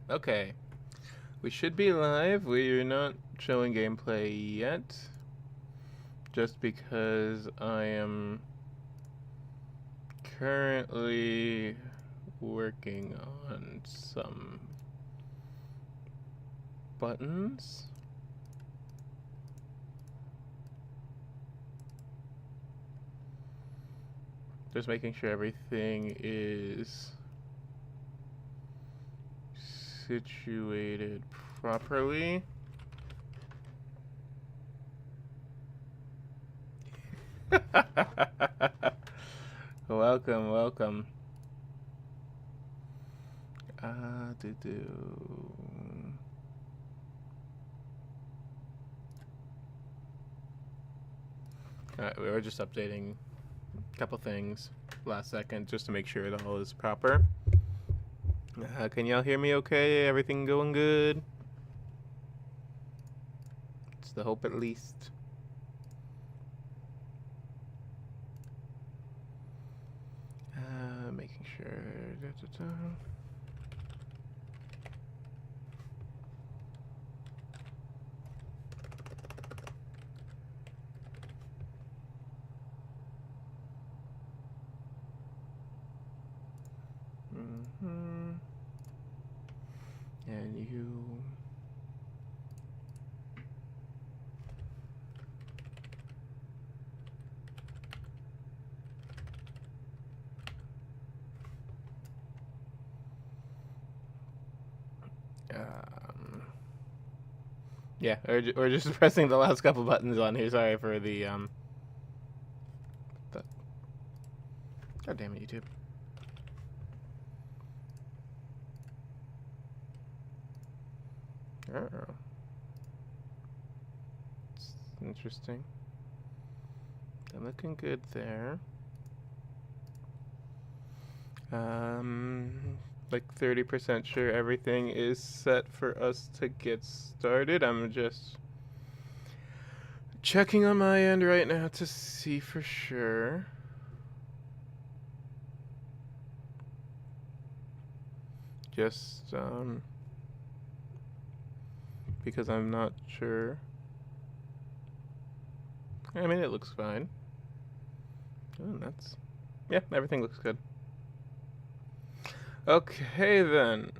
Okay. We should be live. We're not showing gameplay yet. Just because I am currently working on some buttons. Just making sure everything is situated properly. Welcome, welcome. Alright, we were just updating a couple things last second just to make sure it all is proper. Can y'all hear me okay? Everything going good? It's the hope at least. Making sure. And you. Yeah, we're just pressing the last couple buttons on here. Sorry for the God damn it, YouTube. Oh. It's interesting. They're looking good there. Like 30% sure everything is set for us to get started. I'm just checking on my end right now to see for sure. Just because I'm not sure. I mean, it looks fine. Oh, yeah, everything looks good. Okay, then.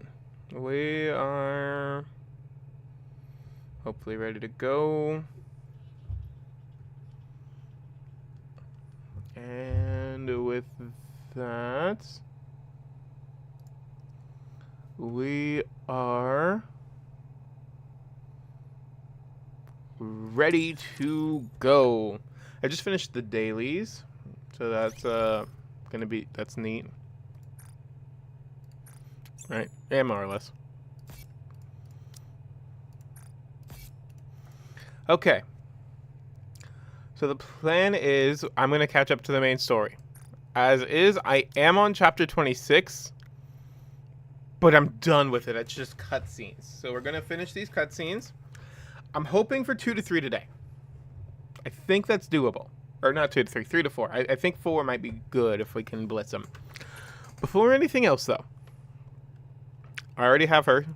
We are hopefully ready to go. And with that, we are ready to go. I just finished the dailies, so that's that's neat. Right, yeah, more or less. Okay. So the plan is I'm going to catch up to the main story. As is, I am on chapter 26, but I'm done with it. It's just cutscenes. So we're going to finish these cutscenes. I'm hoping for 2 to 3 today. I think that's doable. Or not 2 to 3, 3 to 4. I think 4 might be good if we can blitz them. Before anything else, though, I already have her.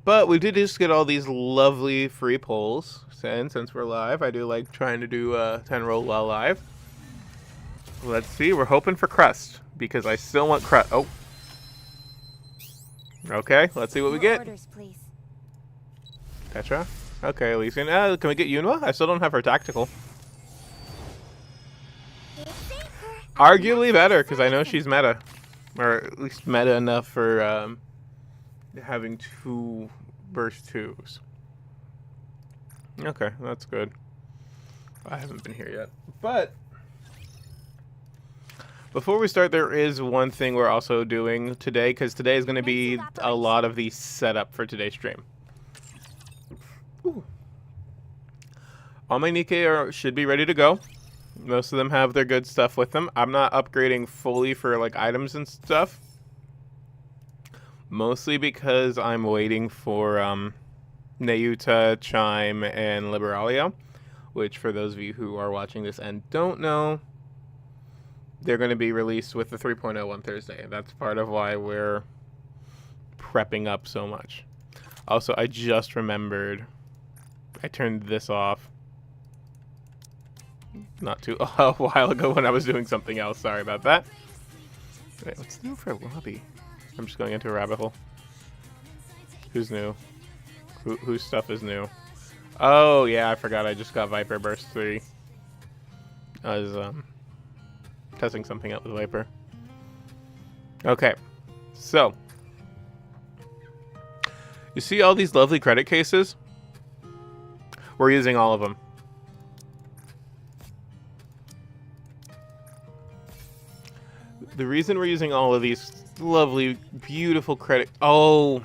But we did just get all these lovely free polls. And since we're live, I do like trying to do 10 roll while live. Let's see. We're hoping for crust because I still want crust. Oh. Okay. Let's see what we get. Orders, please. Petra. Okay, Elysian. Can we get Yunwa? I still don't have her tactical. Arguably better because I know she's meta. Or at least meta enough for having 2 burst 2s. Okay, that's good. I haven't been here yet. But before we start, there is one thing we're also doing today, because today is going to be a lot of the setup for today's stream. Ooh. All my Nikke should be ready to go. Most of them have their good stuff with them. I'm not upgrading fully for like items and stuff. Mostly because I'm waiting for Neuta, Chime, and Liberalia, which for those of you who are watching this and don't know, they're going to be released with the 3.0 on Thursday. That's part of why we're prepping up so much. Also, I just remembered I turned this off not too a while ago when I was doing something else. Sorry about that. Wait, what's new for lobby? I'm just going into a rabbit hole. Who's new? Whose stuff is new? Oh yeah, I forgot. I just got Viper Burst 3. I was testing something out with Viper. Okay, so you see all these lovely credit cases? We're using all of them. The reason we're using all of these lovely, beautiful credit... Oh!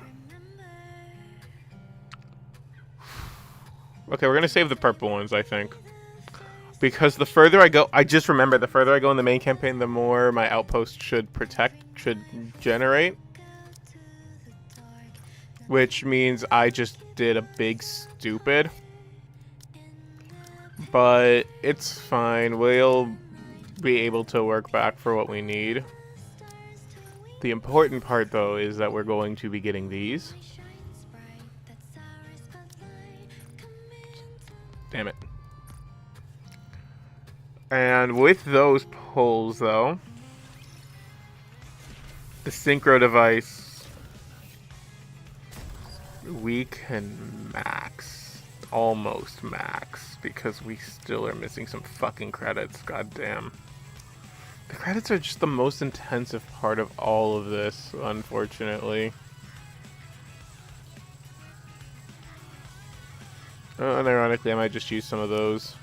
Okay, we're going to save the purple ones, I think. Because the further I go... I just remember, the further I go in the main campaign, the more my outpost should generate. Which means I just did a big stupid. But it's fine. We'll be able to work back for what we need. The important part, though, is that we're going to be getting these. Damn it. And with those pulls, though, the synchro device, we can max. Almost max, because we still are missing some fucking credits. God damn. The credits are just the most intensive part of all of this, unfortunately. And ironically, I might just use some of those.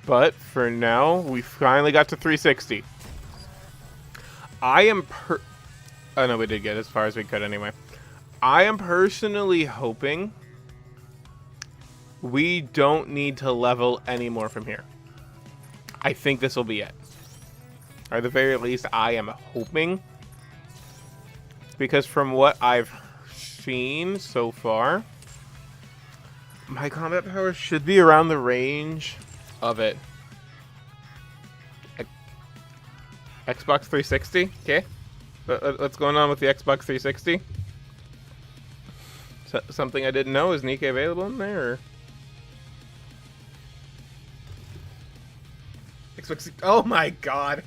But for now, we finally got to 360. Oh no, we did get as far as we could anyway. I am personally hoping we don't need to level any more from here. I think this will be it. Or at the very least, I am hoping. Because from what I've seen so far, my combat power should be around the range of it. Xbox 360? Okay. What's going on with the Xbox 360? Something I didn't know. Is Nikke available in there? Or? Xbox. Oh my god.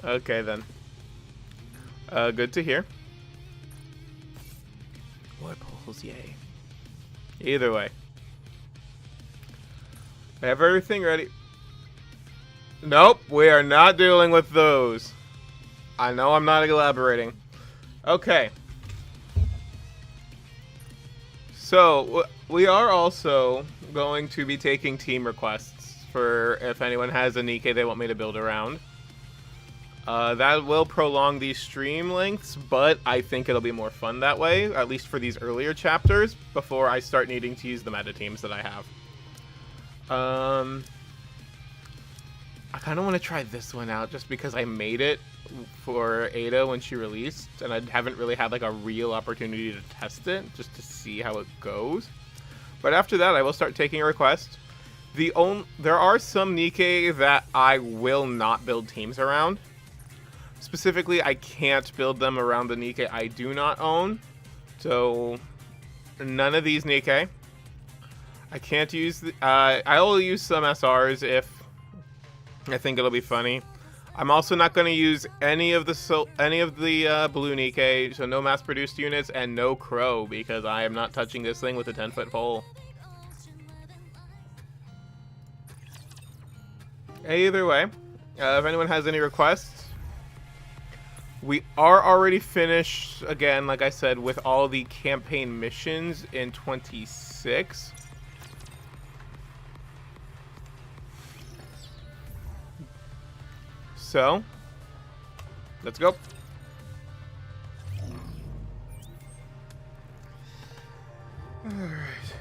Okay then. Good to hear. More pulls, yay. Either way. I have everything ready. Nope, we are not dealing with those. I know I'm not elaborating. Okay. So, we are also going to be taking team requests for if anyone has a Nikke they want me to build around. That will prolong these stream lengths, but I think it'll be more fun that way, at least for these earlier chapters, before I start needing to use the meta teams that I have. I kind of want to try this one out just because I made it for Ada when she released, and I haven't really had like a real opportunity to test it, just to see how it goes. But after that, I will start taking a request. There are some Nikke that I will not build teams around. Specifically, I can't build them around the Nikke I do not own. So, none of these Nikke. I can't use... I will use some SRs if I think it'll be funny. I'm also not going to use any of the blue Nikke, so no mass-produced units and no Crow, because I am not touching this thing with a 10-foot pole. Either way, if anyone has any requests, we are already finished, again, like I said, with all the campaign missions in 26. So, let's go. Alright.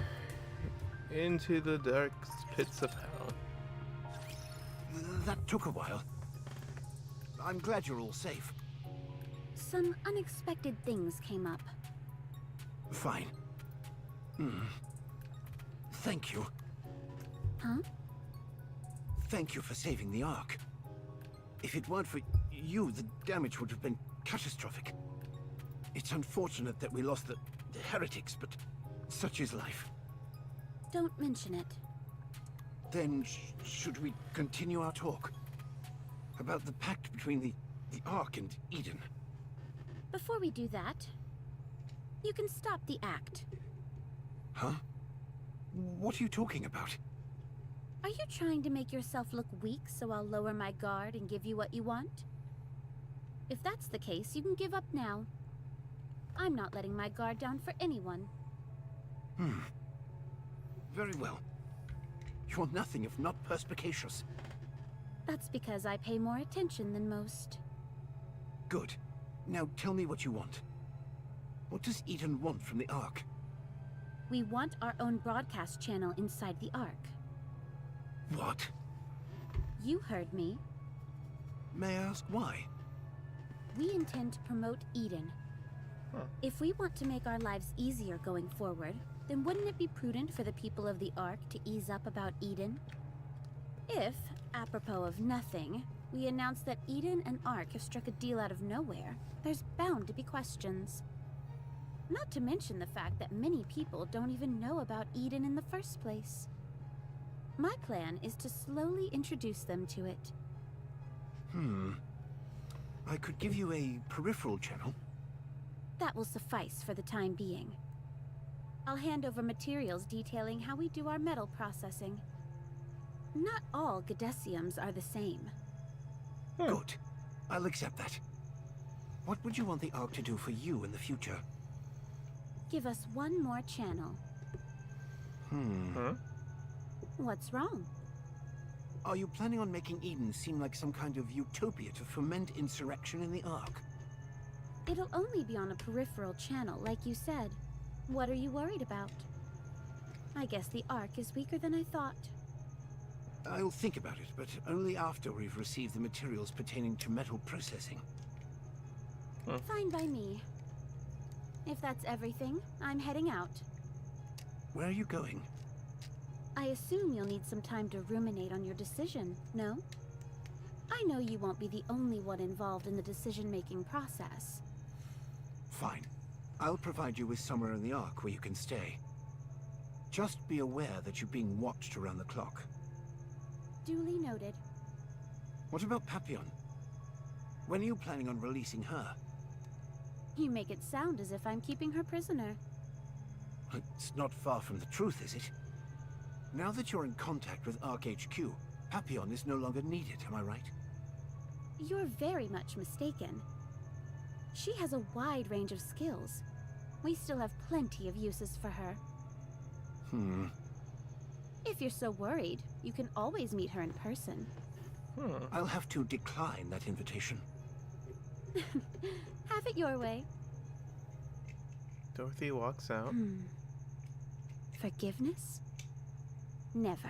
Into the dark pits of hell. That took a while. I'm glad you're all safe. Some unexpected things came up. Fine. Thank you. Huh? Thank you for saving the Ark. If it weren't for you, the damage would have been catastrophic. It's unfortunate that we lost the heretics, but such is life. Don't mention it. Then should we continue our talk? About the pact between the Ark and Eden? Before we do that, you can stop the act. Huh? What are you talking about? Are you trying to make yourself look weak so I'll lower my guard and give you what you want? If that's the case, you can give up now. I'm not letting my guard down for anyone. Very well. You're nothing if not perspicacious. That's because I pay more attention than most. Good. Now tell me what you want. What does Eden want from the Ark? We want our own broadcast channel inside the Ark. What? You heard me. May I ask why? We intend to promote Eden. Huh. If we want to make our lives easier going forward, then wouldn't it be prudent for the people of the Ark to ease up about Eden? If, apropos of nothing, we announce that Eden and Ark have struck a deal out of nowhere, there's bound to be questions. Not to mention the fact that many people don't even know about Eden in the first place. My plan is to slowly introduce them to it. I could give you a peripheral channel. That will suffice for the time being. I'll hand over materials detailing how we do our metal processing. Not all Gadesiums are the same. Good. I'll accept that. What would you want the Ark to do for you in the future? Give us one more channel. Huh? What's wrong? Are you planning on making Eden seem like some kind of utopia to foment insurrection in the Ark? It'll only be on a peripheral channel, like you said. What are you worried about? I guess the Ark is weaker than I thought. I'll think about it, but only after we've received the materials pertaining to metal processing. Fine by me. If that's everything, I'm heading out. Where are you going? I assume you'll need some time to ruminate on your decision, no? I know you won't be the only one involved in the decision-making process. Fine. I'll provide you with somewhere in the Ark where you can stay. Just be aware that you're being watched around the clock. Duly noted. What about Papillon? When are you planning on releasing her? You make it sound as if I'm keeping her prisoner. It's not far from the truth, is it? Now that you're in contact with Ark HQ, Papillon is no longer needed, am I right? You're very much mistaken. She has a wide range of skills. We still have plenty of uses for her. If you're so worried, you can always meet her in person. I'll have to decline that invitation. Have it your way. Dorothy walks out. Forgiveness? Never.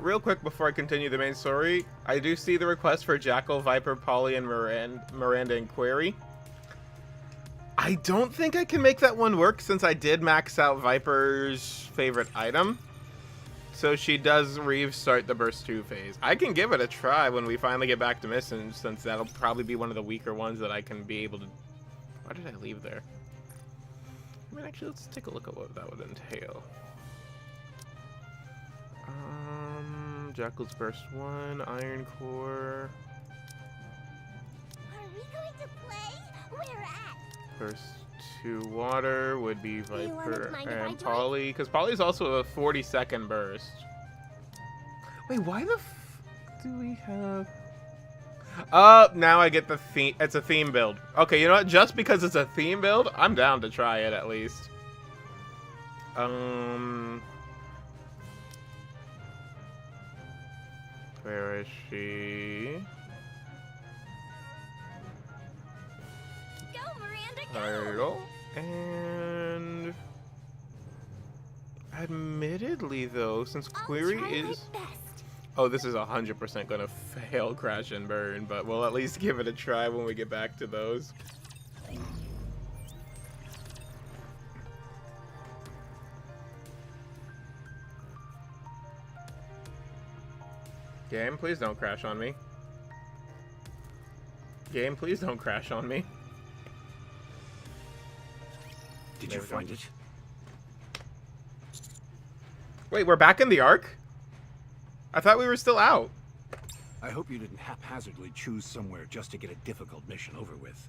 Real quick before I continue the main story, I do see the request for Jackal, Viper, Polly, and Miranda and Query. I don't think I can make that one work since I did max out Viper's favorite item. So she does restart the Burst 2 phase. I can give it a try when we finally get back to missions, since that'll probably be one of the weaker ones that I can be able to... Why did I leave there? I mean, actually, let's take a look at what that would entail. Jackal's Burst 1, Iron Core... Are we going to play? Where at? Burst 2 Water would be You Viper wouldn't mind if I and joined? Polly, because Polly's also a 40-second burst. Wait, why the f do we have... now I get the theme. It's a theme build. Okay, you know what? Just because it's a theme build, I'm down to try it at least. Where is she? Go, Miranda, go! Hello? And... Admittedly, though, since Query I'll try my is... best. Oh, this is 100% gonna fail, crash, and burn, but we'll at least give it a try when we get back to those. Game, please don't crash on me. Game, please don't crash on me. Did There you we go. find it? Wait, we're back in the Ark? I thought we were still out. I hope you didn't haphazardly choose somewhere just to get a difficult mission over with.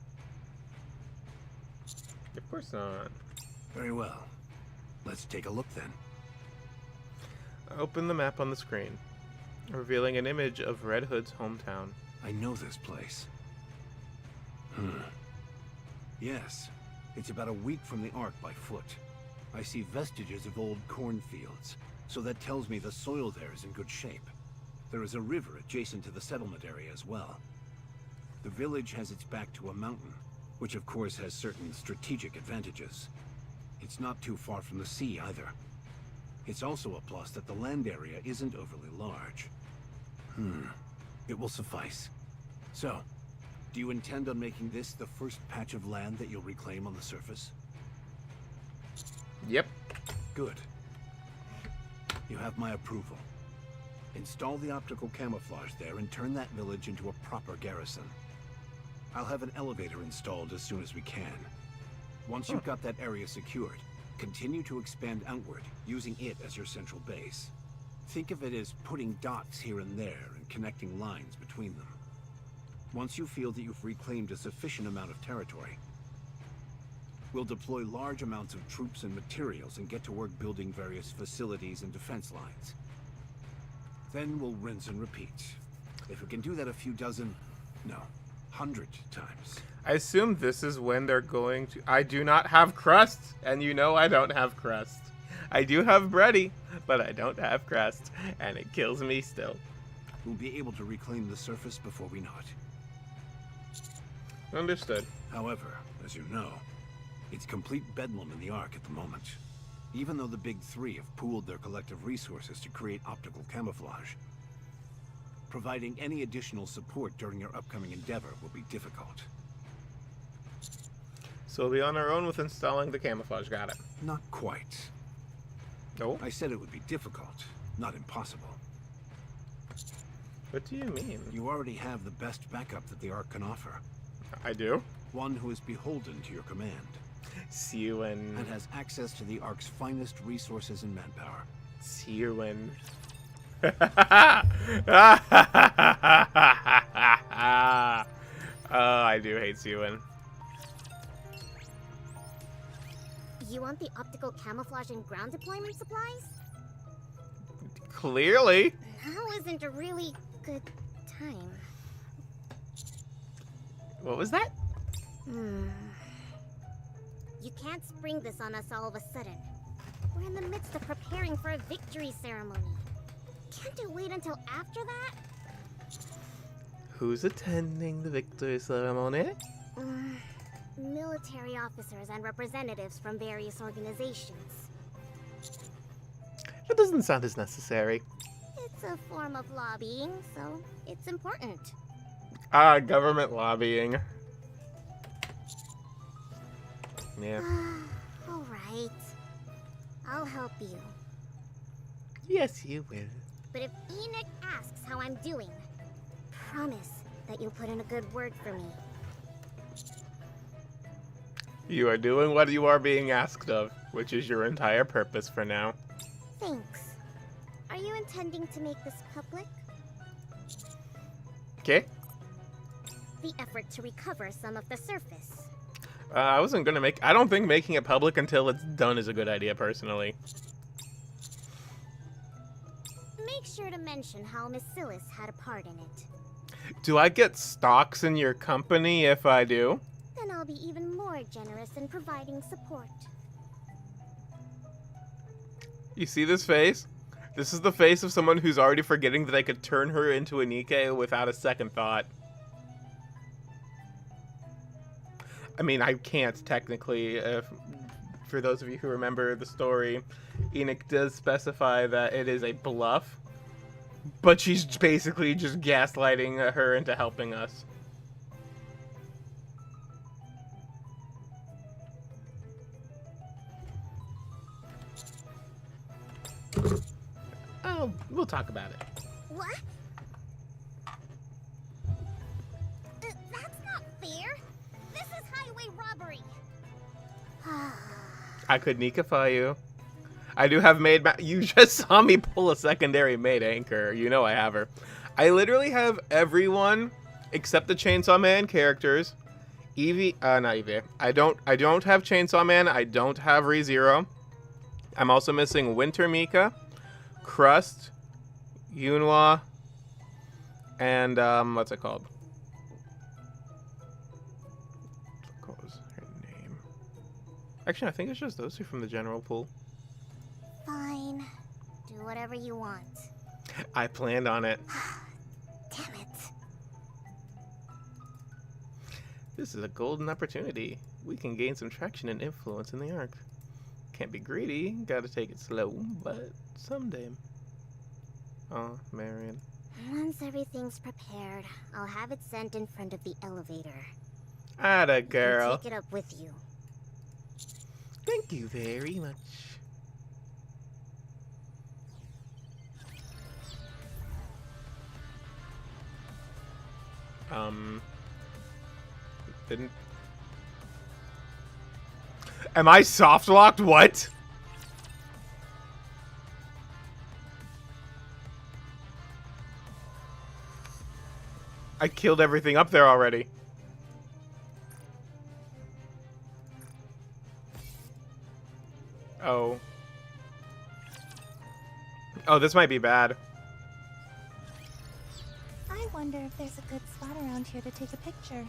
Of course not. Very well. Let's take a look then. Open the map on the screen, revealing an image of Red Hood's hometown. I know this place. Yes. It's about a week from the Ark by foot. I see vestiges of old cornfields, so that tells me the soil there is in good shape. There is a river adjacent to the settlement area as well. The village has its back to a mountain, which of course has certain strategic advantages. It's not too far from the sea either. It's also a plus that the land area isn't overly large. It will suffice. So, do you intend on making this the first patch of land that you'll reclaim on the surface? Yep. Good. You have my approval. Install the optical camouflage there and turn that village into a proper garrison. I'll have an elevator installed as soon as we can. Once you've got that area secured, continue to expand outward, using it as your central base. Think of it as putting dots here and there and connecting lines between them. Once you feel that you've reclaimed a sufficient amount of territory, we'll deploy large amounts of troops and materials and get to work building various facilities and defense lines. Then we'll rinse and repeat. If we can do that a few dozen, no, 100 times. I assume this is when they're going to... I do not have crust, and you know I don't have crust. I do have bready, but I don't have crust, and it kills me still. We'll be able to reclaim the surface before we know it. Understood. However, as you know, it's complete bedlam in the Ark at the moment. Even though the Big Three have pooled their collective resources to create optical camouflage, providing any additional support during your upcoming endeavor will be difficult. So we'll be on our own with installing the camouflage. Got it. Not quite. No? I said it would be difficult, not impossible. What do you mean? You already have the best backup that the Ark can offer. I do? One who is beholden to your command, Sewen. and has access to the Ark's finest resources and manpower. Sewen. Oh, I do hate Sewen. You want the optical camouflage and ground deployment supplies? Clearly. Now isn't a really good time. What was that? You can't spring this on us all of a sudden. We're in the midst of preparing for a victory ceremony. Can't you wait until after that? Who's attending the victory ceremony? Military officers and representatives from various organizations. That doesn't sound as necessary. It's a form of lobbying, so it's important. Ah, government lobbying. Yeah. All right. I'll help you. Yes, you will. But if Enoch asks how I'm doing, promise that you'll put in a good word for me. You are doing what you are being asked of, which is your entire purpose for now. Thanks. Are you intending to make this public? Okay. The effort to recover some of the surface. I wasn't gonna make... I don't think making it public until it's done is a good idea, personally. Make sure to mention how Miss Silas had a part in it. Do I get stocks in your company if I do? Then I'll be even more generous in providing support. You see this face? This is the face of someone who's already forgetting that I could turn her into a Nikke without a second thought. I mean, I can't technically. For those of you who remember the story, Enoch does specify that it is a bluff, but she's basically just gaslighting her into helping us. Oh, we'll talk about it. What? highway robbery. I could Nikkefy you. I do have maid. You just saw me pull a secondary maid anchor. You know I have her. I literally have everyone except the Chainsaw Man characters. Evie, not Evie. I don't have Chainsaw Man. I don't have ReZero. I'm also missing Winter Mika, Crust, Yunhua, and what's it called? What was her name? Actually, I think it's just those two from the general pool. Fine. Do whatever you want. I planned on it. Damn it. This is a golden opportunity. We can gain some traction and influence in the arc. Can't be greedy, gotta take it slow, but someday. Oh, Marion. Once everything's prepared, I'll have it sent in front of the elevator. Atta You can girl. take it up with you. Thank you very much. Didn't. Am I soft locked? What? I killed everything up there already. Oh. Oh, this might be bad. I wonder if there's a good spot around here to take a picture.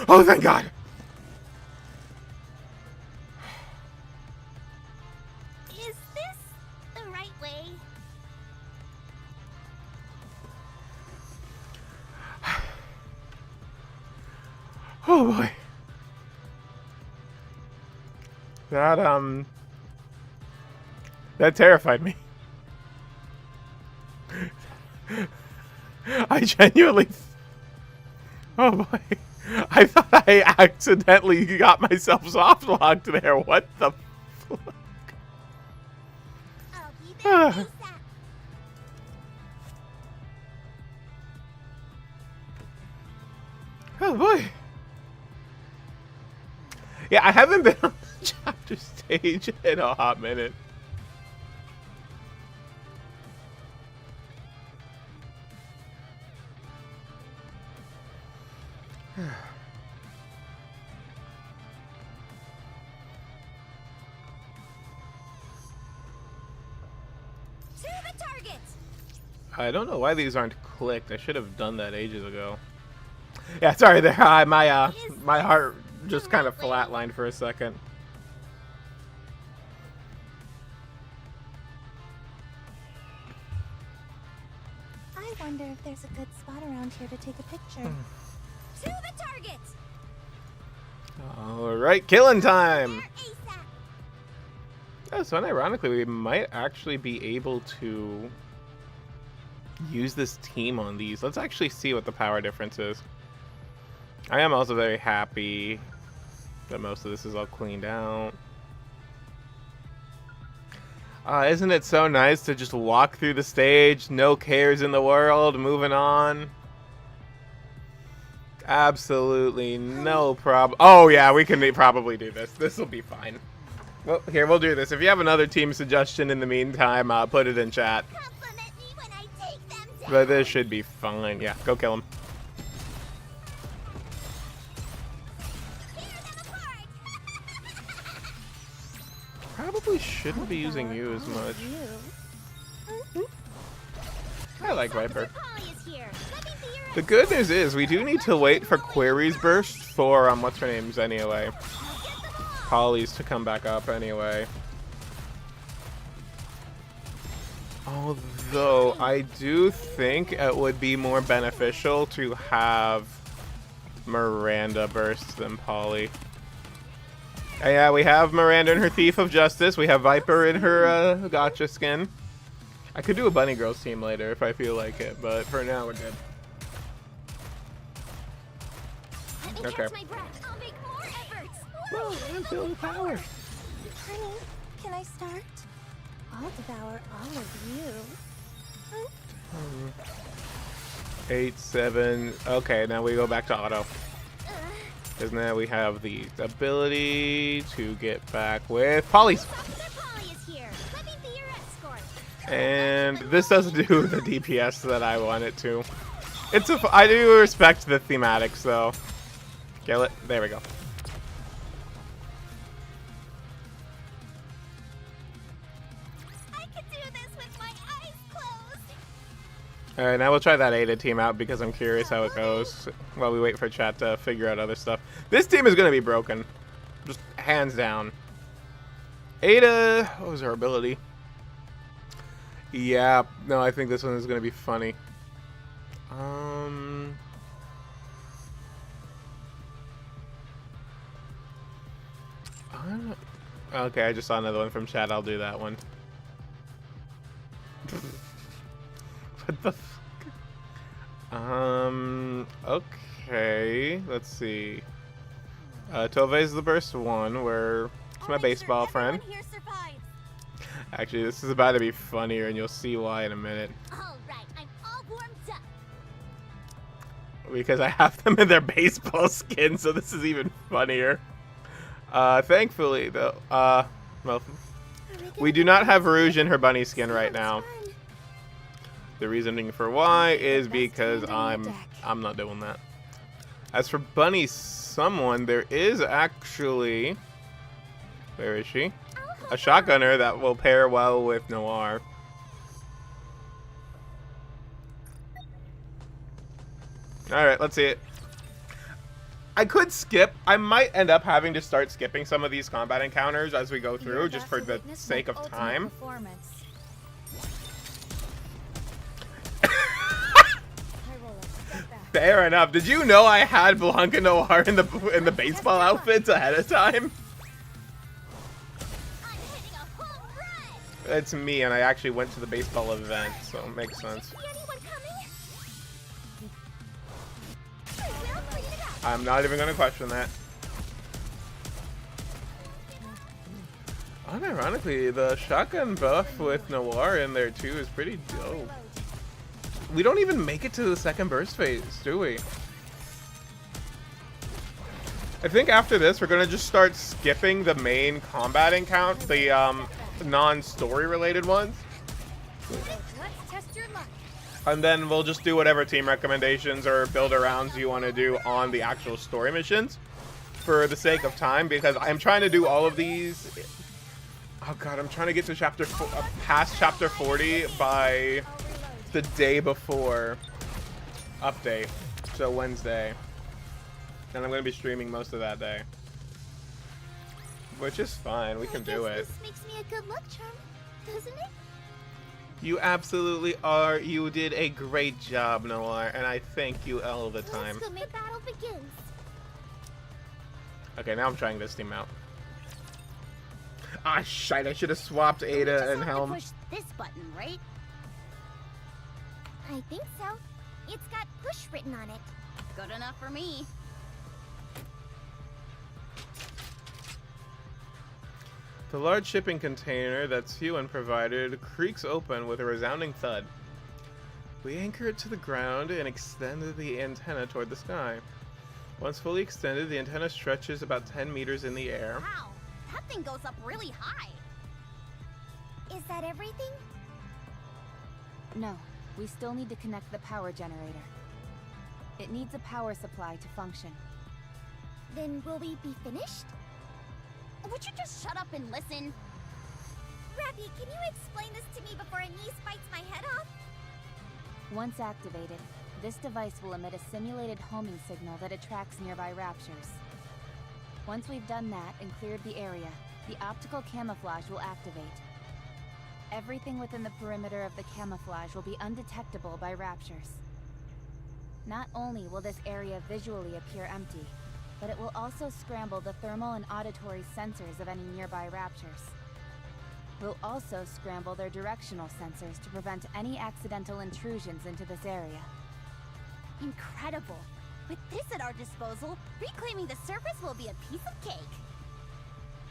Oh, thank God! Is this the right way? Oh boy. That terrified me. I genuinely... Oh boy. I thought I accidentally got myself soft locked there. What the fuck? I'll be there ASAP. Oh boy. Yeah, I haven't been on the chapter stage in a hot minute. To the target. I don't know why these aren't clicked. I should have done that ages ago. Yeah, sorry there. My heart just kind of flatlined for a second. I wonder if there's a good spot around here to take a picture. To the target. All right, killing time. There ASAP. Oh, so ironically, we might actually be able to use this team on these. Let's actually see what the power difference is. I am also very happy that most of this is all cleaned out. Isn't it so nice to just walk through the stage, no cares in the world, moving on? Absolutely no problem. Oh yeah, we can probably do this. This will be fine. Well, here, we'll do this. If you have another team suggestion in the meantime, put it in chat. Compliment me when I take them down. But this should be fine. Yeah, go kill him. Tear them apart. Probably shouldn't be using you as much. I like Viper. Polly is here. Let me be your The good news is we do need to wait for Query's burst for what's her name's anyway. Polly's to come back up anyway. Although I do think it would be more beneficial to have Miranda burst than Polly. Yeah, we have Miranda in her Thief of Justice. We have Viper in her Gotcha skin. I could do a Bunny Girls team later if I feel like it, but for now we're good. Let me Okay. catch my breath. I'll make more efforts. Oh, I'm feeling power. Honey, can I start? I'll devour all of you. 8, 7. Okay, now we go back to auto. Because now we have the ability to get back with Polly's. Officer Polly is here. Let me be your escort. And this doesn't do the DPS that I want it to. I do respect the thematics though. Kill it. There we go. I could do this with my eyes closed. Alright, now we'll try that Ada team out because I'm curious how it goes while we wait for chat to figure out other stuff. This team is going to be broken. Just hands down. Ada, what was her ability? Yeah, no, I think this one is going to be funny. Okay, I just saw another one from chat. I'll do that one. What the fuck? Okay, let's see. Tove's the burst one, where it's my baseball friend. Here survives. Actually, this is about to be funnier, and you'll see why in a minute. All right, I'm all warmed up. Because I have them in their baseball skin, so this is even funnier. Thankfully, though, well, we do not have Rouge in her bunny skin right now. The reasoning for why is because I'm not doing that. As for Bunny someone, there is actually, where is she? A shotgunner that will pair well with Noir. Alright, let's see it. I could skip. I might end up having to start skipping some of these combat encounters as we go through, just for the sake of time. Fair enough. Did you know I had Blanca Noir in the baseball outfits ahead of time? I'm hitting a home run. It's me, and I actually went to the baseball event, so it makes sense. See anyone coming? I will clean it up. I'm not even going to question that. Unironically, the shotgun buff with Noir in there too is pretty dope. We don't even make it to the second burst phase, do we? I think after this, we're going to just start skipping the main combat encounter, the non-story related ones. Let's test your luck. And then we'll just do whatever team recommendations or build arounds you want to do on the actual story missions for the sake of time, because I'm trying to do all of these. Oh god, I'm trying to get to past chapter 40 by the day before update, so Wednesday. And I'm going to be streaming most of that day. Which is fine, we can do it. This makes me a good luck charm, doesn't it? You absolutely are. You did a great job, Noir, and I thank you all the time. Let's go. The battle begins. Okay, now I'm trying this team out. Ah, shite, I should have swapped Ada and Helm. Push this button, right? I think so. It's got push written on it. Good enough for me. The large shipping container that's Huen provided creaks open with a resounding thud. We anchor it to the ground and extended the antenna toward the sky. Once fully extended, the antenna stretches about 10 meters in the air. Wow, that thing goes up really high. Is that everything? No, we still need to connect the power generator. It needs a power supply to function. Then will we be finished? Would you just shut up and listen? Rappy, can you explain this to me before Anise bites my head off? Once activated, this device will emit a simulated homing signal that attracts nearby raptures. Once we've done that and cleared the area, the optical camouflage will activate. Everything within the perimeter of the camouflage will be undetectable by raptures. Not only will this area visually appear empty, but it will also scramble the thermal and auditory sensors of any nearby raptures. We'll also scramble their directional sensors to prevent any accidental intrusions into this area. Incredible. With this at our disposal, reclaiming the surface will be a piece of cake.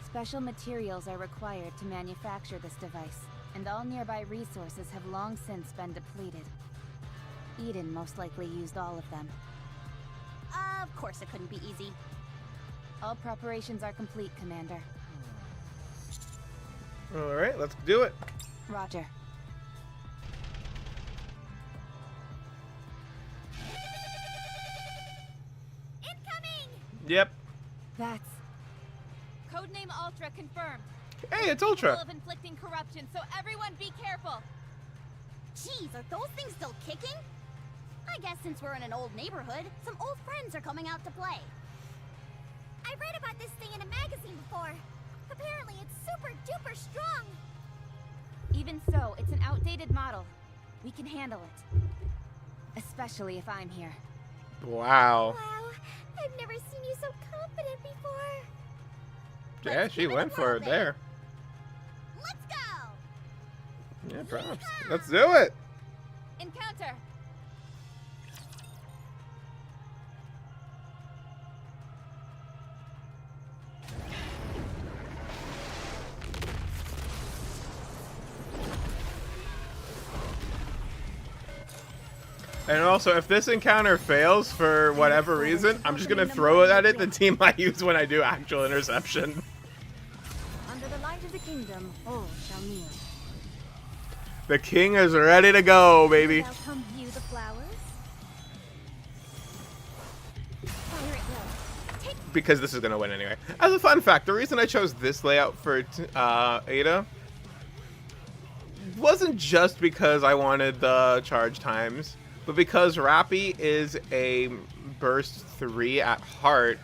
Special materials are required to manufacture this device, and all nearby resources have long since been depleted. Eden most likely used all of them. Of course it couldn't be easy. All preparations are complete, Commander. Alright, let's do it. Roger. Incoming! Yep. That's... Codename Ultra confirmed. Hey, it's Capable Ultra. of inflicting corruption, so everyone be careful. Jeez, are those things still kicking? I guess since we're in an old neighborhood, some old friends are coming out to play. I read about this thing in a magazine before. Apparently it's super duper strong. Even so, it's an outdated model. We can handle it. Especially if I'm here. Wow. Wow, I've never seen you so confident before. Yeah, Let's she give it a went for whirl it then. there. Let's go! Yeah, props. Let's do it. Encounter! And also, if this encounter fails for whatever reason, I'm just gonna throw it at it, the team I use when I do actual interception. Under the light of the kingdom, all shall kneel. The king is ready to go, baby. Welcome view the flowers. Fire it well. Take Because this is gonna win anyway. As a fun fact, the reason I chose this layout for Ada wasn't just because I wanted the charge times, but because Rappy is a burst 3 at heart,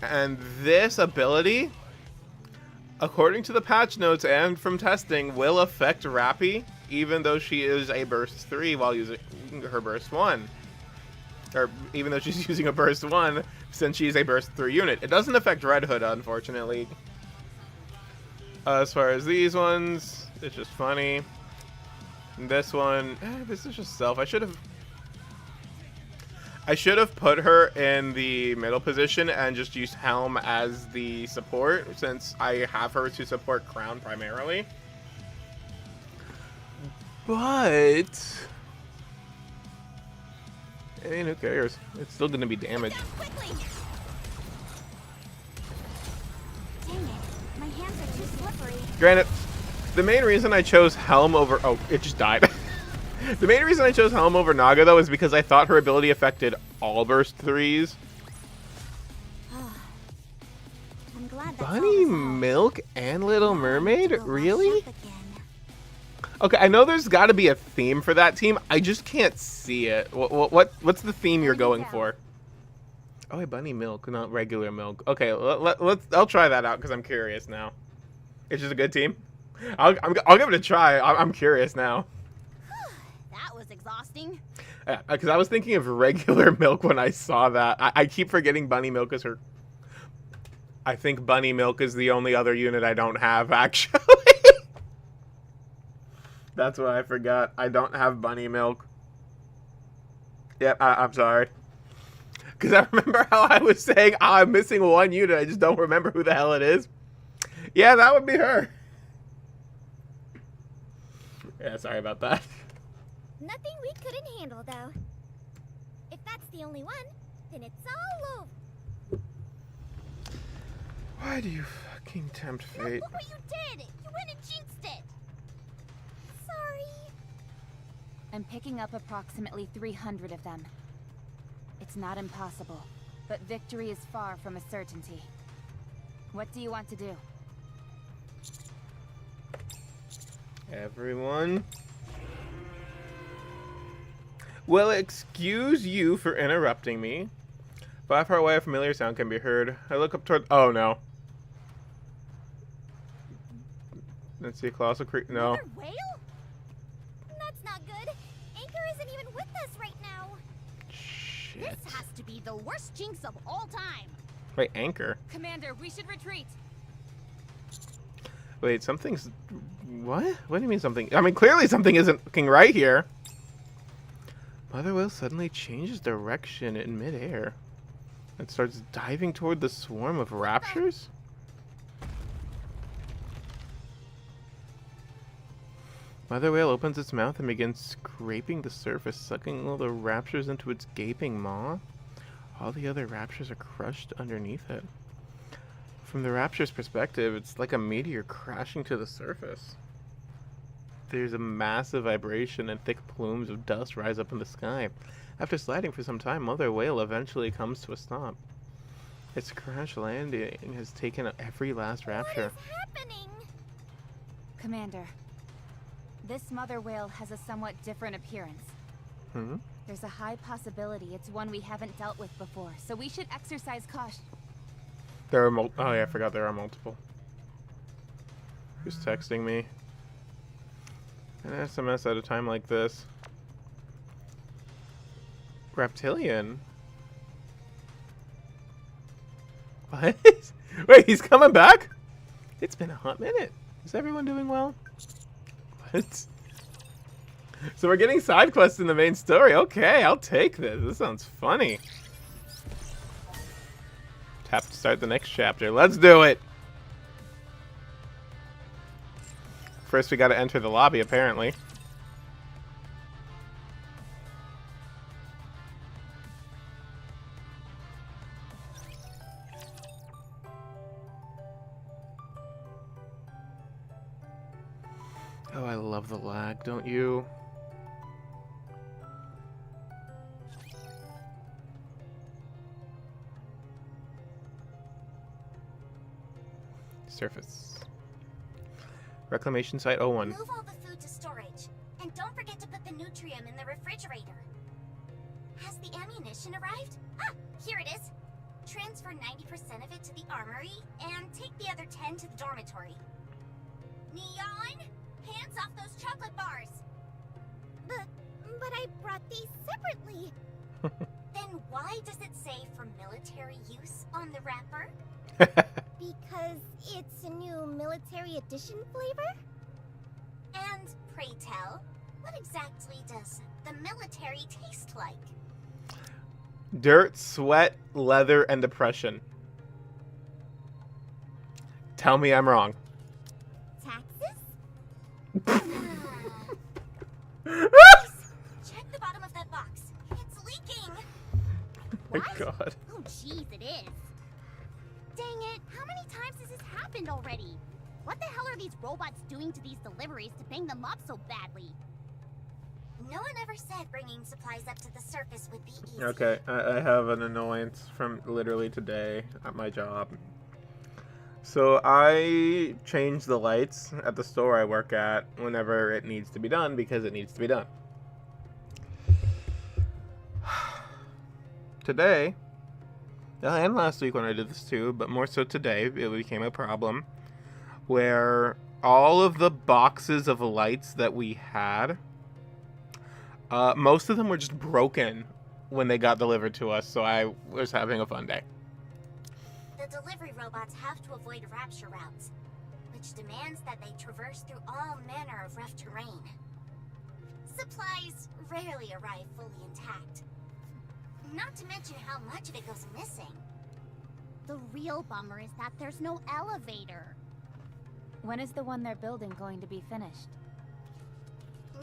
and this ability, according to the patch notes and from testing, will affect Rappy even though she is a burst 3 while using her burst 1. Or even though she's using a burst 1 since she's a burst 3 unit. It doesn't affect Red Hood, unfortunately. As far as these ones, it's just funny. This one, this is just self. I should have put her in the middle position and just used Helm as the support, since I have her to support Crown primarily. But I mean, who cares? It's still gonna be damaged. Down quickly! Dang it, my hands are too slippery. Granted, the main reason I chose Helm over... Oh, it just died. The main reason I chose Helm over Naga, though, is because I thought her ability affected all burst 3s. I'm glad that's Bunny all resolved. Milk and Little Mermaid? We'll wash Really? up again. Okay, I know there's got to be a theme for that team. I just can't see it. What's the theme you're going for? Oh, wait, Bunny Milk, not regular milk. Okay, I'll try that out because I'm curious now. It's just a good team. I'll give it a try. I'm curious now. That was exhausting. Yeah, because I was thinking of regular milk when I saw that. I keep forgetting Bunny Milk is her. I think Bunny Milk is the only other unit I don't have, actually. That's what I forgot. I don't have Bunny Milk. Yep, I'm sorry. Because I remember how I was saying, oh, I'm missing one unit. I just don't remember who the hell it is. Yeah, that would be her. Yeah, sorry about that. Nothing we couldn't handle, though. If that's the only one, then it's all over. Why do you fucking tempt No, fate? look what you did! You went and jinxed it! Sorry. I'm picking up approximately 300 of them. It's not impossible, but victory is far from a certainty. What do you want to do? Everyone. Well, excuse you for interrupting me. 5 far away, a familiar sound can be heard. I look up toward... Oh, no. Let's see, Colossal Creek... No. Another whale? That's not good. Anchor isn't even with us right now. Shit. This has to be the worst jinx of all time. Wait, Anchor? Commander, we should retreat! Wait, something's... What? What do you mean something? I mean, clearly something isn't looking right here. Mother Whale suddenly changes direction in midair and starts diving toward the swarm of raptures? Mother Whale opens its mouth and begins scraping the surface, sucking all the raptures into its gaping maw. All the other raptures are crushed underneath it. From the rapture's perspective, it's like a meteor crashing to the surface. There's a massive vibration and thick plumes of dust rise up in the sky. After sliding for some time, Mother Whale eventually comes to a stop. Its crash landing has taken every last rapture. What is happening? Commander, this mother whale has a somewhat different appearance. Hmm? There's a high possibility it's one we haven't dealt with before, so we should exercise caution. There are oh yeah, I forgot there are multiple. Who's texting me? An SMS at a time like this. Reptilian? What? Wait, he's coming back? It's been a hot minute. Is everyone doing well? What? So we're getting side quests in the main story. Okay, I'll take this. This sounds funny. Tap to start the next chapter. Let's do it. First, we gotta enter the lobby, apparently. Oh, I love the lag, don't you? Surface. Reclamation Site 01. Move all the food to storage. And don't forget to put the Nutrium in the refrigerator. Has the ammunition arrived? Ah, here it is. Transfer 90% of it to the armory, and take the other 10 to the dormitory. Neon? Hands off those chocolate bars! But I brought these separately. Then why does it say for military use on the wrapper? Because it's a new military edition flavor? And pray tell, what exactly does the military taste like? Dirt, sweat, leather, and depression. Tell me I'm wrong. Taxes? Check the bottom of that box. It's leaking. Oh my god. Oh, jeez, it is. Dang it! How many times has this happened already? What the hell are these robots doing to these deliveries to bang them up so badly? No one ever said bringing supplies up to the surface would be easy. Okay, I have an annoyance from literally today at my job. So I change the lights at the store I work at whenever it needs to be done because it needs to be done. Today, and last week when I did this too, but more so today, it became a problem where all of the boxes of lights that we had, most of them were just broken when they got delivered to us, so I was having a fun day. The delivery robots have to avoid rapture routes, which demands that they traverse through all manner of rough terrain. Supplies rarely arrive fully intact. Not to mention how much of it goes missing. The real bummer is that there's no elevator. When is the one they're building going to be finished?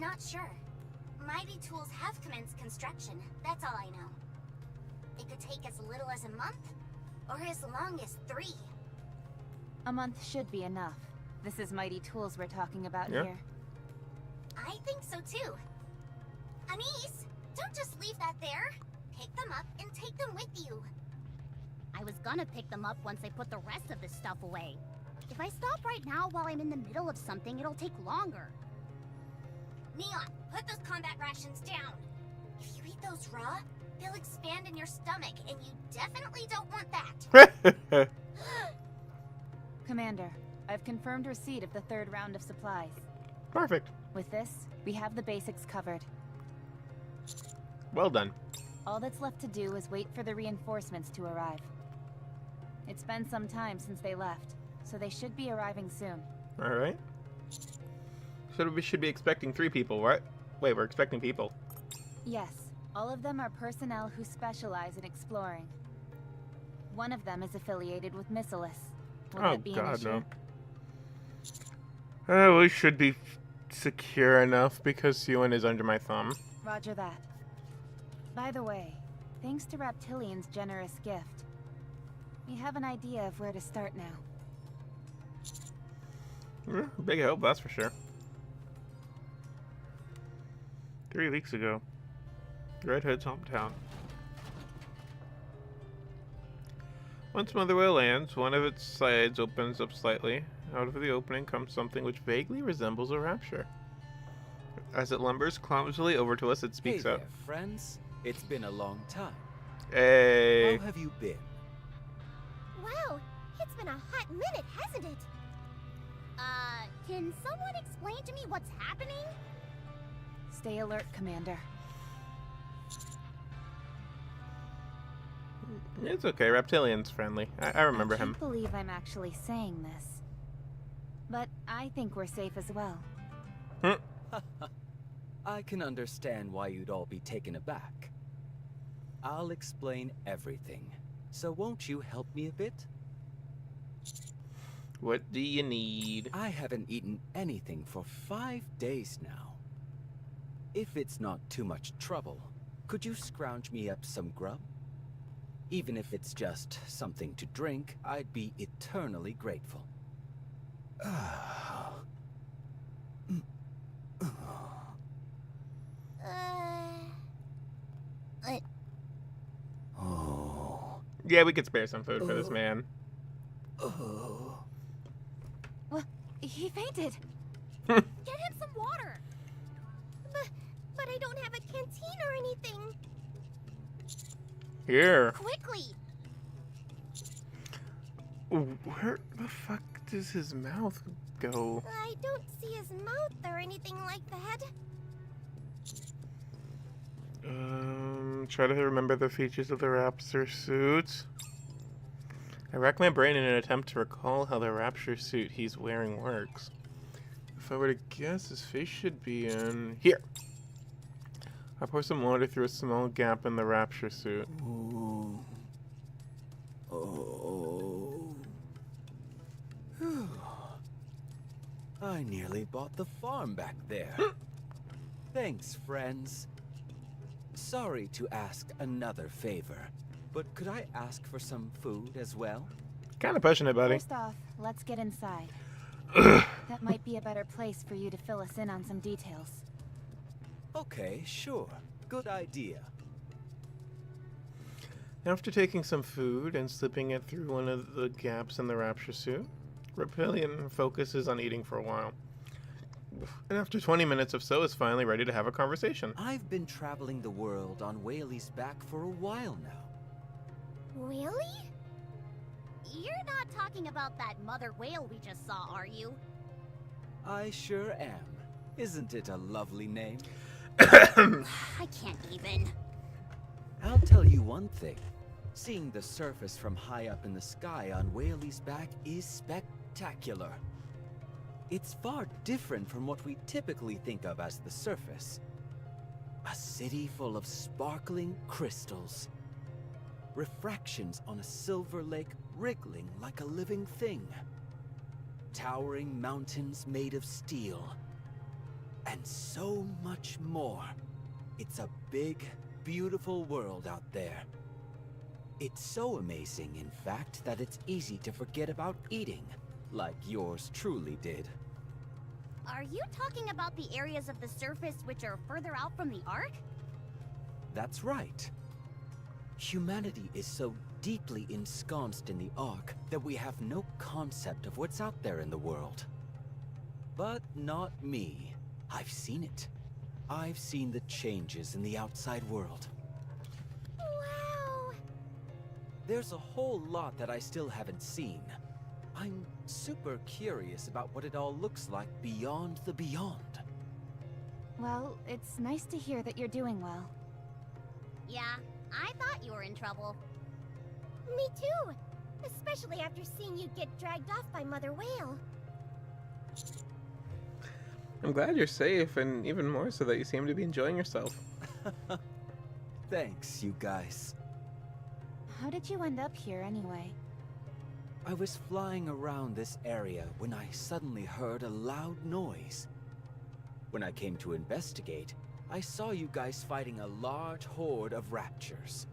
Not sure. Mighty Tools have commenced construction, that's all I know. It could take as little as a month, or as long as 3. A month should be enough. This is Mighty Tools we're talking about here. I think so too. Anise, don't just leave that there. Pick them up and take them with you. I was gonna pick them up once I put the rest of this stuff away. If I stop right now while I'm in the middle of something, it'll take longer. Neon, put those combat rations down. If you eat those raw, they'll expand in your stomach, and you definitely don't want that. Commander, I've confirmed receipt of the 3rd round of supplies. Perfect. With this, we have the basics covered. Well done. All that's left to do is wait for the reinforcements to arrive. It's been some time since they left, so they should be arriving soon. Alright. So we should be expecting 3 people, right? Wait, we're expecting people. Yes, all of them are personnel who specialize in exploring. One of them is affiliated with Missilis. Will Oh that be an god, issue? no. We should be secure enough because Ewan is under my thumb. Roger that. By the way, Thanks to Reptilian's generous gift, we have an idea of where to start now. Big help, that's for sure. 3 weeks ago. Red Hood's hometown. Once Mother Whale lands, one of its sides opens up slightly. Out of the opening comes something which vaguely resembles a rapture. As it lumbers clumsily over to us, it speaks Hey out. there, friends. It's been a long time. Hey. How have you been? Wow, it's been a hot minute, hasn't it? Can someone explain to me what's happening? Stay alert, Commander. It's okay, Reptilian's friendly. I remember I him. can't believe I'm actually saying this. But I think we're safe as well. I can understand why you'd all be taken aback. I'll explain everything. So won't you help me a bit? What do you need? I haven't eaten anything for 5 days now. If it's not too much trouble, could you scrounge me up some grub? Even if it's just something to drink, I'd be eternally grateful. Oh. Yeah, we could spare some food for this man. Oh. What? He fainted. Get him some water! But I don't have a canteen or anything. Here. Quickly! Where the fuck does his mouth go? I don't see his mouth or anything like that. Try to remember the features of the raptor suit. I rack my brain in an attempt to recall how the rapture suit he's wearing works. If I were to guess, his face should be in here. I pour some water through a small gap in the rapture suit. Ooh. Oh. Whew. I nearly bought the farm back there. Thanks, friends. Sorry to ask another favor, but could I ask for some food as well? Kind of pushing it, buddy. First off, let's get inside. That might be a better place for you to fill us in on some details. Okay, sure. Good idea. After taking some food and slipping it through one of the gaps in the rapture suit, Reptilian focuses on eating for a while. And after 20 minutes or so, is finally ready to have a conversation. I've been traveling the world on Whaley's back for a while now. Really? You're not talking about that mother whale we just saw, are you? I sure am. Isn't it a lovely name? I can't even. I'll tell you one thing. Seeing the surface from high up in the sky on Whaley's back is spectacular. It's far different from what we typically think of as the surface. A city full of sparkling crystals. Refractions on a silver lake wriggling like a living thing. Towering mountains made of steel. And so much more. It's a big, beautiful world out there. It's so amazing, in fact, that it's easy to forget about eating, like yours truly did. Are you talking about the areas of the surface which are further out from the Ark? That's right. Humanity is so deeply ensconced in the Ark that we have no concept of what's out there in the world. But not me. I've seen it. I've seen the changes in the outside world. Wow! There's a whole lot that I still haven't seen. I'm super curious about what it all looks like beyond the beyond. Well, it's nice to hear that you're doing well. Yeah, I thought you were in trouble. Me too! Especially after seeing you get dragged off by Mother Whale. I'm glad you're safe, and even more so that you seem to be enjoying yourself. Thanks, you guys. How did you end up here anyway? I was flying around this area when I suddenly heard a loud noise. When I came to investigate, I saw you guys fighting a large horde of raptures.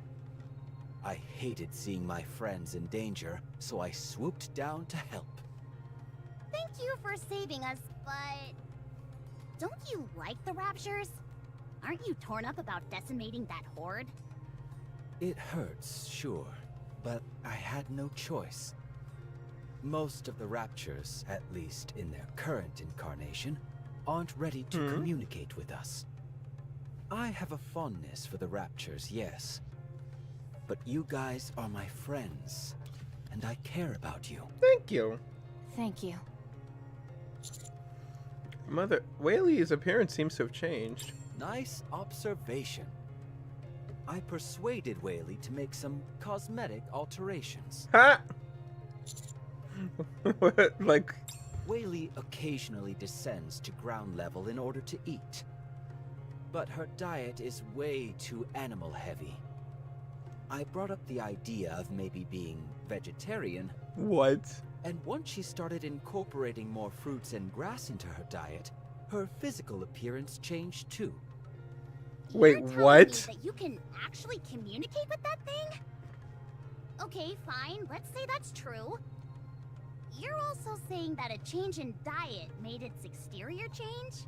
I hated seeing my friends in danger, so I swooped down to help. Thank you for saving us, but... Don't you like the Raptures? Aren't you torn up about decimating that horde? It hurts, sure, but I had no choice. Most of the Raptures, at least in their current incarnation, aren't ready to communicate with us. I have a fondness for the Raptures, yes. But you guys are my friends, and I care about you. Thank you. Thank you. Mother, Whaley's appearance seems to have changed. Nice observation. I persuaded Whaley to make some cosmetic alterations. Ha! What? Like... Whaley occasionally descends to ground level in order to eat. But her diet is way too animal heavy. I brought up the idea of maybe being vegetarian, What? and once she started incorporating more fruits and grass into her diet, her physical appearance changed too. Wait, You're telling what? me that you can actually communicate with that thing? Okay, fine. Let's say that's true. You're also saying that a change in diet made its exterior change?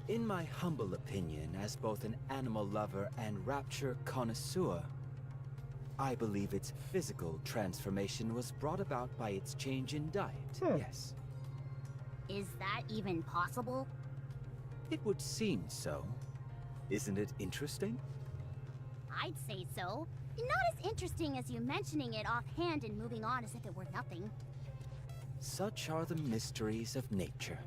In my humble opinion, as both an animal lover and rapture connoisseur, I believe its physical transformation was brought about by its change in diet, yes. Is that even possible? It would seem so. Isn't it interesting? I'd say so. Not as interesting as you mentioning it offhand and moving on as if it were nothing. Such are the mysteries of nature.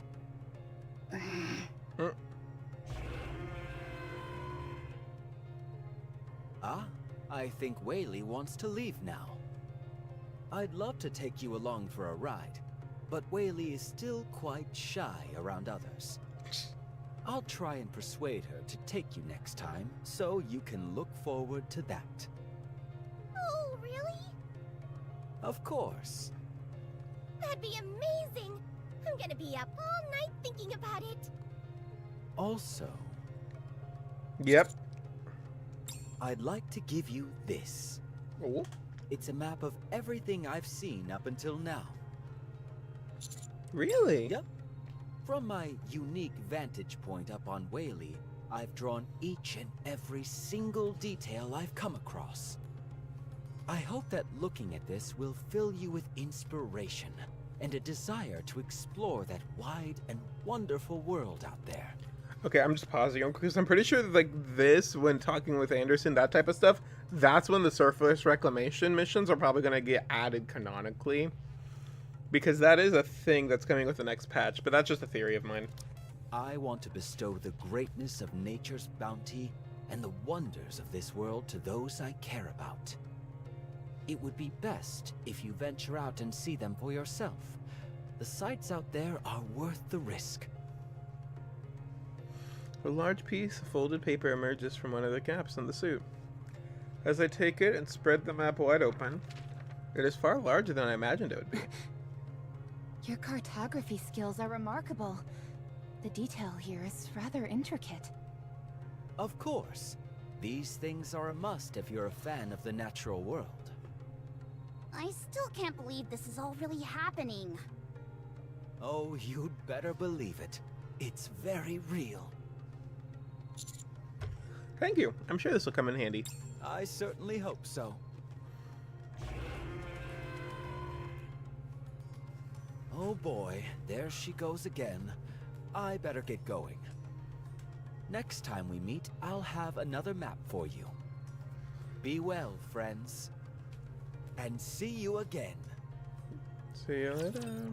Ah, I think Whaley wants to leave now. I'd love to take you along for a ride, but Whaley is still quite shy around others. I'll try and persuade her to take you next time, so you can look forward to that. Oh, really? Of course. That'd be amazing! I'm gonna be up all night thinking about it. Also, Yep. I'd like to give you this. Oh. It's a map of everything I've seen up until now. Really? Yep. From my unique vantage point up on Whaley, I've drawn each and every single detail I've come across. I hope that looking at this will fill you with inspiration and a desire to explore that wide and wonderful world out there. Okay, I'm just pausing because I'm pretty sure that, like, this, when talking with Anderson, that type of stuff, that's when the surface reclamation missions are probably going to get added canonically. Because that is a thing that's coming with the next patch, but that's just a theory of mine. I want to bestow the greatness of nature's bounty and the wonders of this world to those I care about. It would be best if you venture out and see them for yourself. The sights out there are worth the risk. A large piece of folded paper emerges from one of the gaps in the suit. As I take it and spread the map wide open, it is far larger than I imagined it would be. Your cartography skills are remarkable. The detail here is rather intricate. Of course. These things are a must if you're a fan of the natural world. I still can't believe this is all really happening. Oh, you'd better believe it. It's very real. Thank you. I'm sure this will come in handy. I certainly hope so. Oh boy, there she goes again. I better get going. Next time we meet, I'll have another map for you. Be well, friends. And see you again. See you later.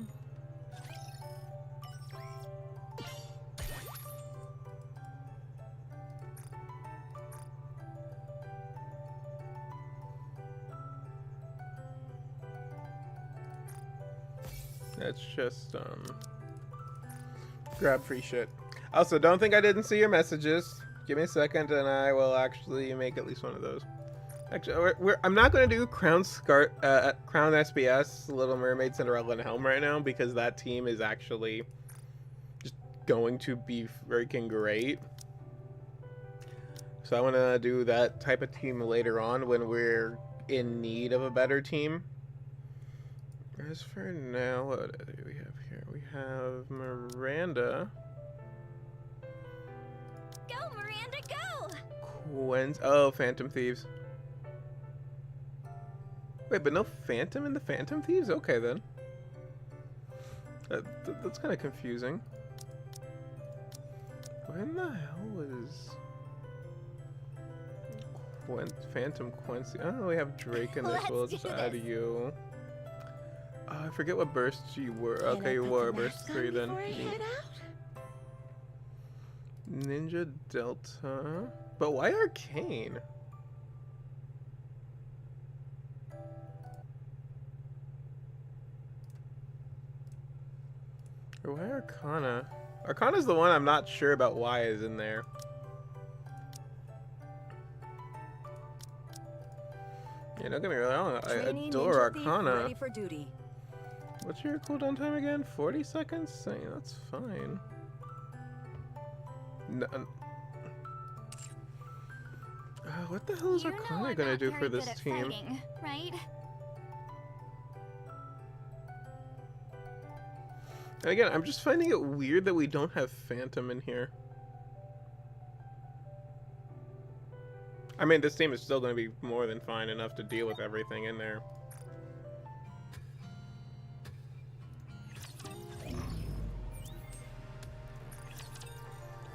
Let's just grab free shit. Also, don't think I didn't see your messages. Give me a second and I will actually make at least one of those. Actually, I'm not going to do Crown SBS, Little Mermaid, Cinderella, and Helm right now because that team is actually just going to be freaking great. So I want to do that type of team later on when we're in need of a better team. As for now, what do we have here? We have Miranda. Go, Miranda, go! Oh, Phantom Thieves. Wait, but no Phantom in the Phantom Thieves? Okay, then. That's kind of confusing. When the hell was Phantom Quincy? I don't really have Drake in this. Let's We'll do just add this. you. I forget what burst you were. Okay, you were burst 3 then. Neat. Ninja Delta. But why Arcane? Or why Arcana? Arcana's the one I'm not sure about why is in there. Yeah, don't get me wrong, I adore Arcana. Ready for duty. What's your cooldown time again? 40 seconds? Yeah, that's fine. No, what the hell is You know Arcana I'm gonna not do very for good this at team? fighting, right? And again, I'm just finding it weird that we don't have Phantom in here. I mean, this team is still going to be more than fine enough to deal with everything in there.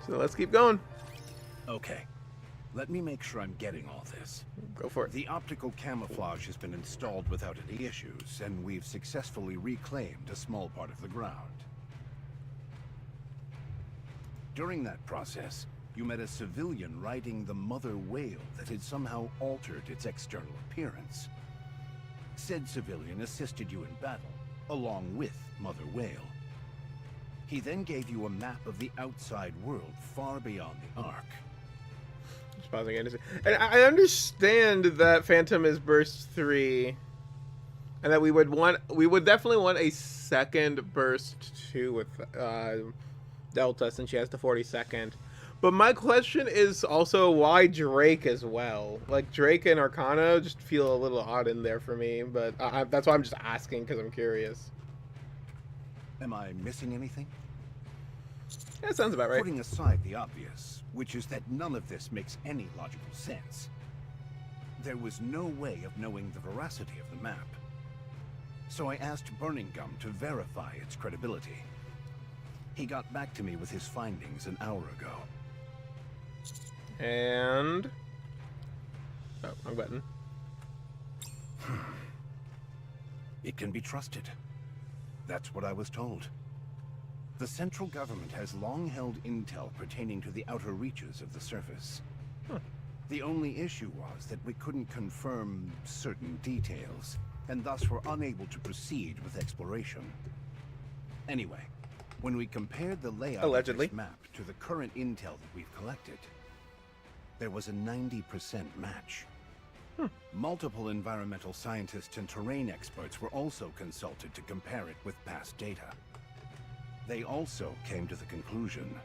So let's keep going. Okay. Let me make sure I'm getting all this. Go for it. The optical camouflage has been installed without any issues, and we've successfully reclaimed a small part of the ground. During that process, you met a civilian riding the mother whale that had somehow altered its external appearance. Said civilian assisted you in battle, along with Mother Whale. He then gave you a map of the outside world far beyond the Ark. Just pausing it. And I understand that Phantom is burst 3, and that we would definitely want a second burst 2 with Delta, since she has the 42nd. But my question is also why Drake as well? Like, Drake and Arcana just feel a little odd in there for me, but that's why I'm just asking, because I'm curious. Am I missing anything? That sounds about right. Putting aside the obvious, which is that none of this makes any logical sense, there was no way of knowing the veracity of the map. So I asked Burning Gum to verify its credibility. He got back to me with his findings an hour ago. And... oh, wrong button. It can be trusted. That's what I was told. The central government has long held intel pertaining to the outer reaches of the surface. The only issue was that we couldn't confirm certain details, and thus were unable to proceed with exploration. Anyway, when we compared the layout Allegedly. of this map to the current intel that we've collected, there was a 90% match. Multiple environmental scientists and terrain experts were also consulted to compare it with past data. They also came to the conclusion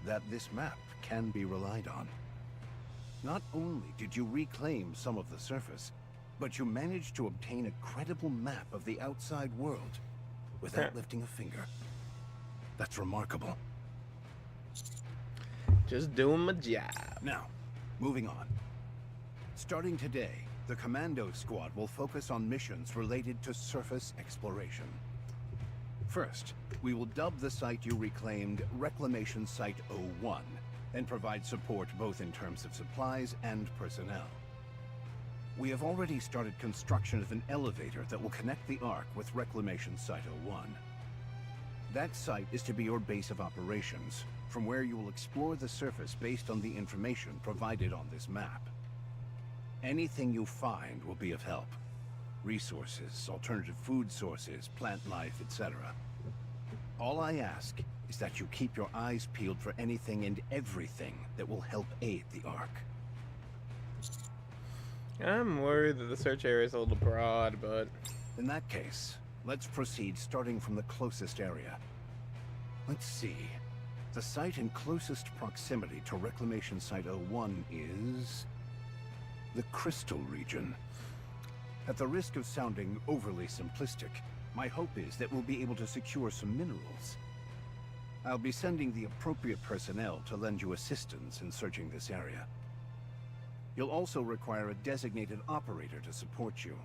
that this map can be relied on. Not only did you reclaim some of the surface, but you managed to obtain a credible map of the outside world without lifting a finger. That's remarkable. Just doing my job. Now, moving on. Starting today, the Commando Squad will focus on missions related to surface exploration. First, we will dub the site you reclaimed Reclamation Site 01 and provide support both in terms of supplies and personnel. We have already started construction of an elevator that will connect the Ark with Reclamation Site 01. That site is to be your base of operations, from where you will explore the surface based on the information provided on this map. Anything you find will be of help. Resources, alternative food sources, plant life, etc. All I ask is that you keep your eyes peeled for anything and everything that will help aid the Ark. I'm worried that the search area is a little broad, but... In that case, let's proceed starting from the closest area. Let's see. The site in closest proximity to Reclamation Site 01 is... the Crystal region. At the risk of sounding overly simplistic, my hope is that we'll be able to secure some minerals. I'll be sending the appropriate personnel to lend you assistance in searching this area. You'll also require a designated operator to support you.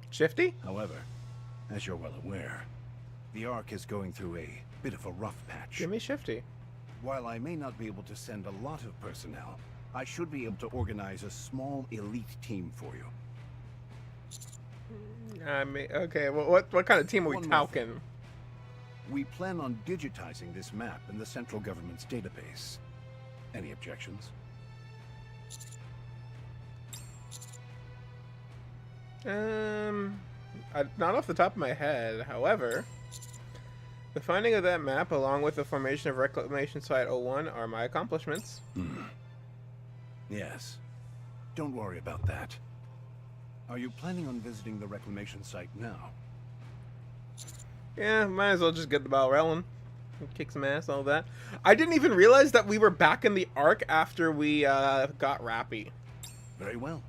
Shifty? However, as you're well aware, the Ark is going through a bit of a rough patch. Give me Shifty. While I may not be able to send a lot of personnel, I should be able to organize a small elite team for you. I mean, okay, well, what kind of team are we One more thing. talking? We plan on digitizing this map in the central government's database. Any objections? Not off the top of my head. However, the finding of that map, along with the formation of Reclamation Site 01, are my accomplishments. Yes. Don't worry about that. Are you planning on visiting the reclamation site now? Yeah, might as well just get the ball rolling. Kick some ass, all that. I didn't even realize that we were back in the Ark after we got Rappy. Very well.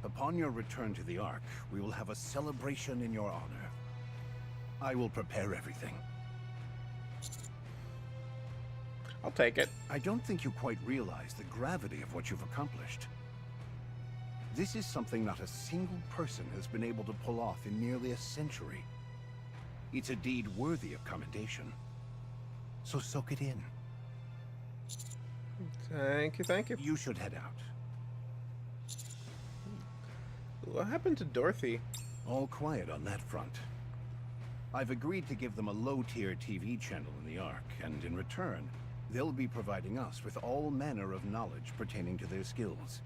Upon your return to the Ark, we will have a celebration in your honor. I will prepare everything. I'll take it. I don't think you quite realize the gravity of what you've accomplished. This is something not a single person has been able to pull off in nearly a century. It's a deed worthy of commendation. So soak it in. Thank you, thank you. You should head out. What happened to Dorothy? All quiet on that front. I've agreed to give them a low-tier TV channel in the Ark, and in return, they'll be providing us with all manner of knowledge pertaining to their skills.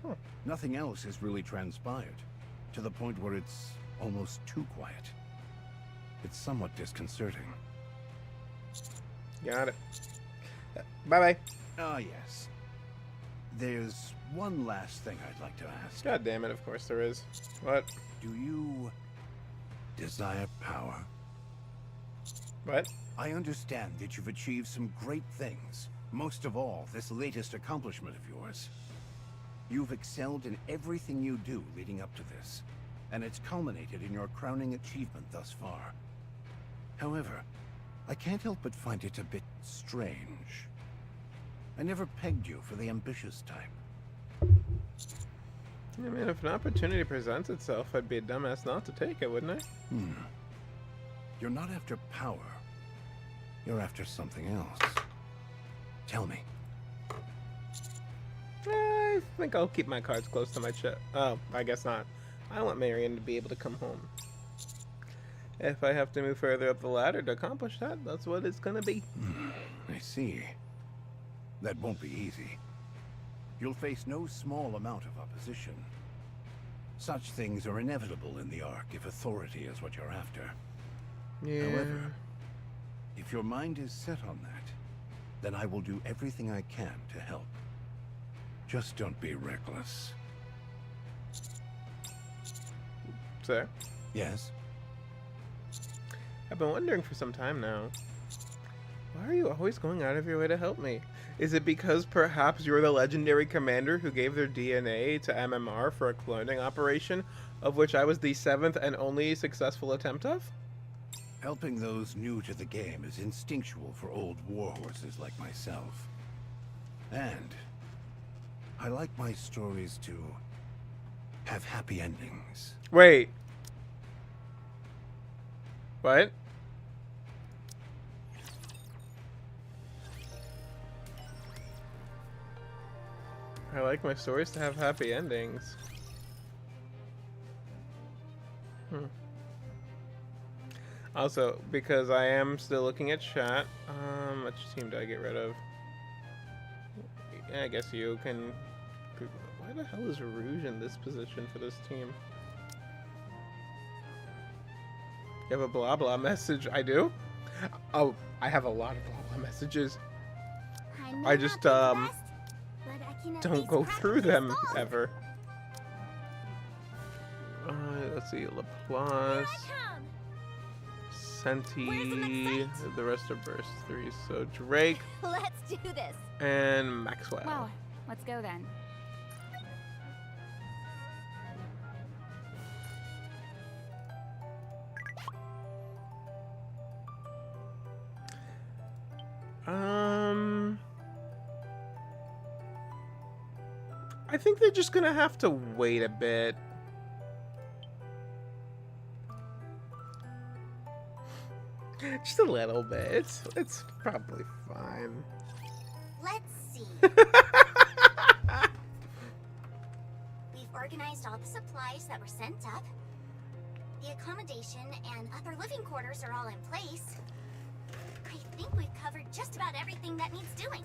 Huh. Nothing else has really transpired, to the point where it's almost too quiet. It's somewhat disconcerting. Got it. Bye-bye. Ah, yes. There's one last thing I'd like to ask. God damn it, of course there is. What? Do you desire power? What? I understand that you've achieved some great things. Most of all, this latest accomplishment of yours. You've excelled in everything you do leading up to this, and it's culminated in your crowning achievement thus far. However, I can't help but find it a bit strange. I never pegged you for the ambitious type. I mean, if an opportunity presents itself, I'd be a dumbass not to take it, wouldn't I? You're not after power. You're after something else. Tell me. I think I'll keep my cards close to my chest. Oh, I guess not. I want Marion to be able to come home. If I have to move further up the ladder to accomplish that, that's what it's gonna be. I see. That won't be easy. You'll face no small amount of opposition. Such things are inevitable in the Ark if authority is what you're after. Yeah. However, if your mind is set on that, then I will do everything I can to help. Just don't be reckless. Sir, Yes? I've been wondering for some time now. Why are you always going out of your way to help me? Is it because perhaps you're the legendary commander who gave their DNA to MMR for a cloning operation, of which I was the 7th and only successful attempt of? Helping those new to the game is instinctual for old warhorses like myself. And I like my stories to have happy endings. Wait. What? I like my stories to have happy endings. Also, because I am still looking at chat, which team do I get rid of? Yeah, I guess you can... Why the hell is Rouge in this position for this team? You have a blah blah message. I do? Oh, I have a lot of blah blah messages. I just, don't go through them ever. Let's see, Laplace, Senti, the rest are burst 3. So Drake Let's do this. and Maxwell. Well, let's go then. I think they're just gonna have to wait a bit. Just a little bit. It's probably fine. Let's see. We've organized all the supplies that were sent up. The accommodation and other living quarters are all in place. I think we've covered just about everything that needs doing.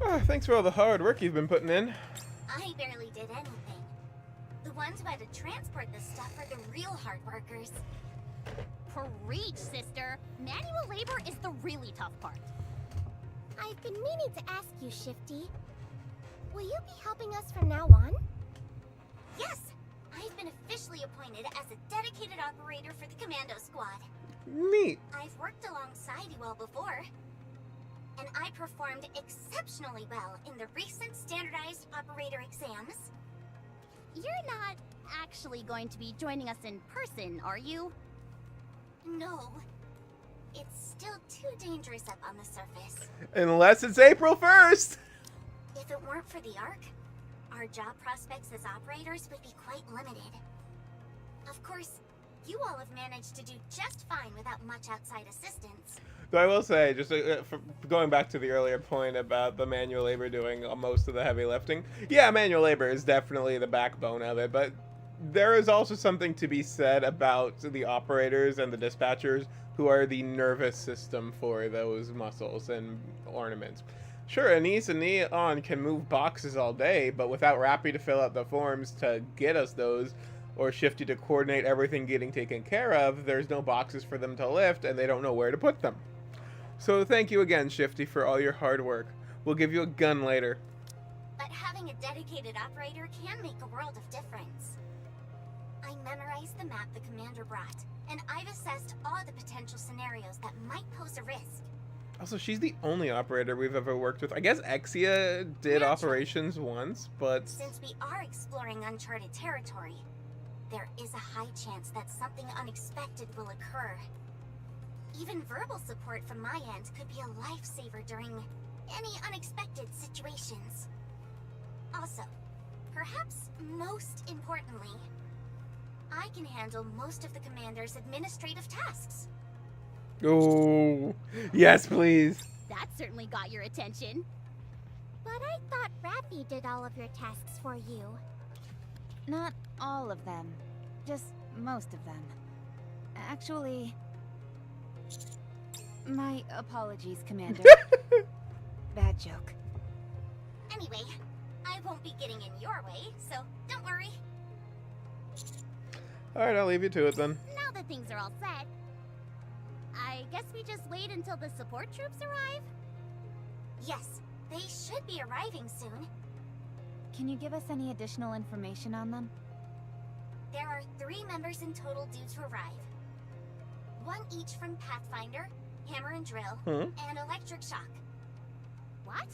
Oh, thanks for all the hard work you've been putting in. I barely did anything. The ones who had to transport this stuff are the real hard workers. Preach, sister. Manual labor is the really tough part. I've been meaning to ask you, Shifty. Will you be helping us from now on? Yes, I've been officially appointed as a dedicated operator for the commando squad. Neat. I've worked alongside you all before, and I performed exceptionally well in the recent standardized operator exams. You're not actually going to be joining us in person, are you? No. It's still too dangerous up on the surface. Unless it's April 1st. If it weren't for the Ark, our job prospects as operators would be quite limited. Of course, you all have managed to do just fine without much outside assistance. So I will say, just going back to the earlier point about the manual labor doing most of the heavy lifting. Yeah, manual labor is definitely the backbone of it, but there is also something to be said about the operators and the dispatchers who are the nervous system for those muscles and ornaments. Sure, Anise and Neon can move boxes all day, but without Rappy to fill out the forms to get us those, or Shifty to coordinate everything getting taken care of, there's no boxes for them to lift, and they don't know where to put them. So thank you again, Shifty, for all your hard work. We'll give you a gun later. But having a dedicated operator can make a world of difference. I memorized the map the commander brought, and I've assessed all the potential scenarios that might pose a risk. Also, she's the only operator we've ever worked with. I guess Exia did operations once, but... Since we are exploring uncharted territory, there is a high chance that something unexpected will occur. Even verbal support from my end could be a lifesaver during any unexpected situations. Also, perhaps most importantly, I can handle most of the commander's administrative tasks. Oh, yes, please. That certainly got your attention. But I thought Rappy did all of your tasks for you. Not all of them. Just most of them. Actually... My apologies, Commander. Bad joke. Anyway, I won't be getting in your way, so don't worry. Alright, I'll leave you to it then. Now that things are all set, I guess we just wait until the support troops arrive? Yes, they should be arriving soon. Can you give us any additional information on them? There are 3 members in total due to arrive. 1 each from Pathfinder, Hammer and Drill, and Electric Shock. What?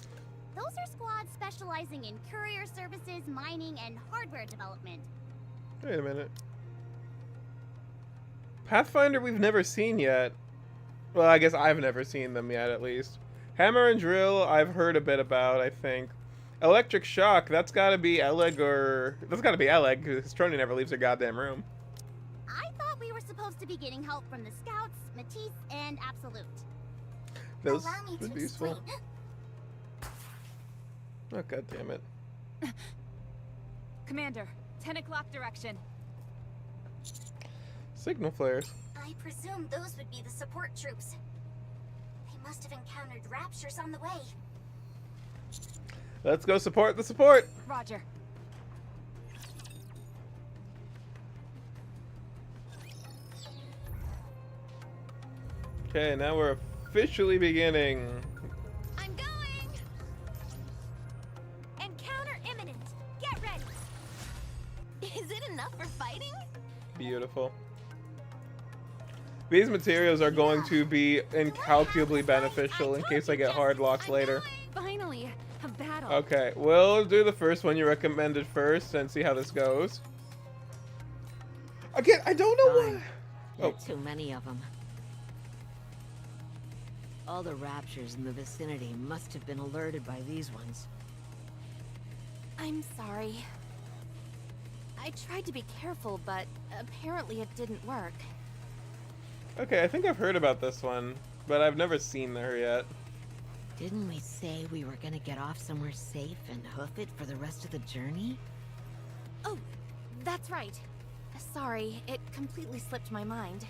Those are squads specializing in courier services, mining, and hardware development. Wait a minute. Pathfinder we've never seen yet. Well, I guess I've never seen them yet, at least. Hammer and Drill I've heard a bit about, I think. Electric Shock, that's gotta be Eleg or... That's gotta be Eleg, because Trony never leaves her goddamn room. I thought we were supposed to be getting help from the Scouts, Matisse, and Absolute. Those Allow me would to be useful. explain. Oh, god damn it. Commander, 10 o'clock direction. Signal flares. I presume those would be the support troops. They must have encountered raptures on the way. Let's go support the support! Roger. Okay, now we're officially beginning. I'm going! Encounter imminent. Get ready. Is it enough for fighting? Beautiful. These materials are going to be incalculably beneficial in case I get hard locks later. Finally, a battle. Okay, we'll do the first one you recommended first and see how this goes. Again, I don't know why. There are too many of them. All the raptures in the vicinity must have been alerted by these ones. I'm sorry. I tried to be careful, but apparently it didn't work. Okay, I think I've heard about this one, but I've never seen her yet. Didn't we say we were gonna get off somewhere safe and hoof it for the rest of the journey? Oh, that's right. Sorry, it completely slipped my mind.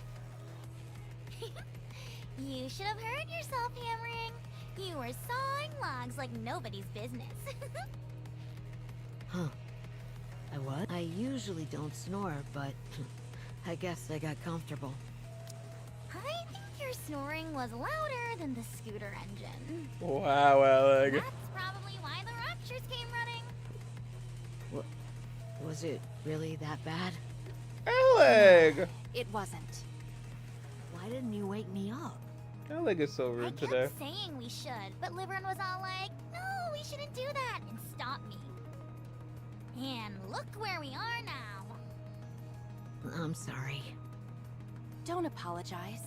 You should have heard yourself hammering. You were sawing logs like nobody's business. Huh. I what? I usually don't snore, but I guess I got comfortable. I think your snoring was louder than the scooter engine. Wow, Alec. That's probably why the Raptures came running. Was it really that bad? Alec! It wasn't. Why didn't you wake me up? Alec is so I rude kept today. saying we should, but Liberin was all like, no, we shouldn't do that, and stopped me. And look where we are now. I'm sorry. Don't apologize.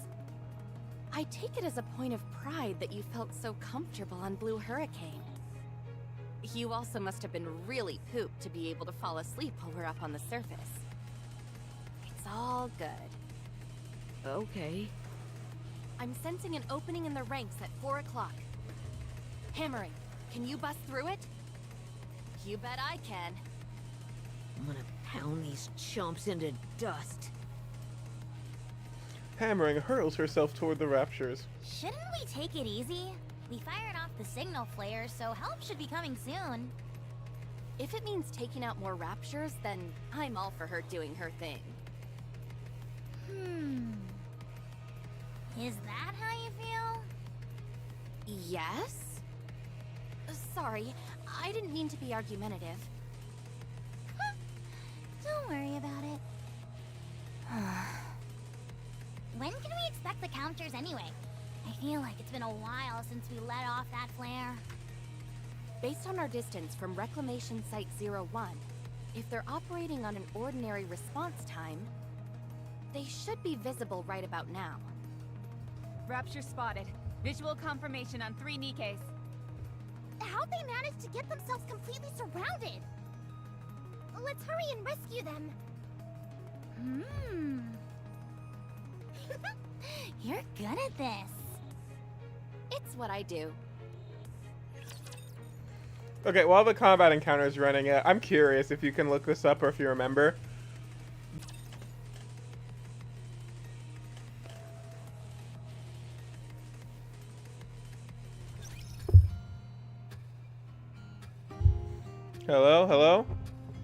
I take it as a point of pride that you felt so comfortable on Blue Hurricane. You also must have been really pooped to be able to fall asleep while we're up on the surface. It's all good. Okay. I'm sensing an opening in the ranks at 4 o'clock. Hammering, can you bust through it? You bet I can. I'm gonna pound these chumps into dust. Hammering hurls herself toward the Raptures. Shouldn't we take it easy? We fired off the signal flare, so help should be coming soon. If it means taking out more Raptures, then I'm all for her doing her thing. Is that how you feel? Yes? Sorry, I didn't mean to be argumentative. Don't worry about it. When can we expect the counters anyway? I feel like it's been a while since we let off that flare. Based on our distance from Reclamation Site 01, if they're operating on an ordinary response time, they should be visible right about now. Rapture spotted. Visual confirmation on 3 Nikkes. How'd they manage to get themselves completely surrounded? Let's hurry and rescue them. You're good at this. It's what I do. Okay, while the combat encounter is running, I'm curious if you can look this up or if you remember. Hello? Hello?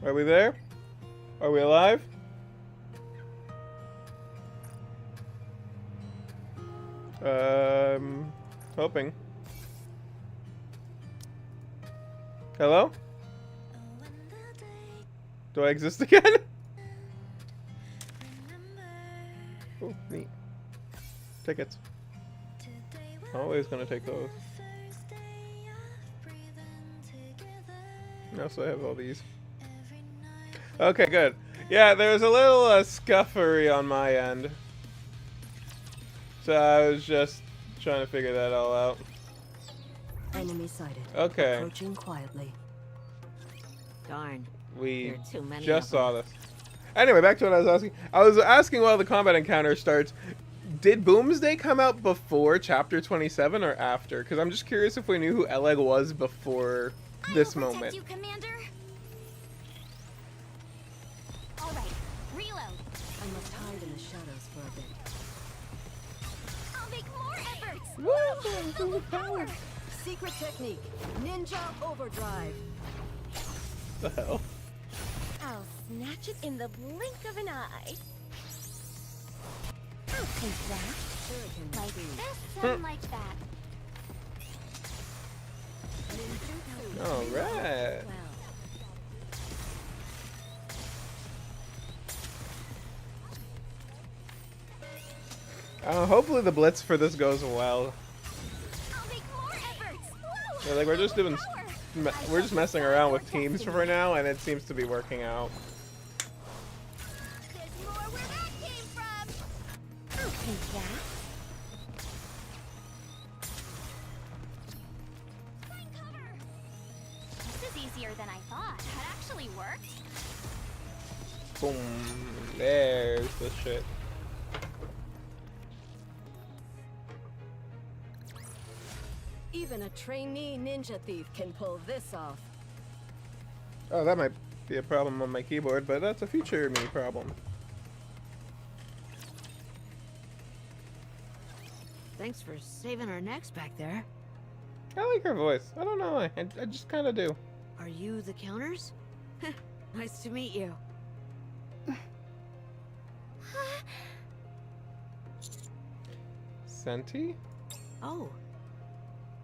Are we there? Are we alive? Hoping. Hello? Do I exist again? Oh, neat. Tickets. Always gonna take those. Also, I have all these. Okay, good. Yeah, there was a little scuffery on my end. So I was just trying to figure that all out. Enemy sighted. Okay. Approaching quietly. Darn. We There are too many just of them. saw this. Anyway, back to what I was asking. I was asking while the combat encounter starts, did Boomsday come out before Chapter 27 or after? Because I'm just curious if we knew who Eleg was before this I will moment. protect you, Commander. All right, reload. I must hide in the shadows for a bit. I'll make more efforts. Power! Secret technique. Ninja overdrive. What the hell? I'll snatch it in the blink of an eye. I'll take that. Shuriken Like speed. this and like that. Alright. Well, Hopefully the blitz for this goes well. I'll make more efforts. Whoa, Yeah, like we're just doing, power. we're just messing around with teams for now, and it seems to be working out. There's more where that came from. I'll take that. Find cover. This is easier than I thought. Boom. There's the shit. Even a trainee ninja thief can pull this off. Oh, that might be a problem on my keyboard, but that's a future me problem. Thanks for saving our necks back there. I like her voice. I don't know why. I just kind of do. Are you the counters? Nice to meet you. Senti? Oh.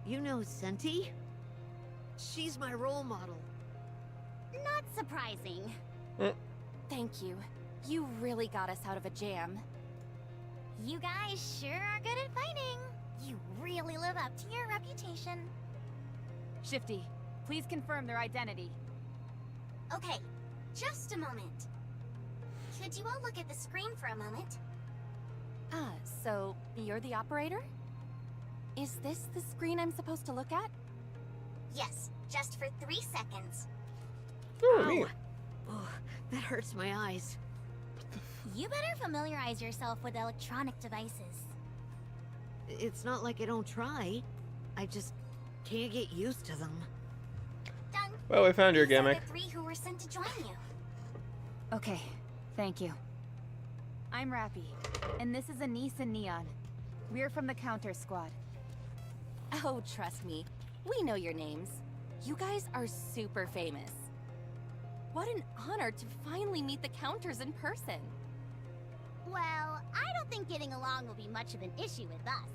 You know Senti? She's my role model. Not surprising. Thank you. You really got us out of a jam. You guys sure are good at fighting. You really live up to your reputation. Shifty, please confirm their identity. Okay, just a moment. Could you all look at the screen for a moment? So you're the operator? Is this the screen I'm supposed to look at? Yes, just for 3 seconds. Oh, neat. Oh, that hurts my eyes. You better familiarize yourself with electronic devices. It's not like I don't try. I just can't get used to them. Done. Well, we found your These are gimmick. the 3 who were sent to join you. Okay, thank you. I'm Rappy, and this is Anise and Neon. We're from the Counter Squad. Oh, trust me, we know your names. You guys are super famous. What an honor to finally meet the Counters in person. Well, I don't think getting along will be much of an issue with us.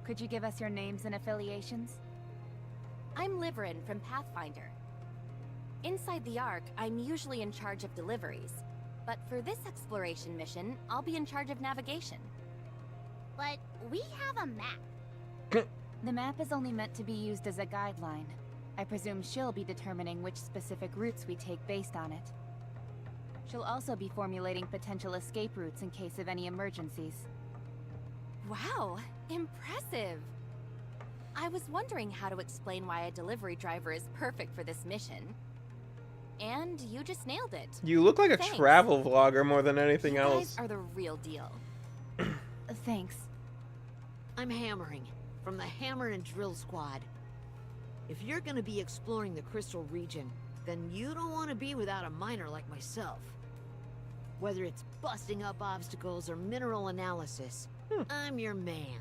Could you give us your names and affiliations? I'm Liverin from Pathfinder. Inside the Ark, I'm usually in charge of deliveries. But for this exploration mission, I'll be in charge of navigation. But we have a map. The map is only meant to be used as a guideline. I presume she'll be determining which specific routes we take based on it. She'll also be formulating potential escape routes in case of any emergencies. Wow, impressive! I was wondering how to explain why a delivery driver is perfect for this mission. And you just nailed it. You look like a Thanks. travel vlogger more than anything You else. guys are the real deal. Thanks. I'm Hammering, from the Hammer and Drill Squad. If you're gonna be exploring the Crystal region, then you don't want to be without a miner like myself. Whether it's busting up obstacles or mineral analysis, I'm your man.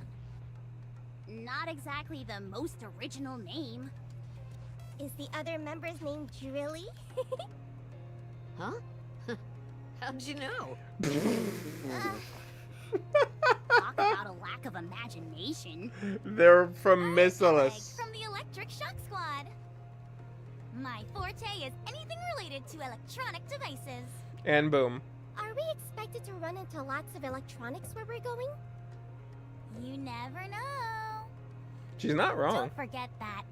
Not exactly the most original name. Is the other member's name Drilly? Huh? How'd you know? Talk about a lack of imagination. They're from I'm Missilis. From the Electric Shock Squad. My forte is anything related to electronic devices. And boom. Are we expected to run into lots of electronics where we're going? You never know. She's not wrong. Don't forget that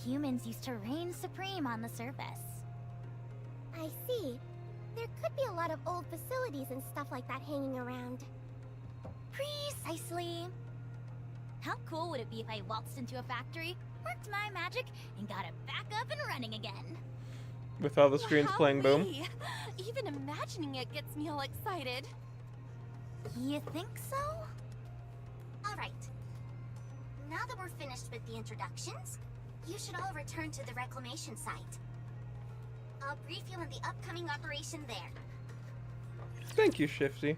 humans used to reign supreme on the surface. I see. There could be a lot of old facilities and stuff like that hanging around. Precisely. How cool would it be if I waltzed into a factory, worked my magic, and got it back up and running again? With all the screens playing boom. Wowee. Even imagining it gets me all excited. You think so? All right. Now that we're finished with the introductions, you should all return to the reclamation site. I'll brief you on the upcoming operation there. Thank you, Shifty.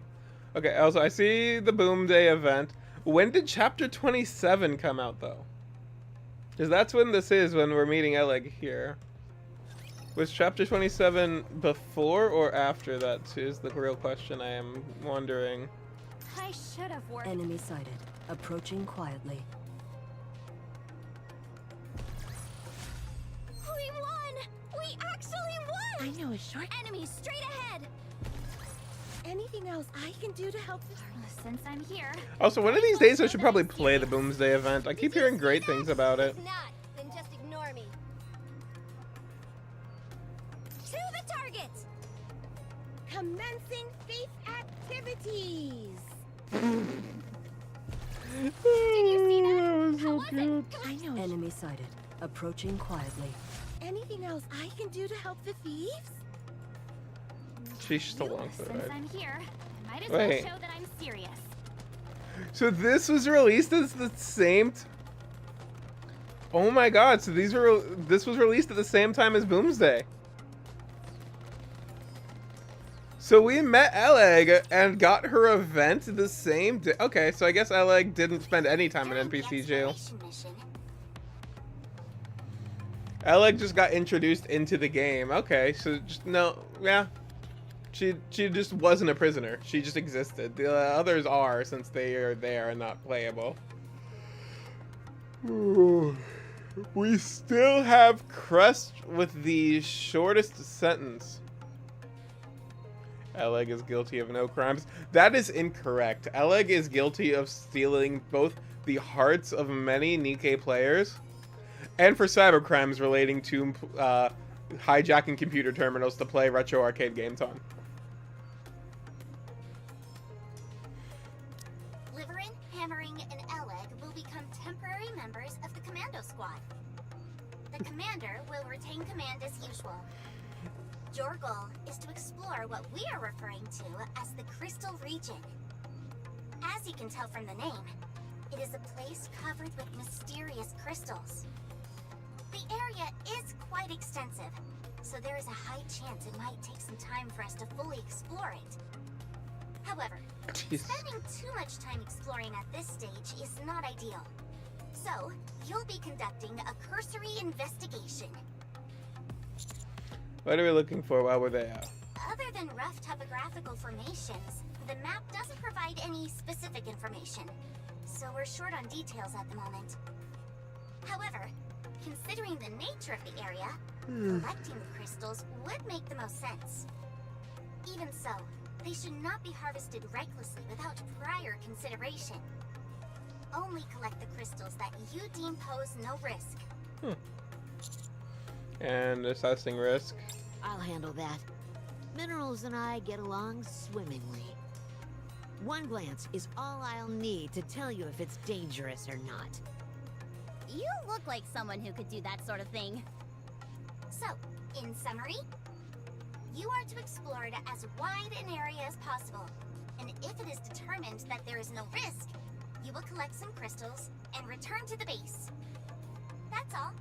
Okay, also, I see the Boom Day event. When did Chapter 27 come out, though? Because that's when this is, when we're meeting Eleg here. Was Chapter 27 before or after that, is the real question I am wondering. I should have worked. Enemy sighted. Approaching quietly. We won! We actually won! I know a short. Enemies straight ahead! Anything else I can do to help this? Since I'm here... Also, one of these days I should probably play the Boomsday event. I keep hearing great things about it. If not, then just ignore me. To the target! Commencing faith activities. Did you see that? How was it? I know. Enemy sighted. Approaching quietly. Anything else I can do to help the thieves? She's just along for the Since ride. I'm here, I might as Wait. well show that I'm serious. So this was released as the same. Oh my god! So this was released at the same time as Boomsday. So we met Eleg and got her event the same day. Okay, so I guess Eleg didn't spend any time in During the NPC jail. exploration mission, Eleg just got introduced into the game. Okay, so just no, yeah. She just wasn't a prisoner. She just existed. The others are, since they are there and not playable. We still have Crest with the shortest sentence. Eleg is guilty of no crimes. That is incorrect. Eleg is guilty of stealing both the hearts of many Nikke players and for cybercrimes relating to hijacking computer terminals to play retro arcade games on. Liverin, Hammering, and Eleg will become temporary members of the Commando Squad. The commander will retain command as usual. Your goal is to explore what we are referring to as the Crystal Region. As you can tell from the name, it is a place covered with mysterious crystals. The area is quite extensive, so there is a high chance it might take some time for us to fully explore it. However, spending too much time exploring at this stage is not ideal. So, you'll be conducting a cursory investigation. What are we looking for while we're there? Other than rough topographical formations, the map doesn't provide any specific information, so we're short on details at the moment. However, considering the nature of the area, collecting the crystals would make the most sense. Even so, they should not be harvested recklessly without prior consideration. Only collect the crystals that you deem pose no risk. And assessing risk. I'll handle that. Minerals and I get along swimmingly. One glance is all I'll need to tell you if it's dangerous or not. You look like someone who could do that sort of thing. So, in summary, you are to explore it as wide an area as possible. And if it is determined that there is no risk, you will collect some crystals and return to the base. That's all.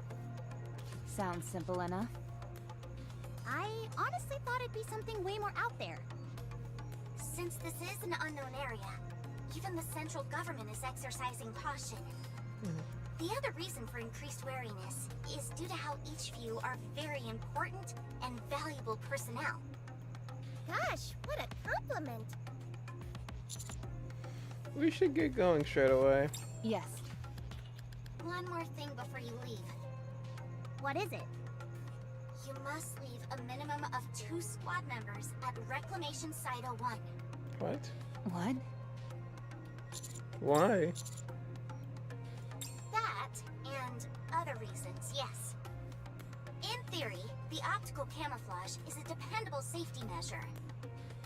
Sounds simple enough. I honestly thought it'd be something way more out there. Since this is an unknown area, even the central government is exercising caution. The other reason for increased wariness is due to how each of you are very important and valuable personnel. Gosh, what a compliment. We should get going straight away. Yes. One more thing before you leave. What is it? You must leave a minimum of 2 squad members at Reclamation Site 01. What? What? Why? That, and other reasons, yes. In theory, the optical camouflage is a dependable safety measure.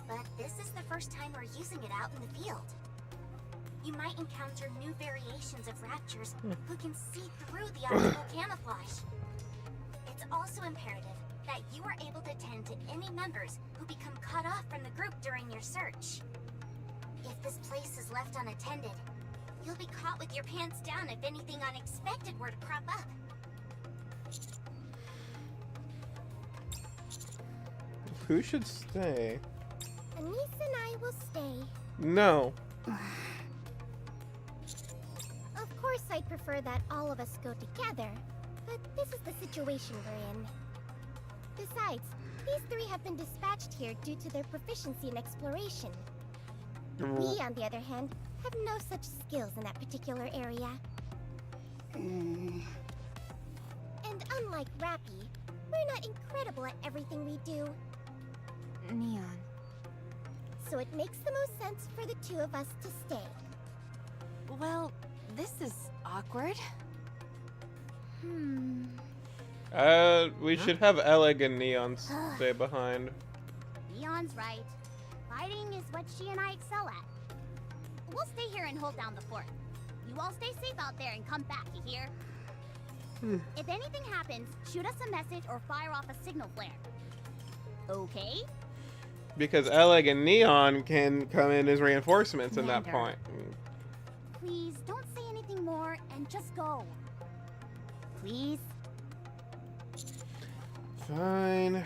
But this is the first time we're using it out in the field. You might encounter new variations of raptures who can see through the optical camouflage. It's also imperative that you are able to tend to any members who become cut off from the group during your search. If this place is left unattended, you'll be caught with your pants down if anything unexpected were to crop up. Who should stay? Anise and I will stay. No. Of course, I'd prefer that all of us go together, but this is the situation we're in. Besides, these 3 have been dispatched here due to their proficiency in exploration. We, on the other hand, have no such skills in that particular area. And unlike Rappy, we're not incredible at everything we do. Neon. So it makes the most sense for the 2 of us to stay. Well, this is awkward. We should have Eleg and Neon stay behind. Neon's right. Fighting is what she and I excel at. We'll stay here and hold down the fort. You all stay safe out there and come back, you hear? If anything happens, shoot us a message or fire off a signal flare. Okay? Because Eleg and Neon can come in as reinforcements in that Commander. point. Please, don't say anything more and just go. Please? Fine.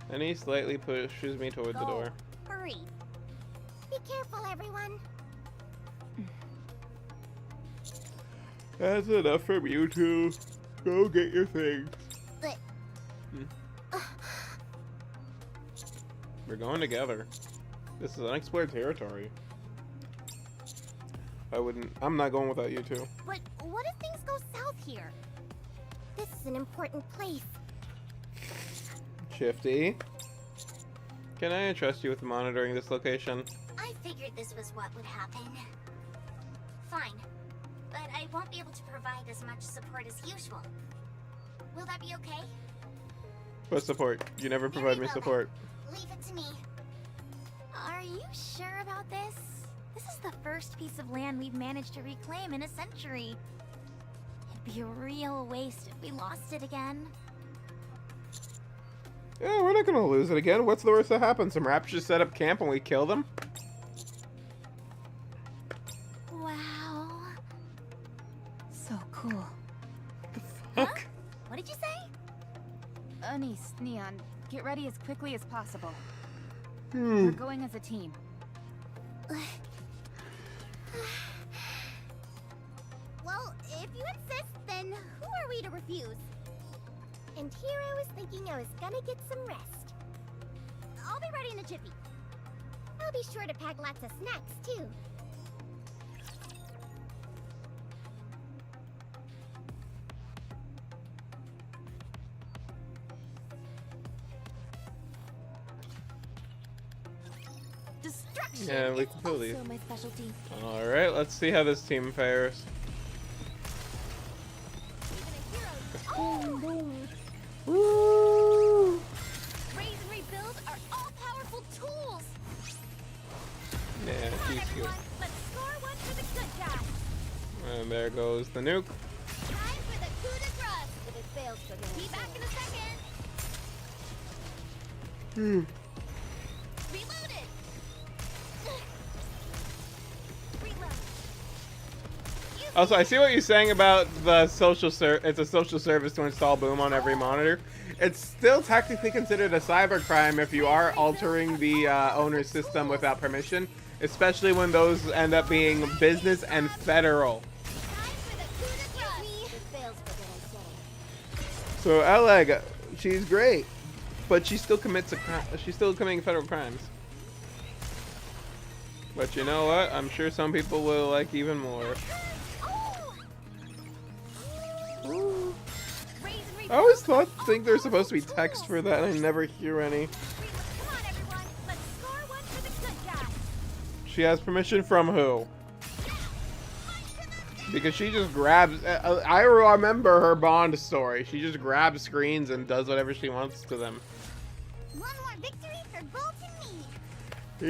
And he slightly pushes me toward the Go. door. Hurry. Be careful, everyone. That's enough from you two. Go get your things. But We're going together. This is unexplored territory. I'm not going without you two. what if things go south here? This is an important place. Shifty. Can I entrust you with monitoring this location? I figured this was what would happen. Fine. But I won't be able to provide as much support as usual. Will that be okay? What support? You never provide me well then. support. Leave it to me. Are you sure about this? This is the first piece of land we've managed to reclaim in a century. It'd be a real waste if we lost it again. Yeah, we're not gonna lose it again. What's the worst that happens? Some raptors set up camp and we kill them? Wow. So cool. Fuck. What did you say? Anise, Neon, get ready as quickly as possible. We're going as a team. Well, if you insist, then who are we to refuse? And here I was thinking I was gonna get some rest. I'll be ready in a jiffy. I'll be sure to pack lots of snacks, too. Destruction Yeah, we is can kill these. also my specialty. Alright, let's see how this team fares. Woo! Raise and rebuild are all-powerful tools. Yeah, Come on, she's good. everyone. Let's score one for the good guys. And there goes the nuke. Time for the coup de grace. If it fails, we're gonna be back in a second. Reloaded. Reload. Also, I see what you're saying about the it's a social service to install Boom on every monitor. It's still technically considered a cybercrime if you are altering the owner's system without permission, especially when those end up being business and federal. Time for the coup de grace. If it fails, we're gonna say. So Eleg, she's great, but she still commits she's still committing federal crimes. But you know what? I'm sure some people will like even more. I always think there's supposed to be text for that, and I never hear any. Come on, everyone. Let's score one for the good guys. She has permission from who? Because she just grabs. I remember her Bond story. She just grabs screens and does whatever she wants to them. One more victory for Bolt and me.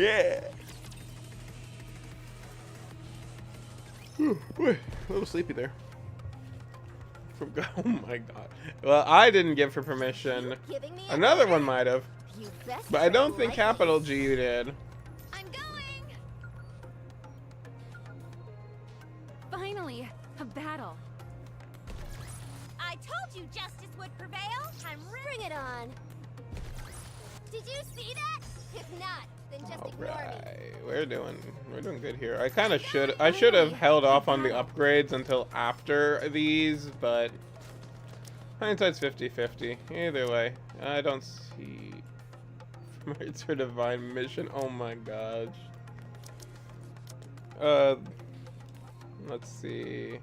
Yeah. Whew, a little sleepy there. Oh my god. Well, I didn't give her permission. Giving me Another one might have. You best But I don't tread think lightly. Capital G did. I'm going. Finally, a battle. I told you justice would prevail. Bring it on. Did you see that? If not, then just ignore me. Alright, we're doing good here. I should have held off on the upgrades until after these, but hindsight's 50-50. Either way, I don't see Merits for Divine Mission. Oh my gosh. Let's see.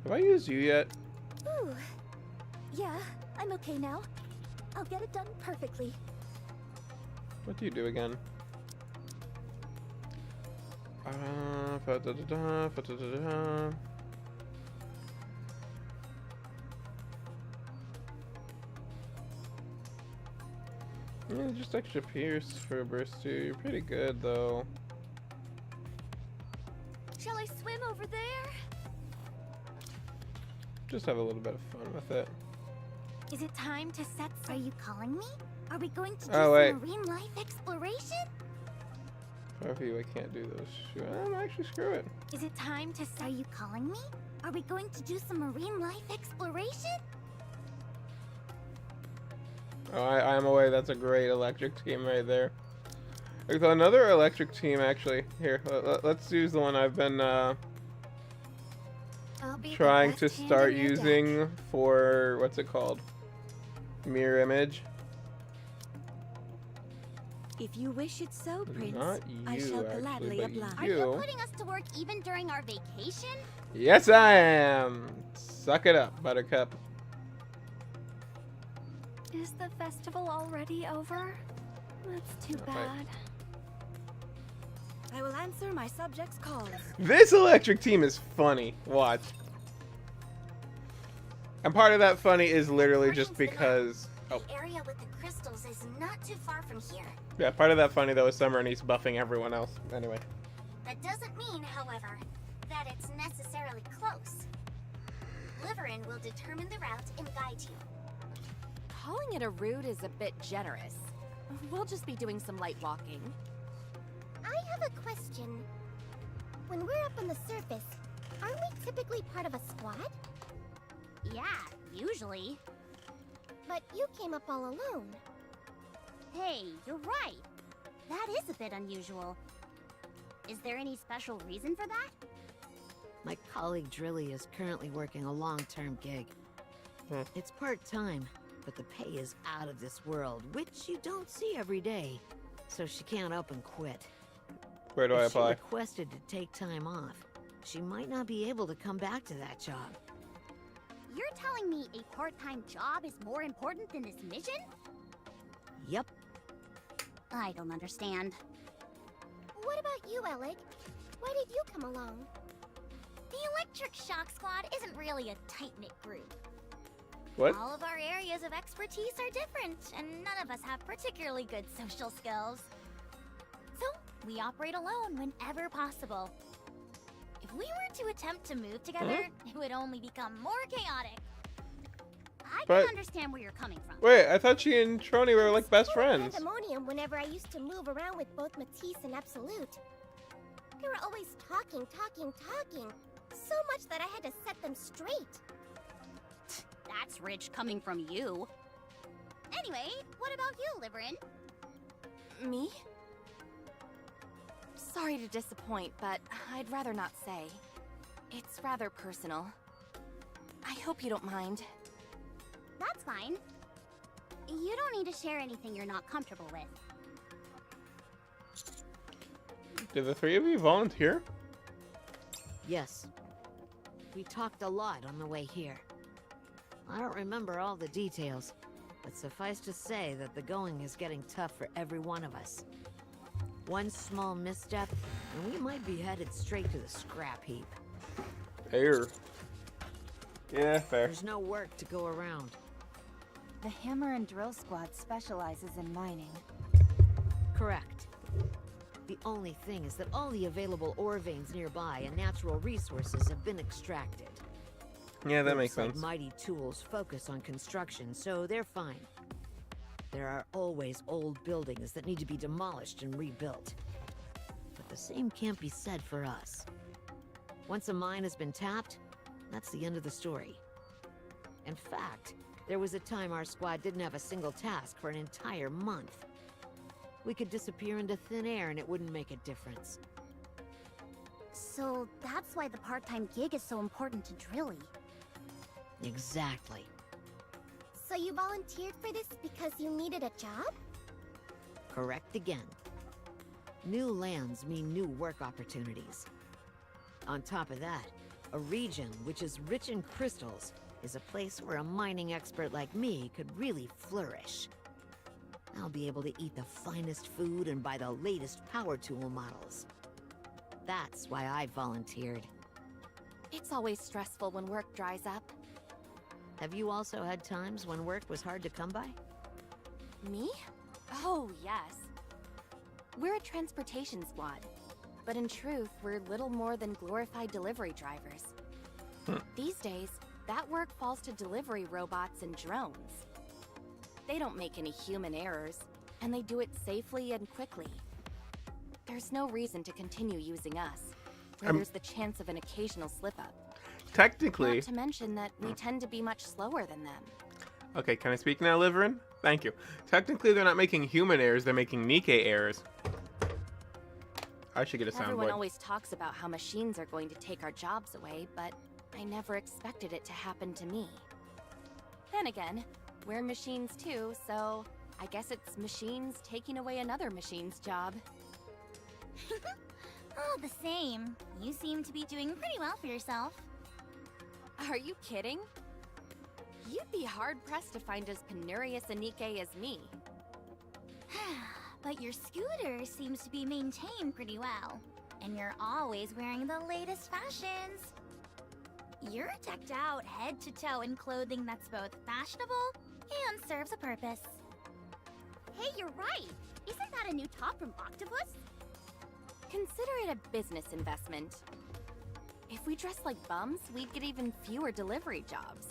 Have I used you yet? Ooh. Yeah, I'm okay now. I'll get it done perfectly. What do you do again? Fa-da-da-da, fa-da-da-da. Yeah, just extra pierce for a burst 2. You're pretty good though. Shall I swim over there? Just have a little bit of fun with it. Is it time to set some... Are you calling me? Are we going to do Oh, wait. some marine life exploration? Fuck you, I can't do those. Actually, screw it. Is it time to set... Are you calling me? Are we going to do some marine life exploration? Oh, I am away. That's a great electric team right there. There's another electric team, actually. Here, let's use the one I've been I'll be the trying best to hand start in your using deck. for, what's it called? Mirror image. If you wish it so, Prince, Not I you, shall actually, gladly but oblige. Are you putting us to work even during our vacation? Yes, I am. Suck it up, Buttercup. Is the festival already over? That's too All right. bad. I will answer my subjects' calls. This electric team is funny. Watch. And part of that funny is literally just because... Oh, The area with the crystals is not too far from here. yeah, part of that funny, though, is Summer and he's buffing everyone else. Anyway. That doesn't mean, however, that it's necessarily close. Liverin will determine the route and guide you. Calling it a route is a bit generous. We'll just be doing some light walking. I have a question. When we're up on the surface, aren't we typically part of a squad? Yeah, usually. But you came up all alone. Hey, you're right. That is a bit unusual. Is there any special reason for that? My colleague Drilly is currently working a long-term gig. Hmm. It's part-time, but the pay is out of this world, which you don't see every day. So she can't up and quit. Where do I If she apply? requested to take time off, she might not be able to come back to that job. You're telling me a part-time job is more important than this mission? Yep. I don't understand. What about you, Alec? Why did you come along? The Electric Shock Squad isn't really a tight-knit group. What? All of our areas of expertise are different, and none of us have particularly good social skills. So, we operate alone whenever possible. If we were to attempt to move together, it would only become more chaotic. I But- can understand where you're coming from. Wait, I thought she and Trony were like best Full of friends. pandemonium whenever I used to move around with both Matisse and Absolute. They were always talking. So much that I had to set them straight. That's rich coming from you. Anyway, what about you, Liverin? Me? Sorry to disappoint, but I'd rather not say. It's rather personal. I hope you don't mind. That's fine. You don't need to share anything you're not comfortable with. Did the three of you volunteer? Yes. We talked a lot on the way here. I don't remember all the details, but suffice to say that the going is getting tough for every one of us. One small misstep, and we might be headed straight to the scrap heap. Fair. Yeah, fair. There's no work to go around. The Hammer and Drill Squad specializes in mining. Correct. The only thing is that all the available ore veins nearby and natural resources have been extracted. Yeah, that makes Groups like sense. Mighty Tools focus on construction, so they're fine. There are always old buildings that need to be demolished and rebuilt. But the same can't be said for us. Once a mine has been tapped, that's the end of the story. In fact, there was a time our squad didn't have a single task for an entire month. We could disappear into thin air and it wouldn't make a difference. So that's why the part-time gig is so important to Drilly. Exactly. So you volunteered for this because you needed a job? Correct again. New lands mean new work opportunities. On top of that, a region which is rich in crystals is a place where a mining expert like me could really flourish. I'll be able to eat the finest food and buy the latest power tool models. That's why I volunteered. It's always stressful when work dries up. Have you also had times when work was hard to come by? Me? Oh, yes. We're a transportation squad. But in truth, we're little more than glorified delivery drivers. These days, that work falls to delivery robots and drones. They don't make any human errors, and they do it safely and quickly. There's no reason to continue using us, where there's the chance of an occasional slip-up. Technically... Not to mention that we tend to be much slower than them. Okay, can I speak now, Liverin? Thank you. Technically, they're not making human errors, they're making Nikke errors. I should get a soundboard. Everyone always talks about how machines are going to take our jobs away, but I never expected it to happen to me. Then again, we're machines too, so I guess it's machines taking away another machine's job. All the same, you seem to be doing pretty well for yourself. Are you kidding? You'd be hard-pressed to find as penurious a Nikke as me. But your scooter seems to be maintained pretty well. And you're always wearing the latest fashions. You're decked out head to toe in clothing that's both fashionable and serves a purpose. Hey, you're right! Isn't that a new top from Octopus? Consider it a business investment. If we dressed like bums, we'd get even fewer delivery jobs.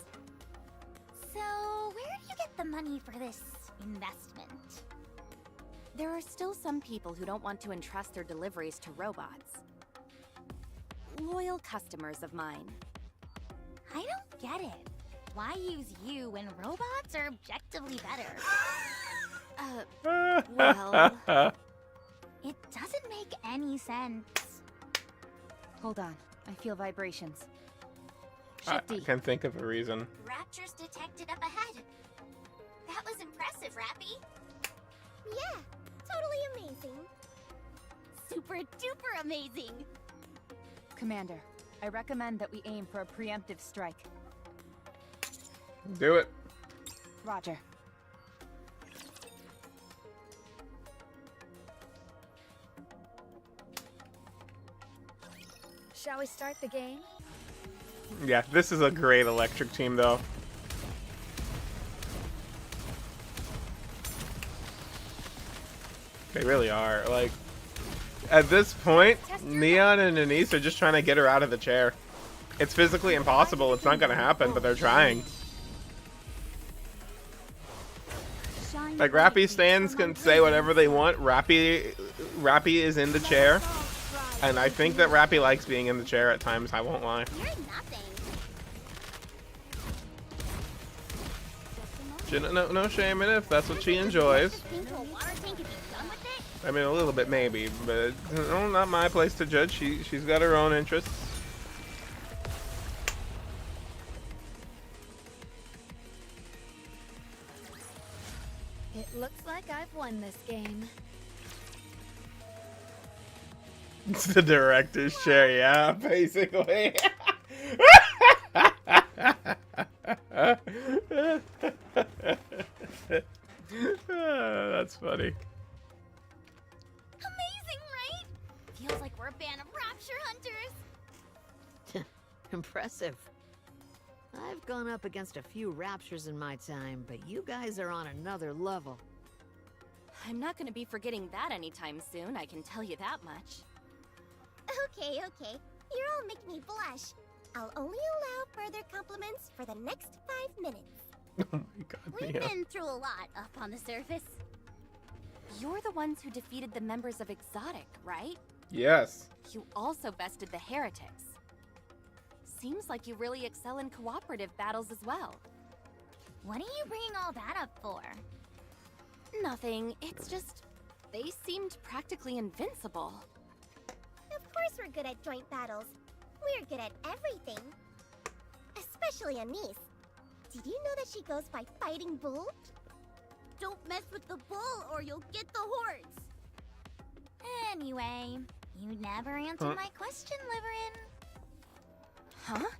So, where do you get the money for this investment? There are still some people who don't want to entrust their deliveries to robots. Loyal customers of mine. I don't get it. Why use you when robots are objectively better? Well... It doesn't make any sense. Hold on. I feel vibrations. I can think of a reason. Raptures detected up ahead. That was impressive, Rappy. Yeah, totally amazing. Super duper amazing. Commander, I recommend that we aim for a preemptive strike. Do it. Roger. Shall we start the game? Yeah, this is a great electric team, though. They really are. Like, at this point, Neon and Anise are just trying to get her out of the chair. It's physically impossible. It's not going to happen, but they're trying. Like, Rappy stands can say whatever they want. Rappy is in the chair. And I think that Rappy likes being in the chair at times, I won't lie. You're nothing. No shame in it if that's what she enjoys. Water tank if you're done with it? I mean, a little bit maybe, but no, not my place to judge. She's got her own interests. It looks like I've won this game. It's the director's chair, yeah, basically. That's funny. Amazing, right? Feels like we're a band of rapture hunters. Impressive. I've gone up against a few raptures in my time, but you guys are on another level. I'm not going to be forgetting that anytime soon, I can tell you that much. Okay. You're all making me blush. I'll only allow further compliments for the next 5 minutes. Oh my god, We've Mia. been through a lot up on the surface. You're the ones who defeated the members of Exotic, right? Yes. You also bested the Heretics. Seems like you really excel in cooperative battles as well. What are you bringing all that up for? Nothing, it's just... they seemed practically invincible. Of course we're good at joint battles. We're good at everything. Especially Anise. Did you know that she goes by Fighting Bull? Don't mess with the bull or you'll get the hordes. Anyway, you never answered my question, Liverin. Huh?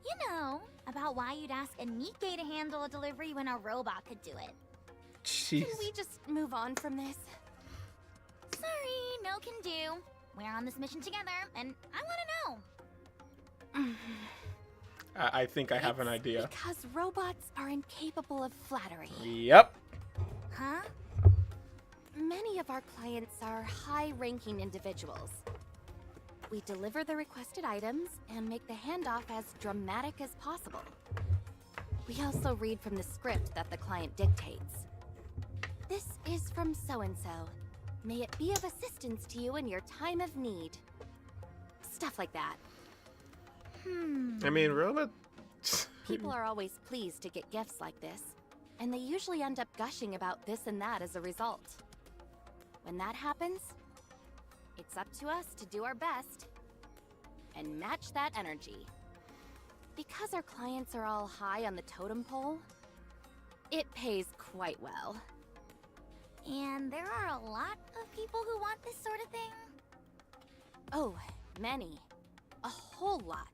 You know, about why you'd ask a Nikke to handle a delivery when a robot could do it. Jeez. Can we just move on from this? Sorry, no can do. We're on this mission together, and I want to know. I think I have an idea. Because robots are incapable of flattery. Yep. Huh? Many of our clients are high-ranking individuals. We deliver the requested items and make the handoff as dramatic as possible. We also read from the script that the client dictates. This is from so-and-so. May it be of assistance to you in your time of need. Stuff like that. I mean, robot. People are always pleased to get gifts like this, and they usually end up gushing about this and that as a result. When that happens, it's up to us to do our best and match that energy. Because our clients are all high on the totem pole, it pays quite well. And there are a lot of people who want this sort of thing? Oh, many. A whole lot.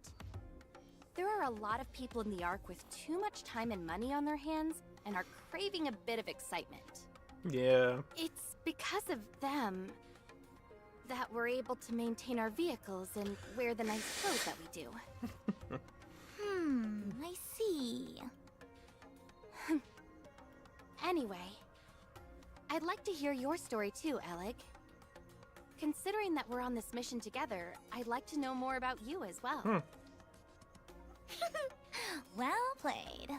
There are a lot of people in the Ark with too much time and money on their hands and are craving a bit of excitement. Yeah. It's because of them that we're able to maintain our vehicles and wear the nice clothes that we do. I see. Anyway, I'd like to hear your story too, Alec. Considering that we're on this mission together, I'd like to know more about you as well. Well played.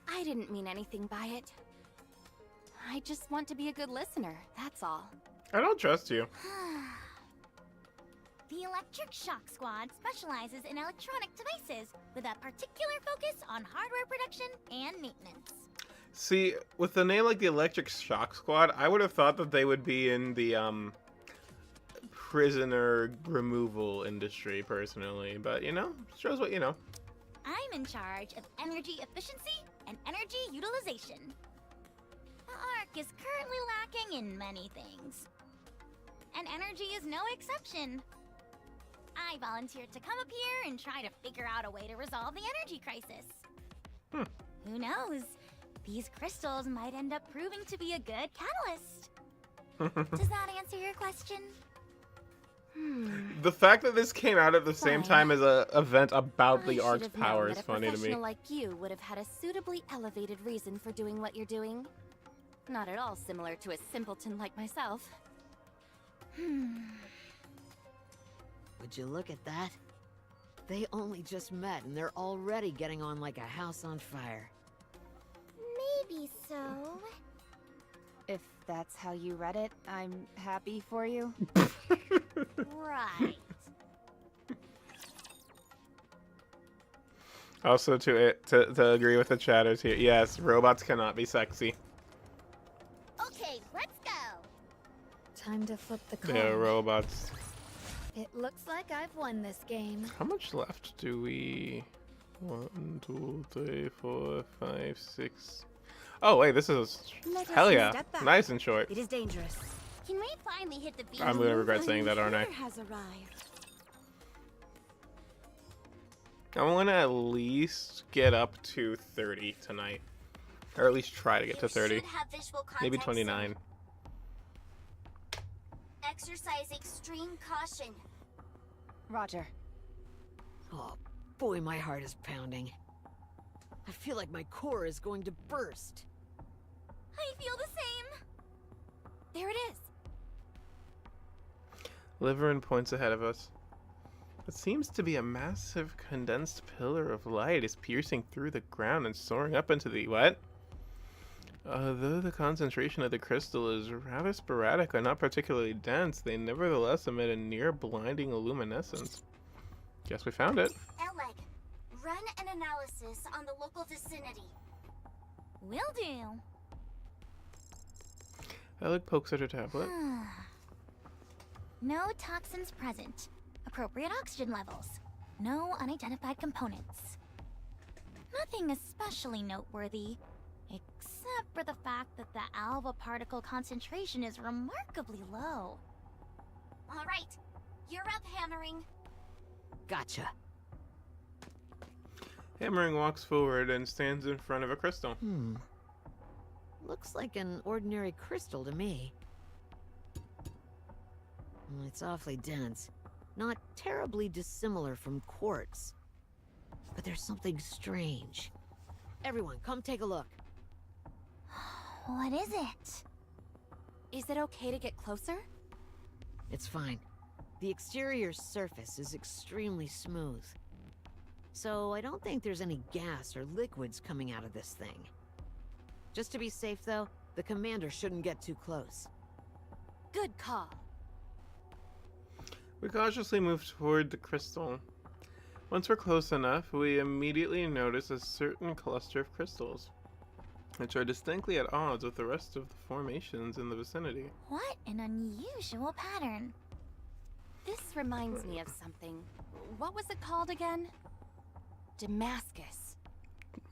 I didn't mean anything by it. I just want to be a good listener, that's all. I don't trust you. The Electric Shock Squad specializes in electronic devices with a particular focus on hardware production and maintenance. See, with a name like the Electric Shock Squad, I would have thought that they would be in the prisoner removal industry, personally. But, you know, shows what you know. I'm in charge of energy efficiency and energy utilization. The Ark is currently lacking in many things, and energy is no exception. I volunteered to come up here and try to figure out a way to resolve the energy crisis. Who knows? These crystals might end up proving to be a good catalyst. Does that answer your question? The fact that this came out at the same time as an event about the I Ark's should have known power that is funny a to me. professional like you would have had a suitably elevated reason for doing what you're doing. Not at all similar to a simpleton like myself. Would you look at that? They only just met and they're already getting on like a house on fire. Maybe so. If that's how you read it, I'm happy for you. Right. Also, to agree with the chatters here, yes, robots cannot be sexy. Okay, let's go. Time to flip the coin. They're robots. It looks like I've won this game. How much left do we? 1, 2, 3, 4, 5, 6. Oh wait, this is hell yeah, nice and short. It is dangerous. Can we finally hit the beach? I'm gonna regret saying that, aren't I? Has arrived. I want to at least get up to 30 tonight, or at least try to get to 30. Should have visual Maybe context 29. Exercise extreme caution. Roger. Oh, boy, my heart is pounding. I feel like my core is going to burst. I feel the same. There it is. Liverin points ahead of us. What seems to be a massive condensed pillar of light is piercing through the ground and soaring up into the what? Though the concentration of the crystal is rather sporadic and not particularly dense, they nevertheless emit a near blinding luminescence. Guess we found it. Eleg, run an analysis on the local vicinity. Will do. Alec pokes at her tablet. No toxins present. Appropriate oxygen levels. No unidentified components. Nothing especially noteworthy, except for the fact that the alpha particle concentration is remarkably low. All right, you're up, Hammering. Gotcha. Hammering walks forward and stands in front of a crystal. Looks like an ordinary crystal to me. It's awfully dense. Not terribly dissimilar from quartz. But there's something strange. Everyone, come take a look. What is it? Is it okay to get closer? It's fine. The exterior surface is extremely smooth. So I don't think there's any gas or liquids coming out of this thing. Just to be safe though, the commander shouldn't get too close. Good call. We cautiously move toward the crystal. Once we're close enough, we immediately notice a certain cluster of crystals, which are distinctly at odds with the rest of the formations in the vicinity. What an unusual pattern. This reminds me of something. What was it called again? Damascus.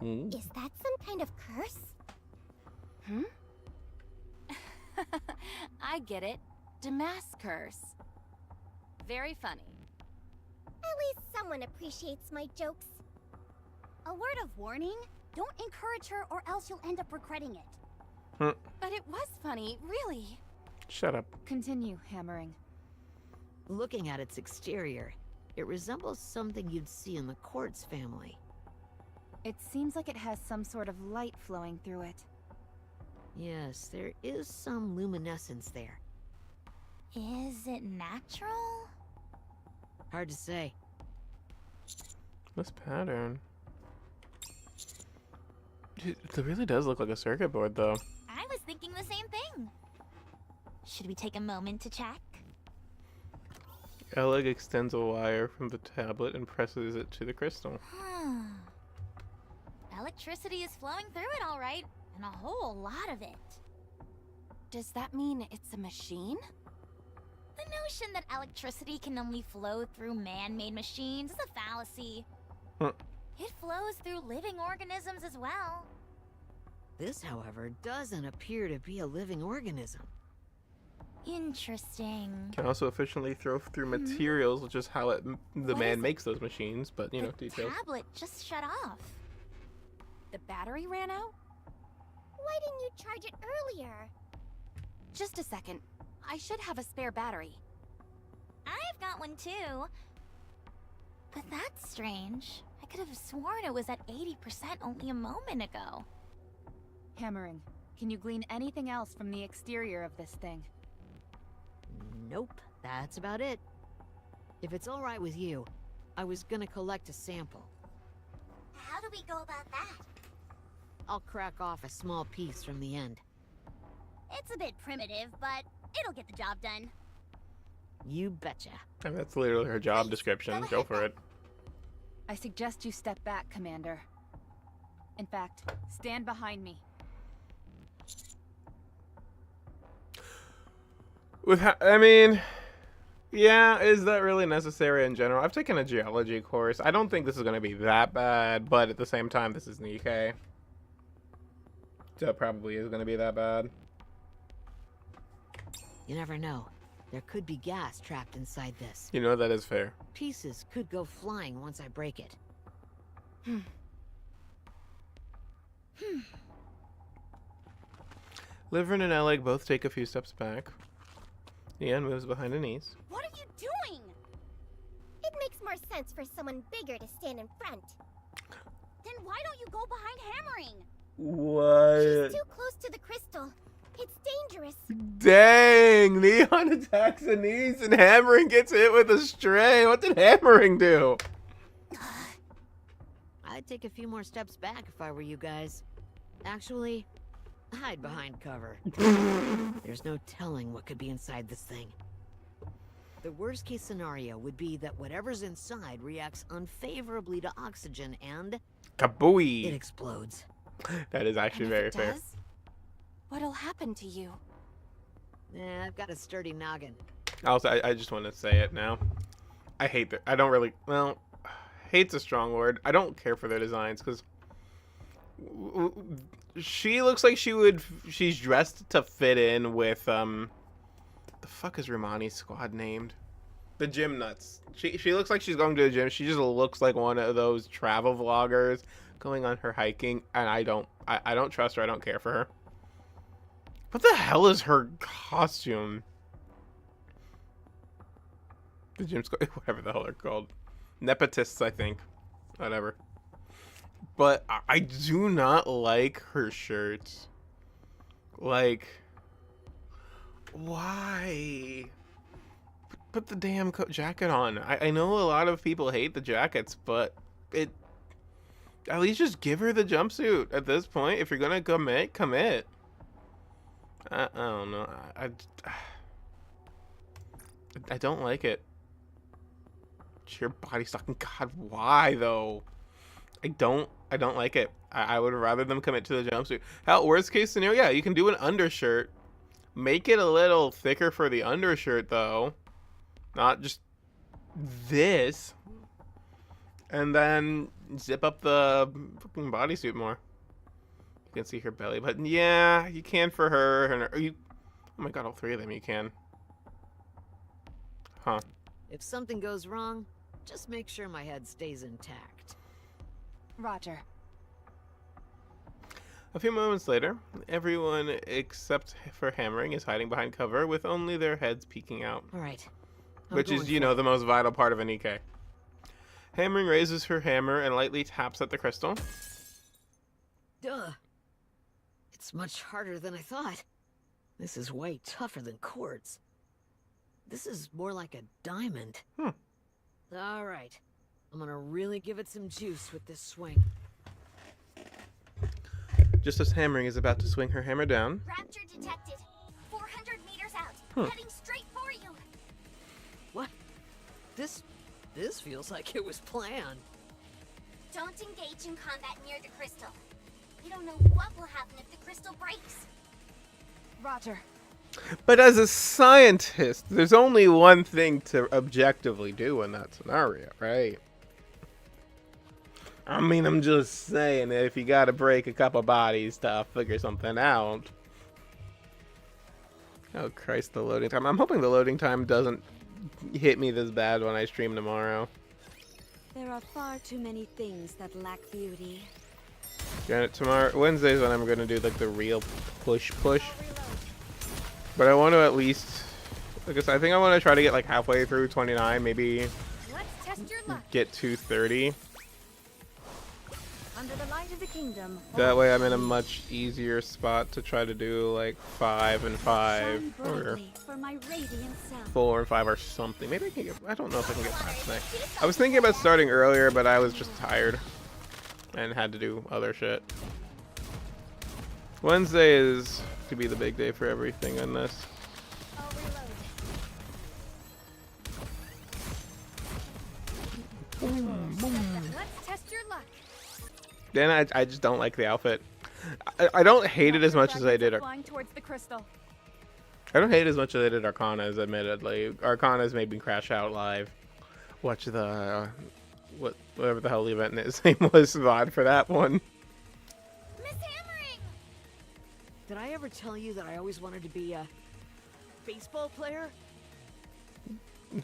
Is that some kind of curse? Hmm? I get it. Damascus. Very funny. At least someone appreciates my jokes. A word of warning? Don't encourage her or else you'll end up regretting it. But it was funny, really. Shut up. Continue hammering. Looking at its exterior, it resembles something you'd see in the Quartz family. It seems like it has some sort of light flowing through it. Yes, there is some luminescence there. Is it natural? Hard to say. This pattern. It really does look like a circuit board, though. I was thinking the same thing. Should we take a moment to check? Oleg extends a wire from the tablet and presses it to the crystal. Electricity is flowing through it all right, and a whole lot of it. Does that mean it's a machine? The notion that electricity can only flow through man-made machines is a fallacy. It flows through living organisms as well. This, however, doesn't appear to be a living organism. Interesting. Can also efficiently throw through materials, which is how the man makes those machines, but, you know, The details. tablet just shut off. The battery ran out? Why didn't you charge it earlier? Just a second. I should have a spare battery. I've got one too. But that's strange. I could have sworn it was at 80% only a moment ago. Hammering. Can you glean anything else from the exterior of this thing? Nope, that's about it. If it's all right with you, I was gonna collect a sample. How do we go about that? I'll crack off a small piece from the end. It's a bit primitive, but it'll get the job done. You betcha. And that's literally her job description. Go for it. I suggest you step back, Commander. In fact, stand behind me. I mean, yeah, is that really necessary in general? I've taken a geology course. I don't think this is going to be that bad, but at the same time, this is Nikke. So it probably is going to be that bad. You never know. There could be gas trapped inside this. You know, that is fair. Pieces could go flying once I break it. Livern and Oleg both take a few steps back. Ian moves behind Anise. What are you doing? It makes more sense for someone bigger to stand in front. Then why don't you go behind hammering? What? She's too close to the crystal. It's dangerous. Dang! Neon attacks Anise and Hammering gets hit with a stray. What did Hammering do? I'd take a few more steps back if I were you guys. Actually, hide behind cover. There's no telling what could be inside this thing. The worst case scenario would be that whatever's inside reacts unfavorably to oxygen and... it Kabooey! explodes. That is actually And if very it fair. does, what'll happen to you? I've got a sturdy noggin. Also, I just want to say it now. I hate that. I don't really... Well, hate's a strong word. I don't care for their designs, because... She looks like she's dressed to fit in with, the fuck is Romani's squad named? The Gym Nuts. She looks like she's going to the gym. She just looks like one of those travel vloggers going on her hiking, and I don't trust her. I don't care for her. What the hell is her costume? The gym squad, whatever the hell they're called. Nepotists, I think. Whatever. But I do not like her shirts. Like, why? put the damn jacket on. I know a lot of people hate the jackets, but at least just give her the jumpsuit at this point. If you're gonna commit. I don't know. I don't like it. Sheer body stocking. God, why though? I don't like it. I would rather them commit to the jumpsuit. Hell, worst case scenario, yeah, you can do an undershirt. Make it a little thicker for the undershirt though. Not just this. And then zip up the fucking bodysuit more. You can see her belly button. Yeah, you can for her. And her, you. Oh my god, all three of them you can. Huh. If something goes wrong, just make sure my head stays intact. Roger. A few moments later, everyone except for Hammering is hiding behind cover with only their heads peeking out. All right. Which is, you know, the most vital part of a Nikke. Hammering raises her hammer and lightly taps at the crystal. Duh. It's much harder than I thought. This is way tougher than quartz. This is more like a diamond. All right. I'm gonna really give it some juice with this swing. Just as Hammering is about to swing her hammer down. Rapture detected. 400 meters out. Heading straight for you. What? This feels like it was planned. Don't engage in combat near the crystal. You don't know what will happen if the crystal breaks. Roger. But as a scientist, there's only one thing to objectively do in that scenario, right? I mean, I'm just saying that if you gotta break a couple bodies to figure something out. Oh Christ, the loading time. I'm hoping the loading time doesn't hit me this bad when I stream tomorrow. There are far too many things that lack beauty. Granted, tomorrow, Wednesday's when I'm gonna do like the real push. But I want to at least, like I said, I think I want to try to get like halfway through 29, maybe Let's test your luck. get to 30. Under the light of the kingdom. That way I'm in a much easier spot to try to do like 5 and 5 Shine or brightly for my radiant self. 4 and 5 or something. Maybe I can get, I don't know if I can get 5 tonight. I was thinking about starting earlier, but I was just tired and had to do other shit. Wednesday is to be the big day for everything in this. I'll reload. Let's test your luck. Then I just don't like the outfit. I don't hate it as much as I did. Flying towards the crystal. I don't hate it as much as I did Arcana's, admittedly. Arcana's made me crash out live. Watch the whatever the hell the event his name was VOD for that one. Miss Hammering! Did I ever tell you that I always wanted to be a baseball player?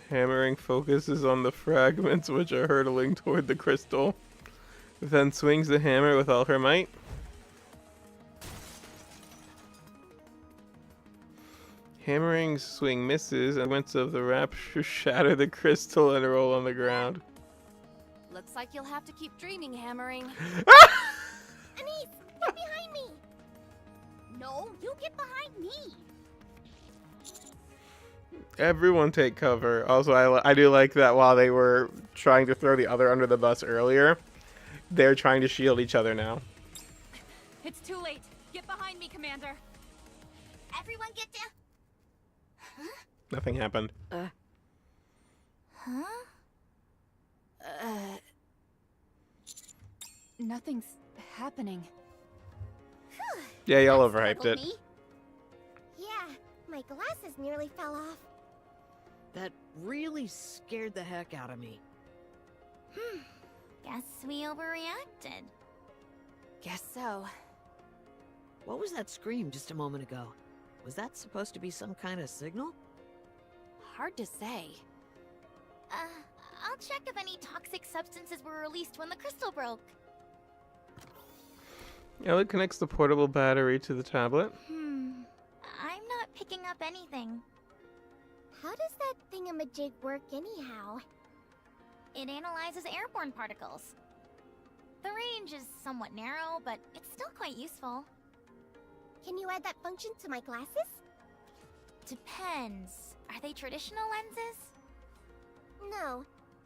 Hammering focuses on the fragments which are hurtling toward the crystal. Then swings the hammer with all her might. Hammering's swing misses, and fragments of the rapture shatter the crystal and roll on the ground. Looks like you'll have to keep dreaming, Hammering. Anise, get behind me! No, you get behind me! Everyone take cover. Also, I do like that while they were trying to throw the other under the bus earlier, they're trying to shield each other now. It's too late. Get behind me, Commander. Everyone get down. Nothing happened. Huh? Nothing's happening. Yeah, y'all overhyped it. Me? Yeah, my glasses nearly fell off. That really scared the heck out of me. Guess we overreacted. Guess so. What was that scream just a moment ago? Was that supposed to be some kind of signal? Hard to say. I'll check if any toxic substances were released when the crystal broke. Elliot connects the portable battery to the tablet. I'm not picking up anything. How does that thingamajig work anyhow? It analyzes airborne particles. The range is somewhat narrow, but it's still quite useful. Can you add that function to my glasses? Depends. Are they traditional lenses? No,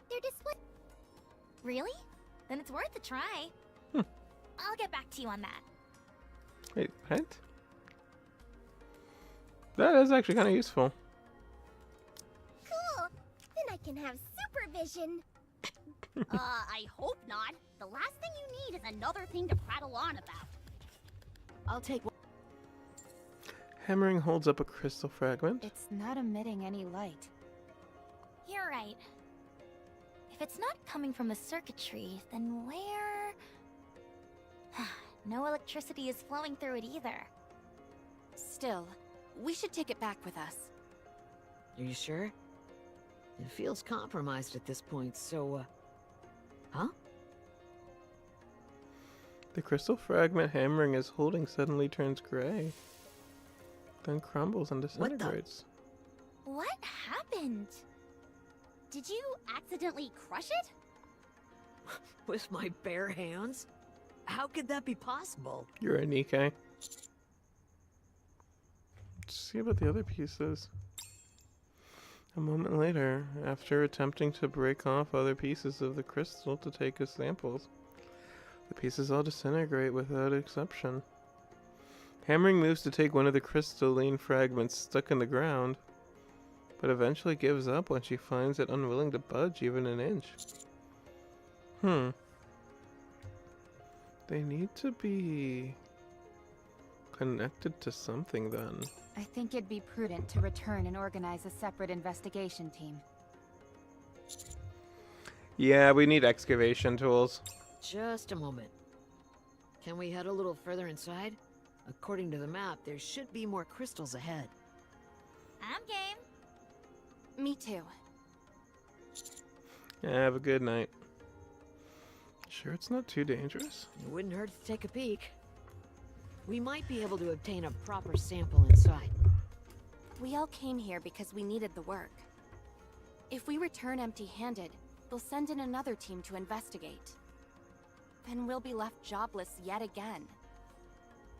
they're display. Really? Then it's worth a try. Hmm. I'll get back to you on that. Wait, what? That is actually kind of useful. Cool. Then I can have supervision. I hope not. The last thing you need is another thing to prattle on about. I'll take one. Hammering holds up a crystal fragment. It's not emitting any light. You're right. If it's not coming from the circuitry, then where... No electricity is flowing through it either. Still, we should take it back with us. Are you sure? It feels compromised at this point, so, Huh? The crystal fragment Hammering is holding suddenly turns gray. Then crumbles and What the- disintegrates. What happened? Did you accidentally crush it? With my bare hands? How could that be possible? You're a Nikke. Let's see about the other pieces. A moment later, after attempting to break off other pieces of the crystal to take as samples, the pieces all disintegrate without exception. Hammering moves to take one of the crystalline fragments stuck in the ground, but eventually gives up when she finds it unwilling to budge even an inch. They need to be connected to something then. I think it'd be prudent to return and organize a separate investigation team. Yeah, we need excavation tools. Just a moment. Can we head a little further inside? According to the map, there should be more crystals ahead. I'm game. Me too. Have a good night. Sure it's not too dangerous? It wouldn't hurt to take a peek. We might be able to obtain a proper sample inside. We all came here because we needed the work. If we return empty-handed, they'll send in another team to investigate. Then we'll be left jobless yet again.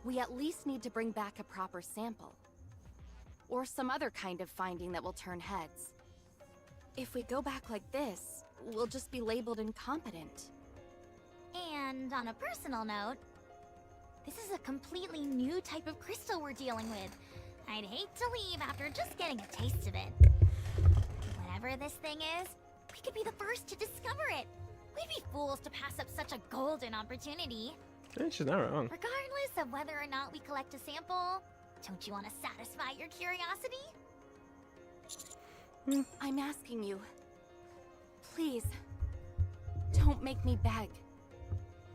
We at least need to bring back a proper sample. Or some other kind of finding that will turn heads. If we go back like this, we'll just be labeled incompetent. And on a personal note, this is a completely new type of crystal we're dealing with. I'd hate to leave after just getting a taste of it. Whatever this thing is, we could be the first to discover it. We'd be fools to pass up such a golden opportunity. She's not wrong. Regardless of whether or not we collect a sample, don't you want to satisfy your curiosity? I'm asking you. Please, don't make me beg.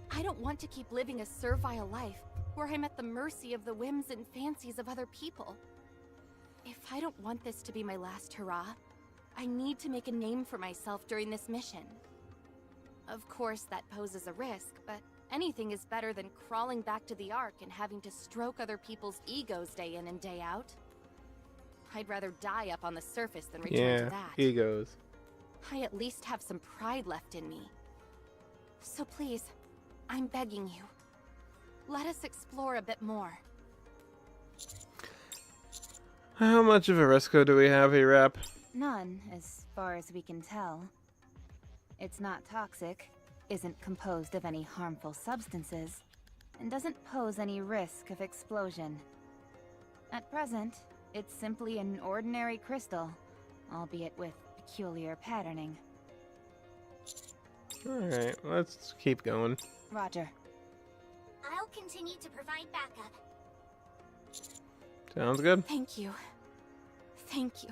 I don't want to keep living a servile life where I'm at the mercy of the whims and fancies of other people. If I don't want this to be my last hurrah, I need to make a name for myself during this mission. Of course, that poses a risk, but anything is better than crawling back to the Ark and having to stroke other people's egos day in and day out. I'd rather die up on the surface than return to that. Egos. I at least have some pride left in me. So please, I'm begging you. Let us explore a bit more. How much of a Resco do we have here, Rap? None, as far as we can tell. It's not toxic, isn't composed of any harmful substances, and doesn't pose any risk of explosion. At present, it's simply an ordinary crystal, albeit with peculiar patterning. Alright, let's keep going. Roger. I'll continue to provide backup. Sounds good. Thank you. Thank you.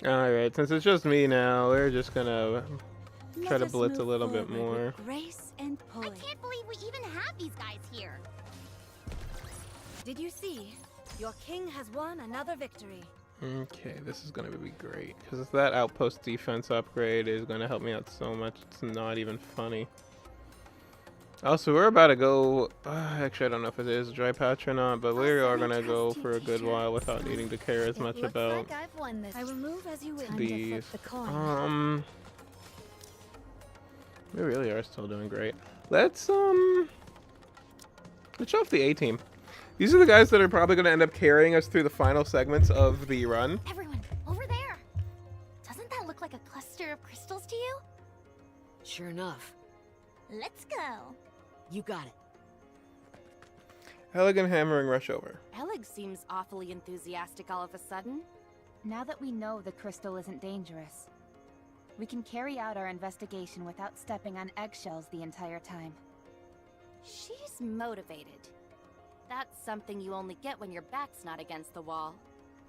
Alright, since it's just me now, we're just gonna try Let to us blitz a move little bit forward more. with grace and I poise. can't believe we even have these guys here. Did you see? Your king has won another victory. Okay, this is gonna be great, because that outpost defense upgrade is gonna help me out so much, it's not even funny. Also, we're about to go, actually I don't know if it is a dry patch or not, but we are gonna go for a good while without needing to care as much about I've won this. I will move as you wish. these. The coin. We really are still doing great. Let's show off the A-team. These are the guys that are probably going to end up carrying us through the final segments of the run. Everyone, over there! Doesn't that look like a cluster of crystals to you? Sure enough. Let's go. You got it. Elegant hammering rush over. Elig seems awfully enthusiastic all of a sudden. Now that we know the crystal isn't dangerous, we can carry out our investigation without stepping on eggshells the entire time. She's motivated. That's something you only get when your back's not against the wall.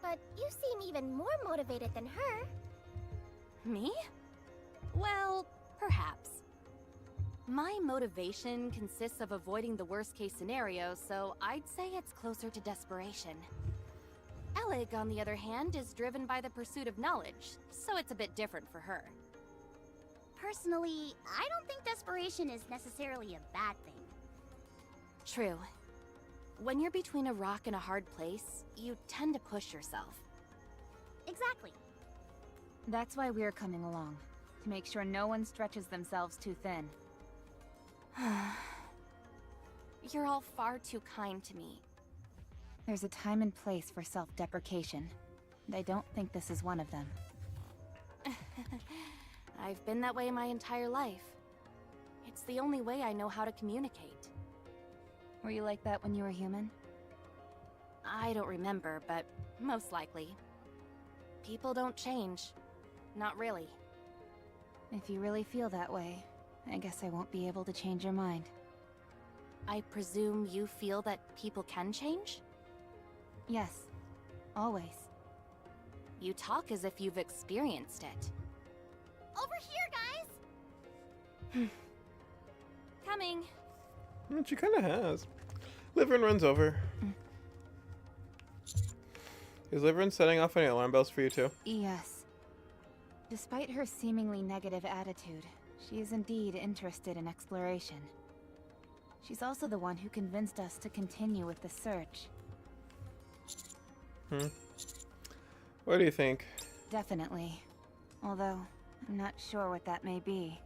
But you seem even more motivated than her. Me? Well, perhaps. My motivation consists of avoiding the worst-case scenario, so I'd say it's closer to desperation. Elig, on the other hand, is driven by the pursuit of knowledge, so it's a bit different for her. Personally, I don't think desperation is necessarily a bad thing. True. When you're between a rock and a hard place, you tend to push yourself. Exactly. That's why we're coming along, to make sure no one stretches themselves too thin. You're all far too kind to me. There's a time and place for self-deprecation, and I don't think this is one of them. I've been that way my entire life. It's the only way I know how to communicate. Were you like that when you were human? I don't remember, but most likely. People don't change. Not really. If you really feel that way, I guess I won't be able to change your mind. I presume you feel that people can change? Yes. Always. You talk as if you've experienced it. Over here, guys! Coming. She kind of has. Liverin runs over. Is Liverin setting off any alarm bells for you too? Yes. Despite her seemingly negative attitude, she is indeed interested in exploration. She's also the one who convinced us to continue with the search. What do you think? Definitely. Although, I'm not sure what that may be.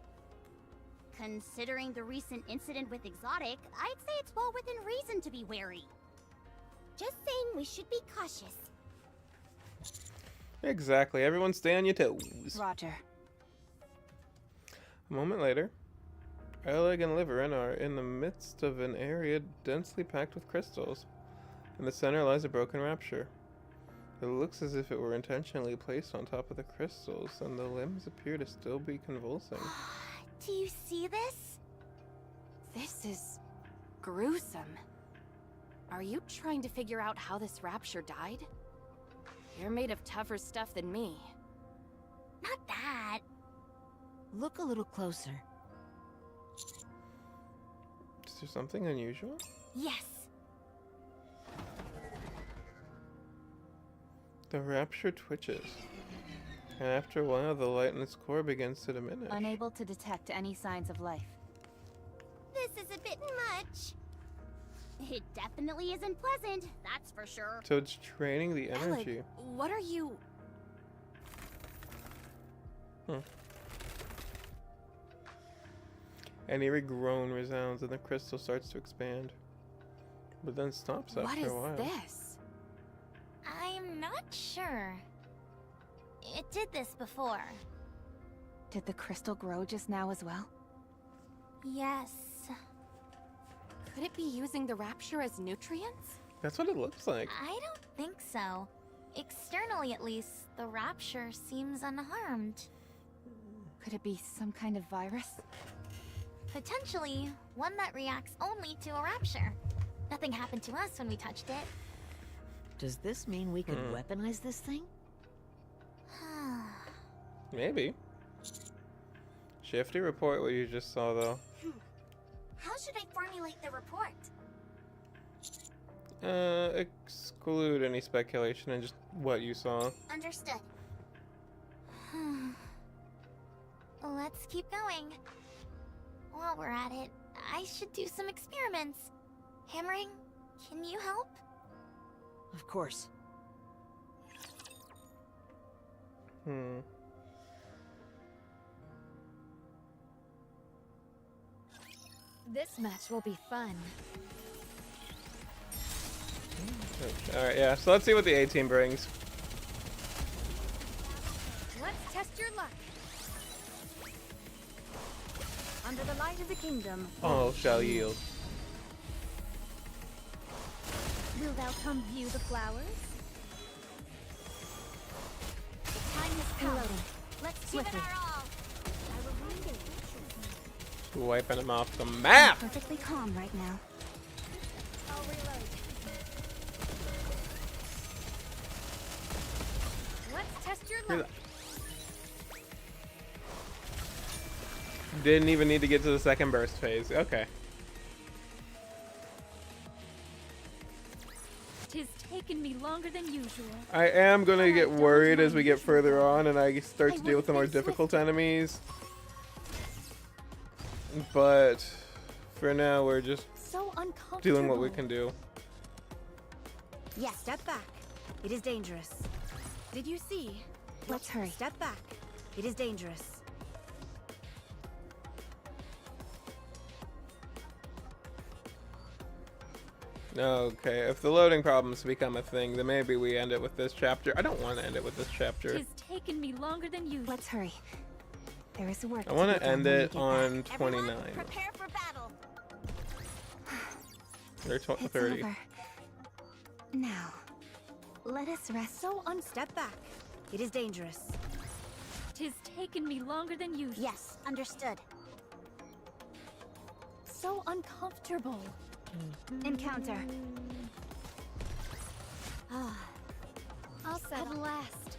Considering the recent incident with Exotic, I'd say it's well within reason to be wary. Just saying we should be cautious. Exactly. Everyone stay on your toes. Roger. A moment later, Elig and Liverin are in the midst of an area densely packed with crystals. In the center lies a broken rapture. It looks as if it were intentionally placed on top of the crystals, and the limbs appear to still be convulsing. Do you see this? This is gruesome. Are you trying to figure out how this rapture died? You're made of tougher stuff than me. Not that. Look a little closer. Is there something unusual? Yes. The rapture twitches, and after a while the light in its core begins to diminish. Unable to detect any signs of life. This is a bit much. It definitely isn't pleasant, that's for sure. So it's draining the energy. Elig, what are you... An eerie groan resounds and the crystal starts to expand, but then stops after a while. What is this? I'm not sure. It did this before. Did the crystal grow just now as well? Yes. Could it be using the rapture as nutrients? That's what it looks like. I don't think so. Externally, at least, the rapture seems unharmed. Could it be some kind of virus? Potentially, one that reacts only to a rapture. Nothing happened to us when we touched it. Does this mean we could weaponize this thing? Maybe. Shifty, report what you just saw, though. How should I formulate the report? Exclude any speculation and just what you saw. Understood. Let's keep going. While we're at it, I should do some experiments. Hammering, can you help? Of course. This match will be fun. Alright, yeah. So let's see what the A-team brings. Let's test your luck. Under the light of the kingdom. All shall yield. Will thou come view the flowers? The time has come. Reloading. Let's give it our all. I will read it. Wiping him off the map! Perfectly calm right now. I'll reload. Let's test your luck. Didn't even need to get to the second burst phase. Okay. Tis taken me longer than usual. I am gonna get worried as we get further on and I start to deal with the more difficult enemies. But for now, we're just So uncomfortable. doing what we can do. Yes, step back. It is dangerous. Did you see? Let's hurry. Step back. It is dangerous. Okay, if the loading problems become a thing, then maybe we end it with this chapter. I don't want to end it with this chapter. Tis taken me longer than usual. Let's hurry. There is work. I want be to done end when we it get on back. 29. Everyone, prepare for battle. Or It's 30. over. Now, let us rest. So step back. It is dangerous. Tis taken me longer than usual. Yes, understood. So uncomfortable. Encounter. I'll settle. At last,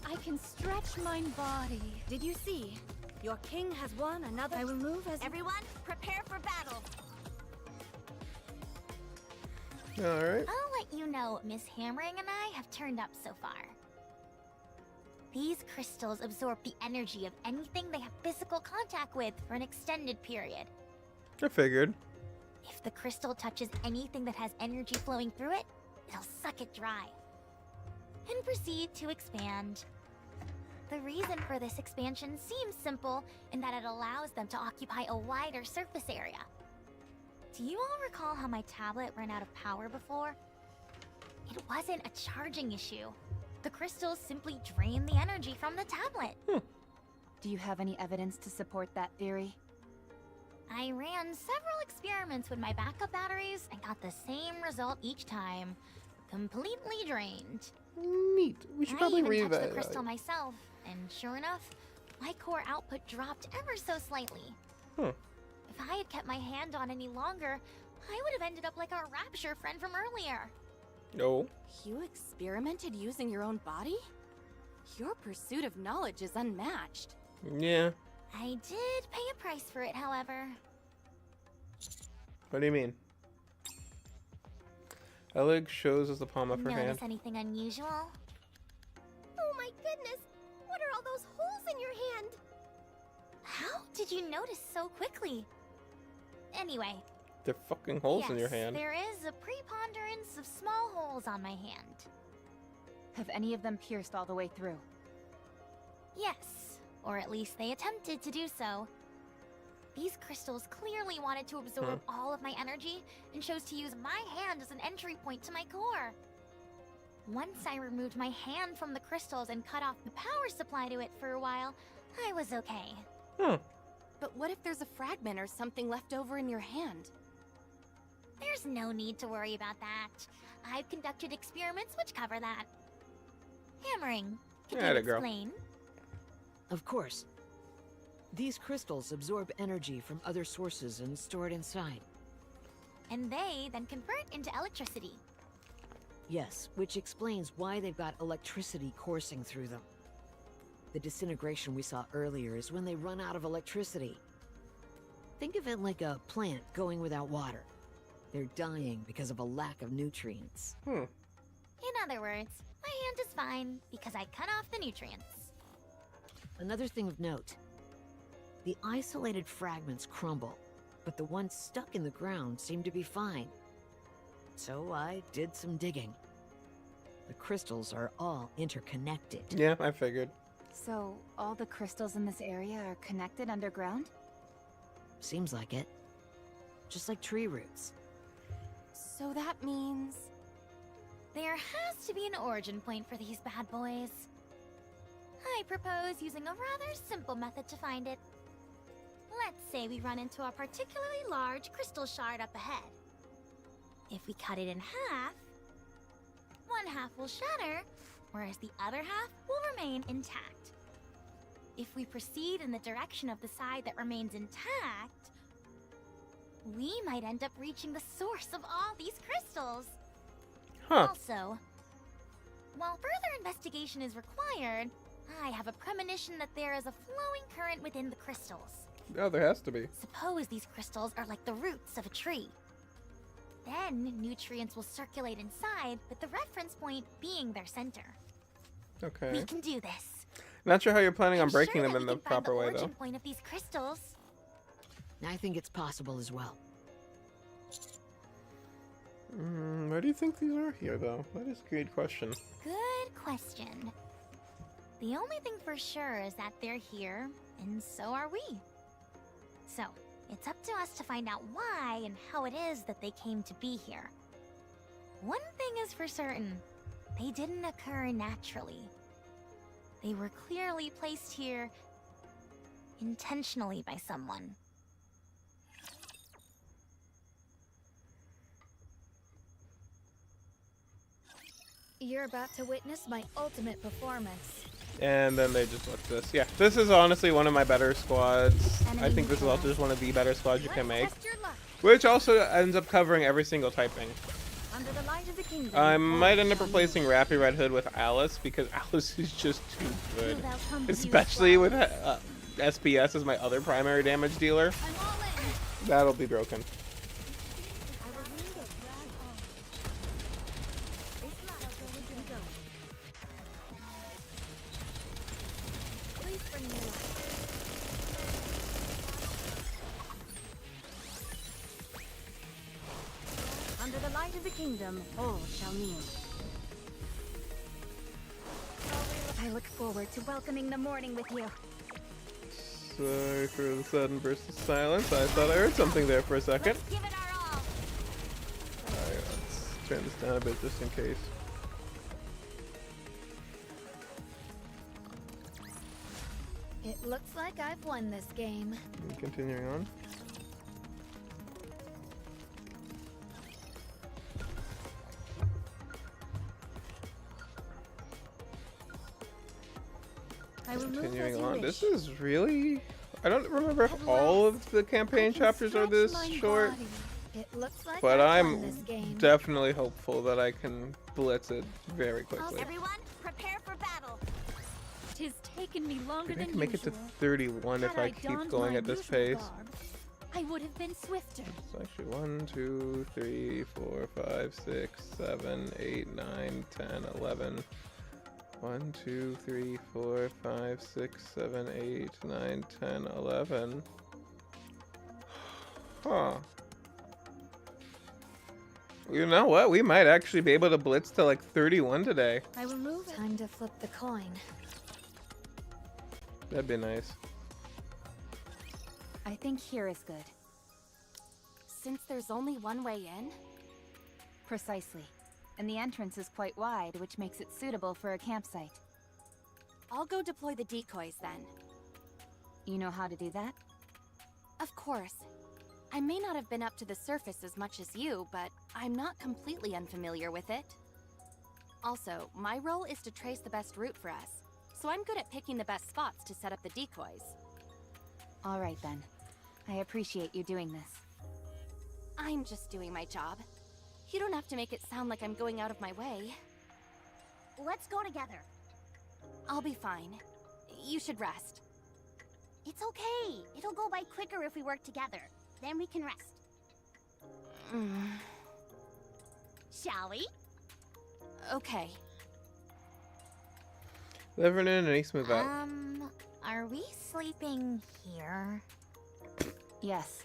I can stretch my body. Did you see? Your king has won another. I will move as Everyone, prepare for battle. Alright. I'll let you know what Miss Hammering and I have turned up so far. These crystals absorb the energy of anything they have physical contact with for an extended period. I figured. If the crystal touches anything that has energy flowing through it, it'll suck it dry and proceed to expand. The reason for this expansion seems simple in that it allows them to occupy a wider surface area. Do you all recall how my tablet ran out of power before? It wasn't a charging issue. The crystals simply drained the energy from the tablet. Do you have any evidence to support that theory? I ran several experiments with my backup batteries and got the same result each time. Completely drained. Neat. We should I probably even read touched that. the crystal myself, and sure enough, my core output dropped ever so slightly. If I had kept my hand on any longer, I would have ended up like our Rapture friend from earlier. No. You experimented using your own body? Your pursuit of knowledge is unmatched. Yeah. I did pay a price for it, however. What do you mean? Elig shows us the palm of her Notice hand. anything unusual? Oh my goodness! What are all those holes in your hand? How did you notice so quickly? Anyway, They're fucking holes in your yes, hand. there is a preponderance of small holes on my hand. Have any of them pierced all the way through? Yes, or at least they attempted to do so. These crystals clearly wanted to absorb all of my energy and chose to use my hand as an entry point to my core. Once I removed my hand from the crystals and cut off the power supply to it for a while, I was okay. But what if there's a fragment or something left over in your hand? There's no need to worry about that. I've conducted experiments which cover that. Hammering, can you Atta girl. explain? Of course. These crystals absorb energy from other sources and store it inside. And they then convert into electricity. Yes, which explains why they've got electricity coursing through them. The disintegration we saw earlier is when they run out of electricity. Think of it like a plant going without water. They're dying because of a lack of nutrients. In other words, my hand is fine because I cut off the nutrients. Another thing of note. The isolated fragments crumble, but the ones stuck in the ground seem to be fine. So I did some digging. The crystals are all interconnected. Yeah, I figured. So, all the crystals in this area are connected underground? Seems like it. Just like tree roots. So that means... There has to be an origin point for these bad boys. I propose using a rather simple method to find it. Let's say we run into a particularly large crystal shard up ahead. If we cut it in half, one half will shatter, whereas the other half will remain intact. If we proceed in the direction of the side that remains intact, we might end up reaching the source of all these crystals. Huh. Also, while further investigation is required, I have a premonition that there is a flowing current within the crystals. Oh, there has to be. Suppose these crystals are like the roots of a tree. Then nutrients will circulate inside, with the reference point being their center. Okay. We can do this. Not sure how you're planning on I'm breaking sure them that in we the can find proper way, origin though. point of these crystals. I think it's possible as well. Where do you think these are here, though? That is a great question. Good question. The only thing for sure is that they're here, and so are we. So, it's up to us to find out why and how it is that they came to be here. One thing is for certain, they didn't occur naturally. They were clearly placed here intentionally by someone. You're about to witness my ultimate performance. And then they just watch this. Yeah, this is honestly one of my better squads. I think this is also just one of the better squads you can make. Which also ends up covering every single typing. Under the light of the kingdom, I might end up replacing Rappy Red Hood with Alice because Alice is just too good. Especially with SPS as my other primary damage dealer. That'll be broken. Under the light of the kingdom, all shall kneel. I look forward to welcoming the morning with you. Sorry for the sudden burst of silence. I thought I heard something there for a second. Give it our all. Alright, let's turn this down a bit just in case. It looks like I've won this game. And continuing on. Continuing on. This is really... I don't remember if all of the campaign chapters are this short. It looks like But I've won I'm this game. definitely hopeful that I can blitz it very quickly. Everyone, prepare for battle. Tis taken me longer Maybe I than can make it to usual. 31 if Had I I keep donned going my at this usual pace. garb, I would have been swifter. So actually 1, 2, 3, 4, 5, 6, 7, 8, 9, 10, 11. 1, 2, 3, 4, 5, 6, 7, 8, 9, 10, 11. Huh. You know what? We might actually be able to blitz to like 31 today. I will move. Time to flip the coin. That'd be nice. I think here is good. Since there's only one way in? Precisely. And the entrance is quite wide, which makes it suitable for a campsite. I'll go deploy the decoys then. You know how to do that? Of course. I may not have been up to the surface as much as you, but I'm not completely unfamiliar with it. Also, my role is to trace the best route for us, so I'm good at picking the best spots to set up the decoys. All right then. I appreciate you doing this. I'm just doing my job. You don't have to make it sound like I'm going out of my way. Let's go together. I'll be fine. You should rest. It's okay. It'll go by quicker if we work together. Then we can rest. Shall we? Okay. Living in and Ace move out. Are we sleeping here? Yes.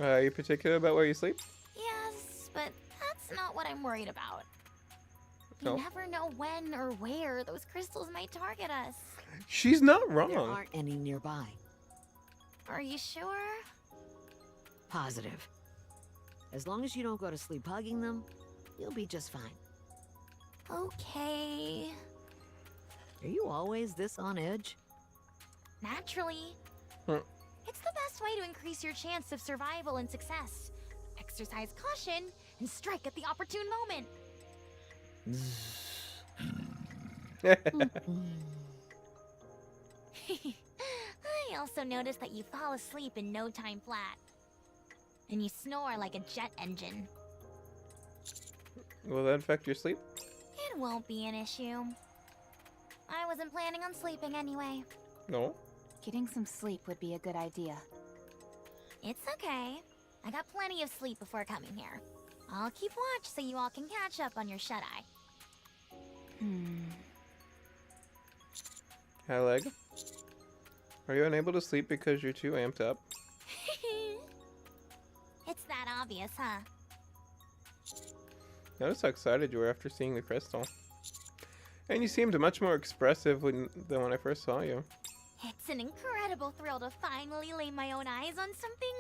Are you particular about where you sleep? Yes, but that's not what I'm worried about. No. You never know when or where those crystals might target us. She's not wrong. There aren't any nearby. Are you sure? Positive. As long as you don't go to sleep hugging them, you'll be just fine. Okay. Are you always this on edge? Naturally. It's the best way to increase your chance of survival and success. Exercise caution and strike at the opportune moment. I also noticed that you fall asleep in no time flat. And you snore like a jet engine. Will that affect your sleep? It won't be an issue. I wasn't planning on sleeping anyway. No. Getting some sleep would be a good idea. It's okay. I got plenty of sleep before coming here. I'll keep watch so you all can catch up on your shut-eye. Hi, Leg. Are you unable to sleep because you're too amped up? It's that obvious, huh? Notice how excited you were after seeing the crystal. And you seemed much more expressive than when I first saw you. It's an incredible thrill to finally lay my own eyes on something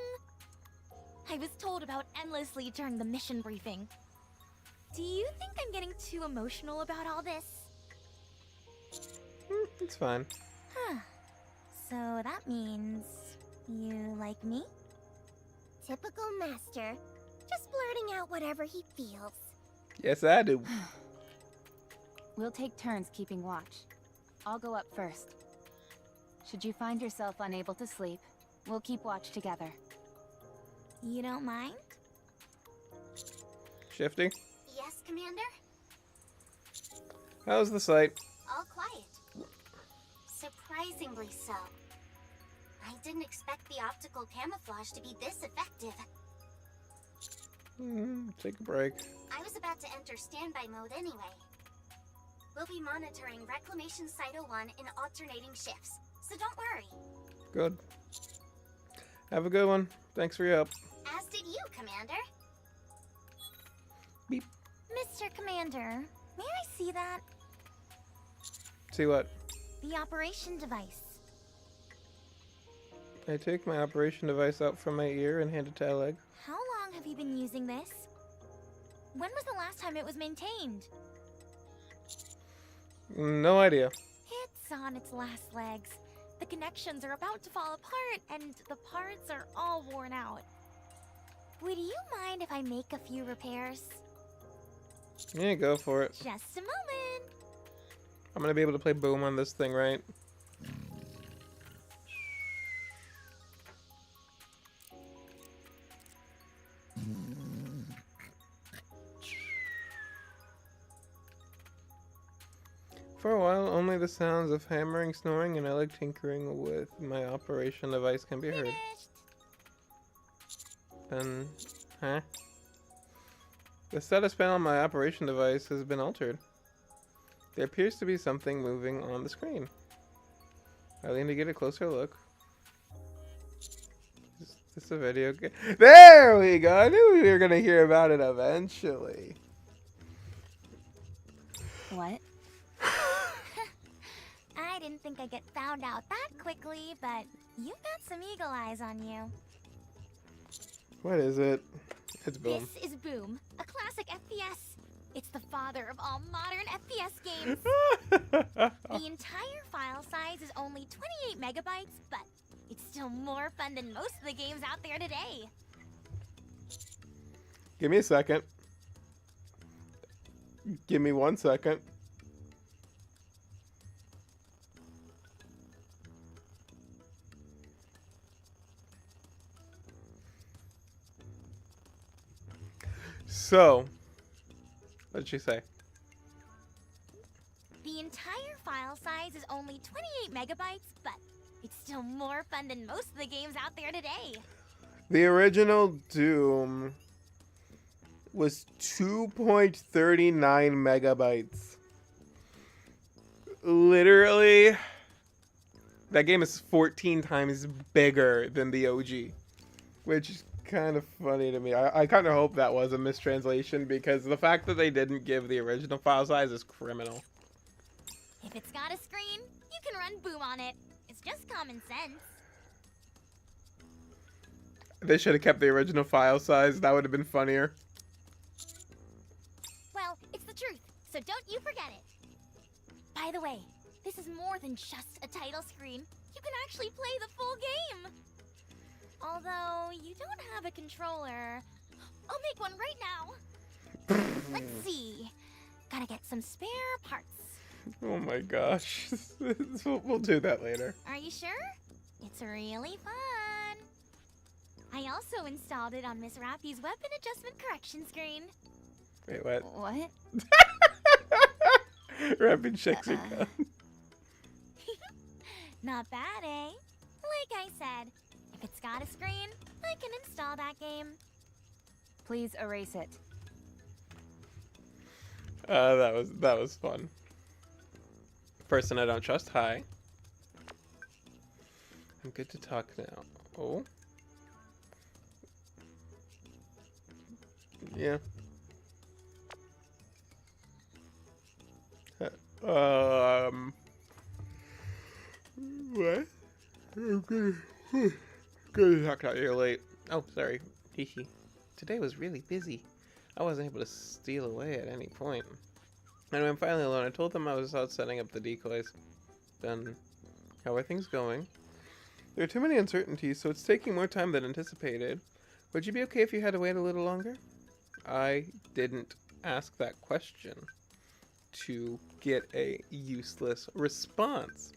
I was told about endlessly during the mission briefing. Do you think I'm getting too emotional about all this? It's fine. Huh. So that means you like me? Typical master. Just blurting out whatever he feels. Yes, I do. We'll take turns keeping watch. I'll go up first. Should you find yourself unable to sleep, we'll keep watch together. You don't mind? Shifty, Yes, Commander? how's the sight? All quiet. Surprisingly so. I didn't expect the optical camouflage to be this effective. Take a break. I was about to enter standby mode anyway. We'll be monitoring Reclamation Site 01 in alternating shifts, so don't worry. Good. Have a good one. Thanks for your help. As did you, Commander. Beep. Mr. Commander, may I see that? See what? The operation device. I take my operation device out from my ear and hand it to Oleg. How long have you been using this? When was the last time it was maintained? No idea. It's on its last legs. The connections are about to fall apart, and the parts are all worn out. Would you mind if I make a few repairs? Yeah, go for it. Just a moment. I'm gonna be able to play Boom on this thing, right? For a while, only the sounds of hammering, snoring, and Oleg tinkering with my operation device can be heard. Finished. Then, huh? The status panel on my operation device has been altered. There appears to be something moving on the screen. I lean to get a closer look. Is this a video game? There we go! I knew we were gonna hear about it eventually. What? I didn't think I'd get found out that quickly, but you've got some eagle eyes on you. What is it? It's Boom. This is Boom, a classic FPS. It's the father of all modern FPS games. The entire file size is only 28 megabytes, but it's still more fun than most of the games out there today. Give me a second. Give me 1 second. So, what did she say? The entire file size is only 28 megabytes, but it's still more fun than most of the games out there today. The original Doom was 2.39 megabytes. Literally, that game is 14 times bigger than the OG, which is kind of funny to me. I kind of hope that was a mistranslation, because the fact that they didn't give the original file size is criminal. If it's got a screen, you can run Boom on it. It's just common sense. They should have kept the original file size. That would have been funnier. Well, it's the truth, so don't you forget it. By the way, this is more than just a title screen. You can actually play the full game. Although, you don't have a controller. I'll make one right now. Let's see. Gotta get some spare parts. Oh my gosh. We'll do that later. Are you sure? It's really fun. I also installed it on Miss Raffy's weapon adjustment correction screen. Wait, what? What? Rapid checks her gun. Not bad, eh? Like I said, if it's got a screen, I can install that game. Please erase it. That was fun. Person I don't trust. Hi. I'm good to talk now. Oh. Yeah. What? I'm good to talk now. You're late. Oh, sorry. Hehe. Today was really busy. I wasn't able to steal away at any point. And when I'm finally alone, I told them I was out setting up the decoys. Then, how are things going? There are too many uncertainties, so it's taking more time than anticipated. Would you be okay if you had to wait a little longer? I didn't ask that question to get a useless response.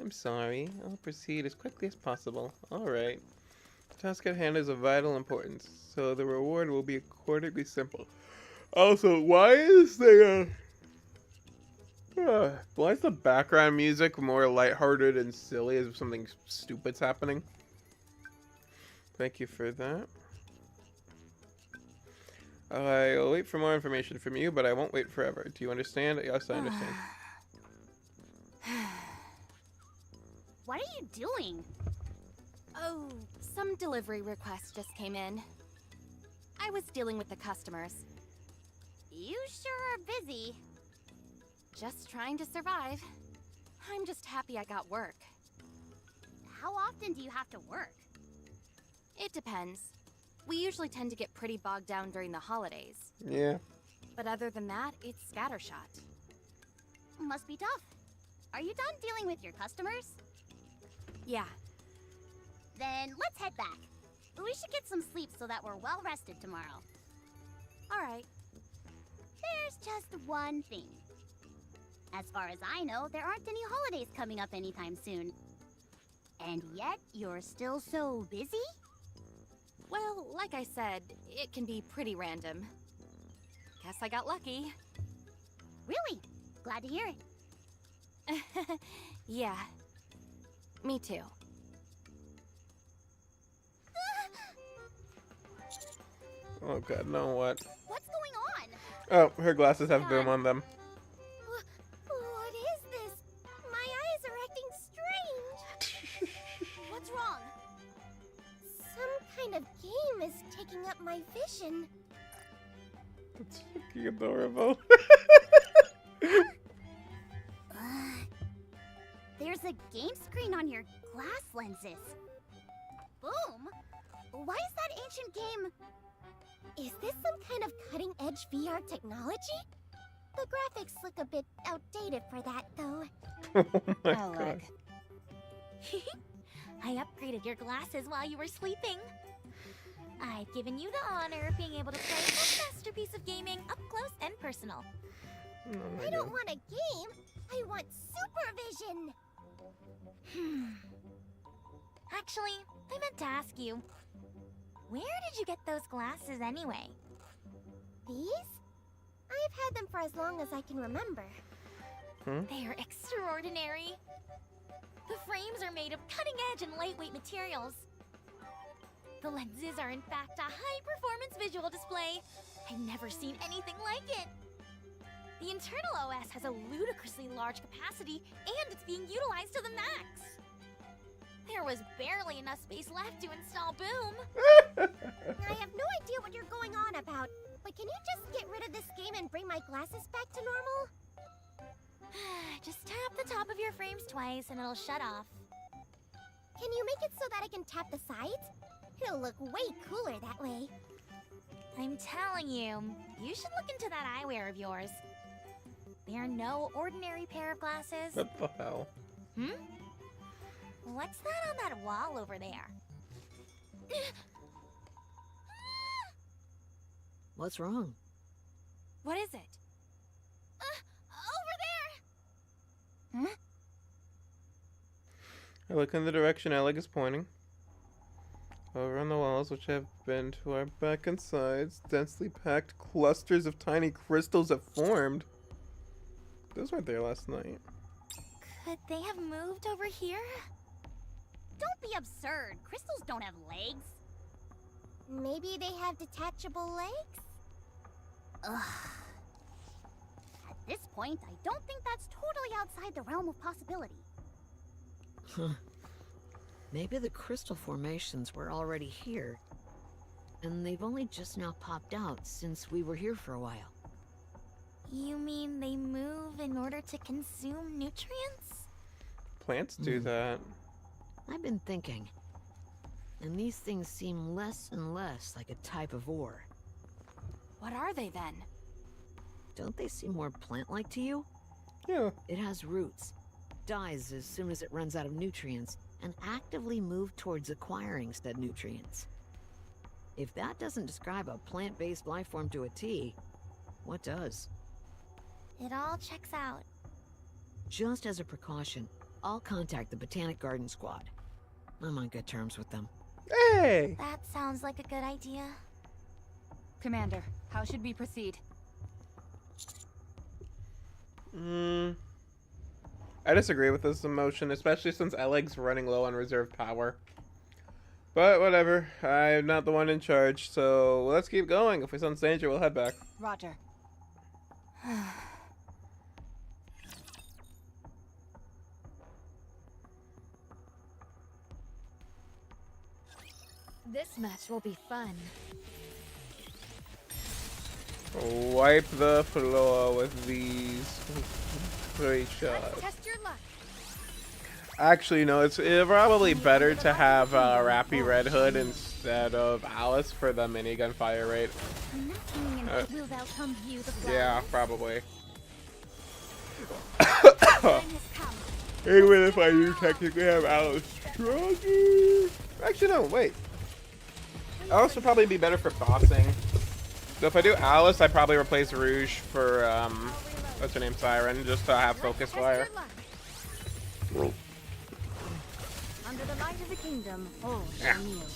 I'm sorry. I'll proceed as quickly as possible. Alright. The task at hand is of vital importance, so the reward will be accordingly simple. Also, why is the background music more lighthearted and silly as if something stupid's happening? Thank you for that. I'll wait for more information from you, but I won't wait forever. Do you understand? Yes, I understand. What are you doing? Oh, some delivery requests just came in. I was dealing with the customers. You sure are busy. Just trying to survive. I'm just happy I got work. How often do you have to work? It depends. We usually tend to get pretty bogged down during the holidays. Yeah. But other than that, it's scattershot. Must be tough. Are you done dealing with your customers? Yeah. Then let's head back. We should get some sleep so that we're well rested tomorrow. Alright. There's just one thing. As far as I know, there aren't any holidays coming up anytime soon. And yet, you're still so busy? Well, like I said, it can be pretty random. Guess I got lucky. Really? Glad to hear it. Yeah. Me too. Oh god, no, what? What's going on? Oh, her glasses have boom on them. What is this? My eyes are acting strange. What's wrong? Some kind of game is taking up my vision. It's fucking adorable. There's a game screen on your glass lenses. Boom! Why is that ancient game? Is this some kind of cutting-edge VR technology? The graphics look a bit outdated for that, though. Oh my Oh, god. Look. I upgraded your glasses while you were sleeping. I've given you the honor of being able to play a masterpiece of gaming up close and personal. Oh my I don't god. want a game. I want supervision. Actually, I meant to ask you, where did you get those glasses anyway? These? I've had them for as long as I can remember. They are extraordinary. The frames are made of cutting-edge and lightweight materials. The lenses are in fact a high-performance visual display. I've never seen anything like it. The internal OS has a ludicrously large capacity, and it's being utilized to the max. There was barely enough space left to install Boom. I have no idea what you're going on about, but can you just get rid of this game and bring my glasses back to normal? Just tap the top of your frames twice and it'll shut off. Can you make it so that I can tap the sides? It'll look way cooler that way. I'm telling you, you should look into that eyewear of yours. They're no ordinary pair of glasses. What the hell? Hmm? What's that on that wall over there? What's wrong? What is it? Over there! Huh? I look in the direction Alec is pointing. Over on the walls, which have been to our back and sides, densely packed clusters of tiny crystals have formed. Those weren't there last night. Could they have moved over here? Don't be absurd. Crystals don't have legs. Maybe they have detachable legs? Ugh. At this point, I don't think that's totally outside the realm of possibility. Huh. Maybe the crystal formations were already here. And they've only just now popped out since we were here for a while. You mean they move in order to consume nutrients? Plants do that. I've been thinking. And these things seem less and less like a type of ore. What are they then? Don't they seem more plant-like to you? Yeah. It has roots, dies as soon as it runs out of nutrients, and actively move towards acquiring said nutrients. If that doesn't describe a plant-based life form to a T, what does? It all checks out. Just as a precaution, I'll contact the Botanic Garden Squad. I'm on good terms with them. Hey! That sounds like a good idea. Commander, how should we proceed? I disagree with this emotion, especially since Alec's running low on reserve power. But whatever, I'm not the one in charge, so let's keep going. If we sense danger, we'll head back. Roger. This match will be fun. Wipe the floor with these 3 shots. Let's test your luck. Actually, no, it's probably better to have Rappy Red Hood instead of Alice for the minigun fire rate. Will thou come view the flowers? Yeah, probably. Time has come. Even if I do technically have Alice stronger. Actually, no, wait. Alice would probably be better for bossing. So if I do Alice, I'd probably replace Rouge for, what's her name, Siren, just to have focus fire. Under the light of the kingdom, all Yeah. shall kneel.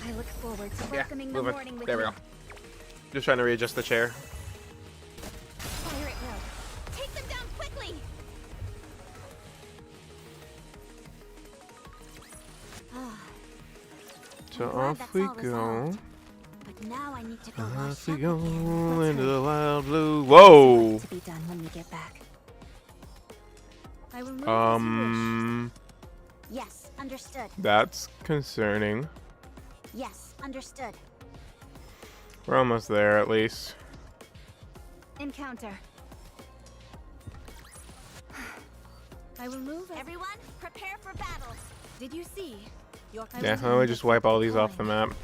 I look forward to Yeah, welcoming the move morning it. with There we you. go. Just trying to readjust the chair. Fire it will. Take them down quickly. So glad off that's we all go. resolved. But now I need to go wash Off we up go again. Let's into hurry. the wild blue. Whoa! To be done when we get back. I will move as you wish. Yes, understood. That's concerning. Yes, understood. We're almost there, at least. Encounter. I will move. Everyone, prepare for battle. Did you see? Your Yeah, why don't we just wipe all these off the map?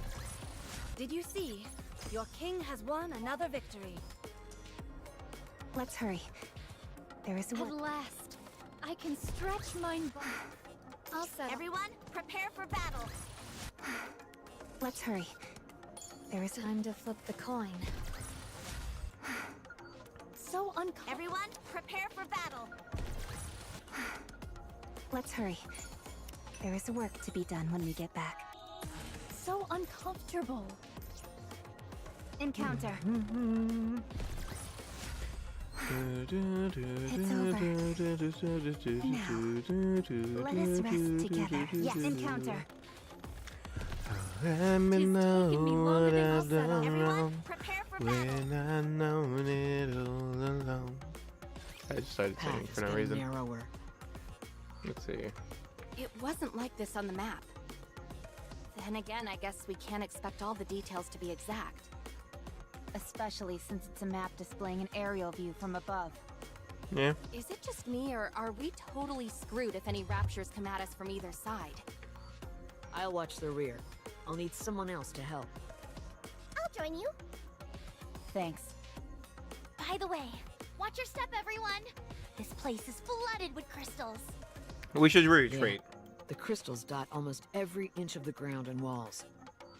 Did you see? Your king has won another victory. Let's hurry. There is At work. last, I can stretch mine. I'll settle. Everyone, prepare for battle. Let's hurry. There is Time to flip the coin. So uncomfortable. Everyone, prepare for battle. Let's hurry. There is work to be done when we get back. So uncomfortable. Encounter. It's over. Now, let us rest together. Yes, Encounter. Let me know taken me longer what than I'll I've settle. done Everyone, wrong prepare for battle. when I known it all along. I just started singing Path for is no getting reason. narrower. Let's see. It wasn't like this on the map. Then again, I guess we can't expect all the details to be exact. Especially since it's a map displaying an aerial view from above. Yeah. Is it just me, or are we totally screwed if any raptures come at us from either side? I'll watch the rear. I'll need someone else to help. I'll join you. Thanks. By the way, watch your step, everyone. This place is flooded with crystals. We should retreat. Yeah. The crystals dot almost every inch of the ground and walls.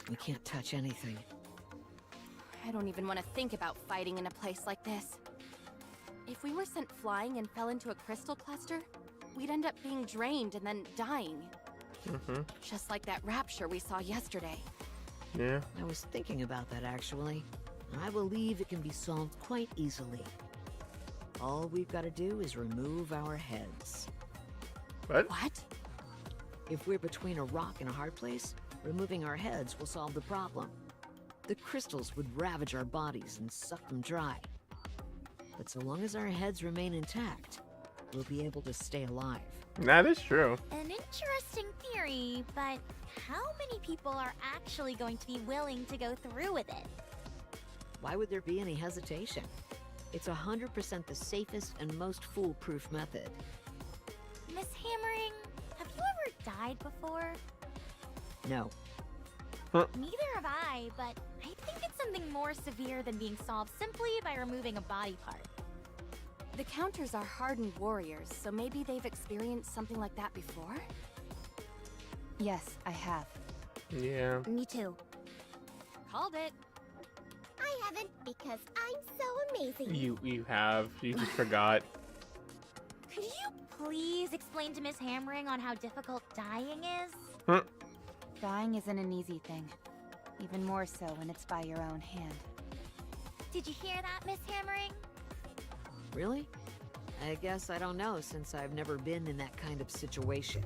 We can't touch anything. I don't even want to think about fighting in a place like this. If we were sent flying and fell into a crystal cluster, we'd end up being drained and then dying. Just like that rapture we saw yesterday. Yeah. I was thinking about that, actually. I believe it can be solved quite easily. All we've got to do is remove our heads. What? What? If we're between a rock and a hard place, removing our heads will solve the problem. The crystals would ravage our bodies and suck them dry. But so long as our heads remain intact, we'll be able to stay alive. That is true. An interesting theory, but how many people are actually going to be willing to go through with it? Why would there be any hesitation? It's 100% the safest and most foolproof method. Miss Hammering, have you ever died before? No. Neither have I, but I think it's something more severe than being solved simply by removing a body part. The Counters are hardened warriors, so maybe they've experienced something like that before? Yes, I have. Yeah. Me too. Called it. I haven't because I'm so amazing. You have. You just forgot. Could you please explain to Miss Hammering on how difficult dying is? Dying isn't an easy thing. Even more so when it's by your own hand. Did you hear that, Miss Hammering? Really? I guess I don't know, since I've never been in that kind of situation.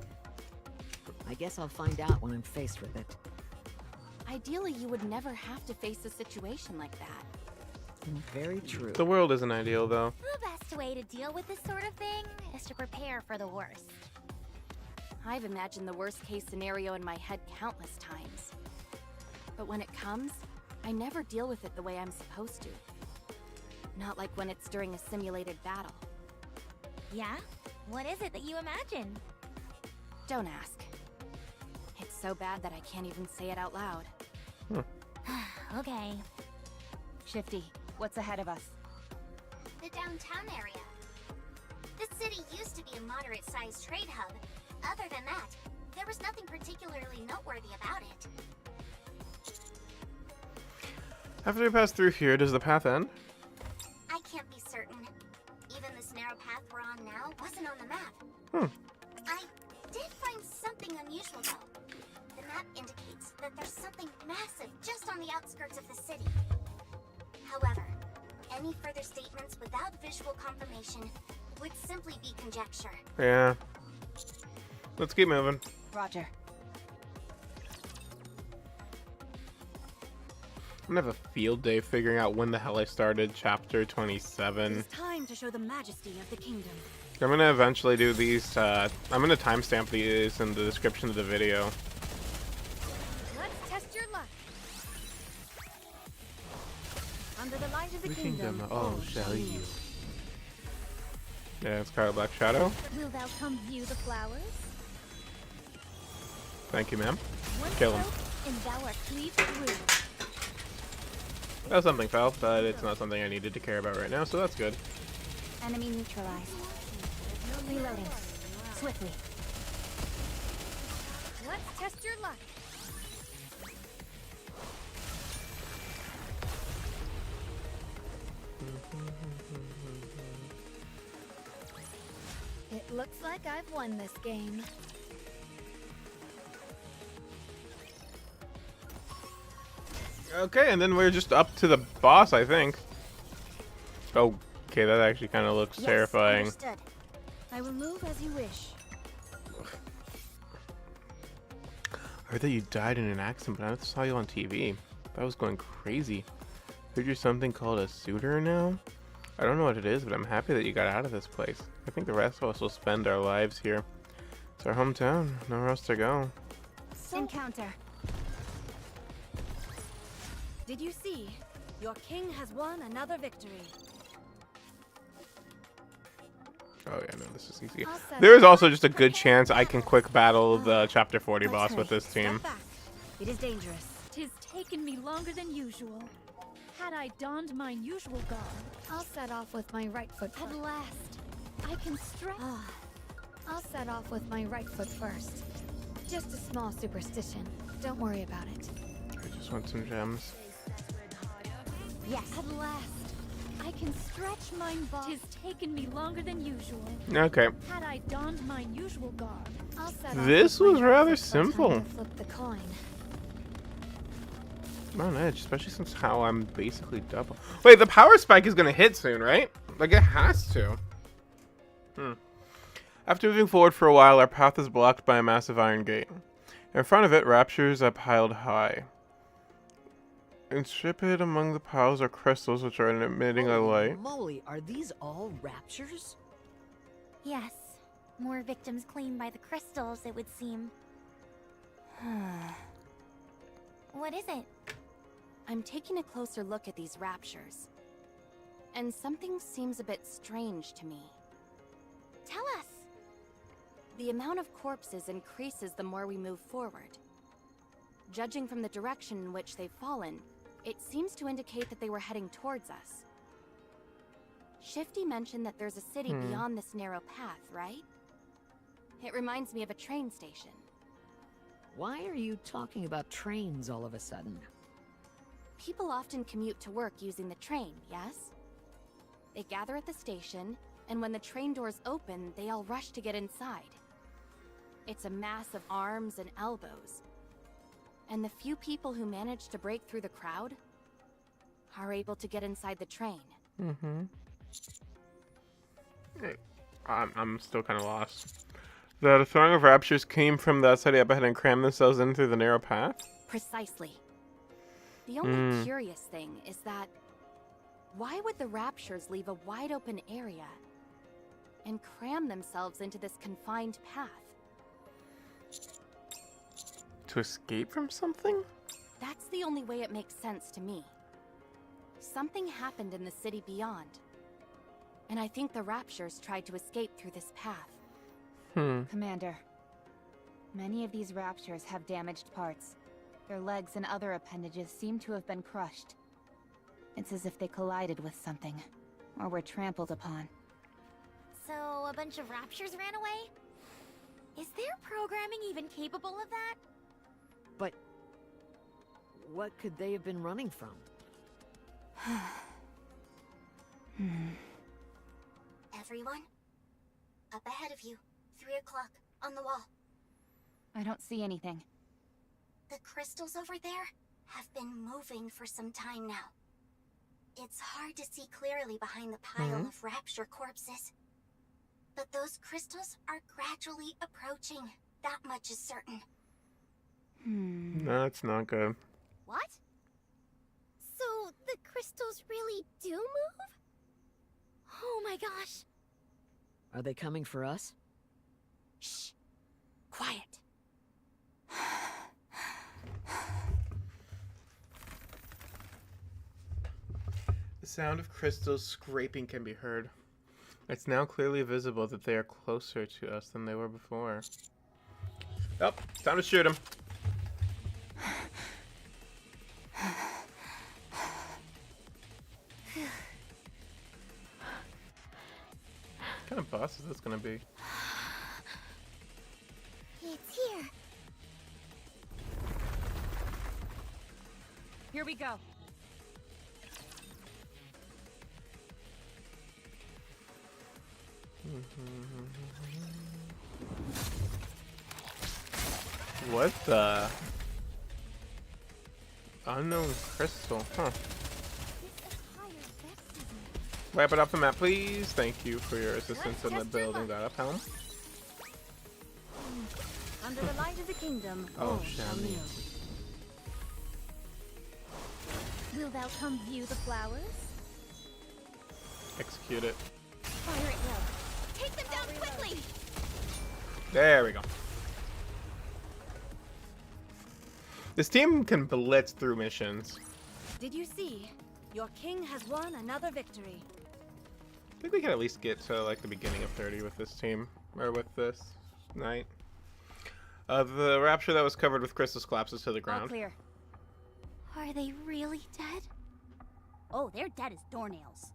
I guess I'll find out when I'm faced with it. Ideally, you would never have to face a situation like that. Very true. The world isn't ideal, though. The best way to deal with this sort of thing is to prepare for the worst. I've imagined the worst-case scenario in my head countless times. But when it comes, I never deal with it the way I'm supposed to. Not like when it's during a simulated battle. Yeah? What is it that you imagine? Don't ask. It's so bad that I can't even say it out loud. Okay. Shifty, what's ahead of us? The downtown area. This city used to be a moderate-sized trade hub. Other than that, there was nothing particularly noteworthy about it. After we pass through here, does the path end? I can't be certain. Even this narrow path we're on now wasn't on the map. I did find something unusual, though. The map indicates that there's something massive just on the outskirts of the city. However, any further statements without visual confirmation would simply be conjecture. Yeah. Let's keep moving. Roger. I'm gonna have a field day figuring out when the hell I started chapter 27. It's time to show the majesty of the kingdom. I'm gonna eventually do these, I'm gonna timestamp these in the description of the video. Let's test your luck. Under the light of the Kingdom, kingdom, all shall yield. Yeah, it's Scarlet Black Shadow. Will thou come view the flowers? Thank you, ma'am. One Kill him. stroke, and thou art cleaved through. That was something fell, but it's not something I needed to care about right now, so that's good. Enemy neutralized. Reloading. Swiftly. let's test your luck. It looks like I've won this game. Okay, and then we're just up to the boss, I think. Oh, okay, that actually kind of looks terrifying. Understood. I will move as you wish. I heard that you died in an accident, but I saw you on TV. That was going crazy. Heard you're something called a suitor now? I don't know what it is, but I'm happy that you got out of this place. I think the rest of us will spend our lives here. It's our hometown. Nowhere else to go. Encounter. Did you see? Your king has won another victory. Oh yeah, no, this is easy. I'll set There is up. also just a good chance I can quick battle the chapter 40 boss with this team. Step back. It is dangerous. Tis taken me longer than usual. Had I donned mine usual garb, I'll set off with my right foot At first. last, I can stretch. I'll set off with my right foot first. Just a small superstition. Don't worry about it. I just want some gems. Yes. At last, I can stretch mine boss. tis taken me longer than usual. Okay. Had I donned mine usual garb, I'll set off This with my was right rather foot by time simple. to flip the coin. I'm on edge, especially since how I'm basically double. Wait, the power spike is gonna hit soon, right? Like it has to. After moving forward for a while, our path is blocked by a massive iron gate. In front of it, raptures are piled high. Inscripted among the piles are crystals which are emitting a Holy light. moly, are these all raptures? Yes. More victims claimed by the crystals, it would seem. What is it? I'm taking a closer look at these raptures. And something seems a bit strange to me. Tell us. The amount of corpses increases the more we move forward. Judging from the direction in which they've fallen, it seems to indicate that they were heading towards us. Shifty mentioned that there's a city beyond this narrow path, right? It reminds me of a train station. Why are you talking about trains all of a sudden? People often commute to work using the train, yes? They gather at the station, and when the train doors open, they all rush to get inside. It's a mass of arms and elbows. And the few people who manage to break through the crowd are able to get inside the train. I'm still kind of lost. The throng of raptures came from the outside up ahead and crammed themselves in through the narrow path? Precisely. The only curious thing is that why would the raptures leave a wide open area and cram themselves into this confined path? To escape from something? That's the only way it makes sense to me. Something happened in the city beyond. And I think the raptures tried to escape through this path. Commander. Many of these raptures have damaged parts. Their legs and other appendages seem to have been crushed. It's as if they collided with something, or were trampled upon. So, a bunch of raptures ran away? Is their programming even capable of that? But what could they have been running from? Everyone? Up ahead of you. 3 o'clock, on the wall. I don't see anything. The crystals over there have been moving for some time now. It's hard to see clearly behind the pile of rapture corpses. But those crystals are gradually approaching. That much is certain. That's not good. What? So the crystals really do move? Oh my gosh. Are they coming for us? Shh! Quiet! The sound of crystals scraping can be heard. It's now clearly visible that they are closer to us than they were before. Oh, time to shoot him. What kind of boss is this gonna be? It's here. Here we go. What the? Unknown crystal, huh? Wipe it off the map, please. Thank you for your assistance in the building that up, Helm. Under the light of the kingdom, Oh, all shall Shami. kneel. Will thou come view the flowers? Execute it. Fire it well. Take them down quickly! There we go. This team can blitz through missions. Did you see? Your king has won another victory. I think we can at least get to like the beginning of 30 with this team, or with this night. The rapture that was covered with crystals collapses to the All ground. clear. Are they really dead? Oh, they're dead as doornails.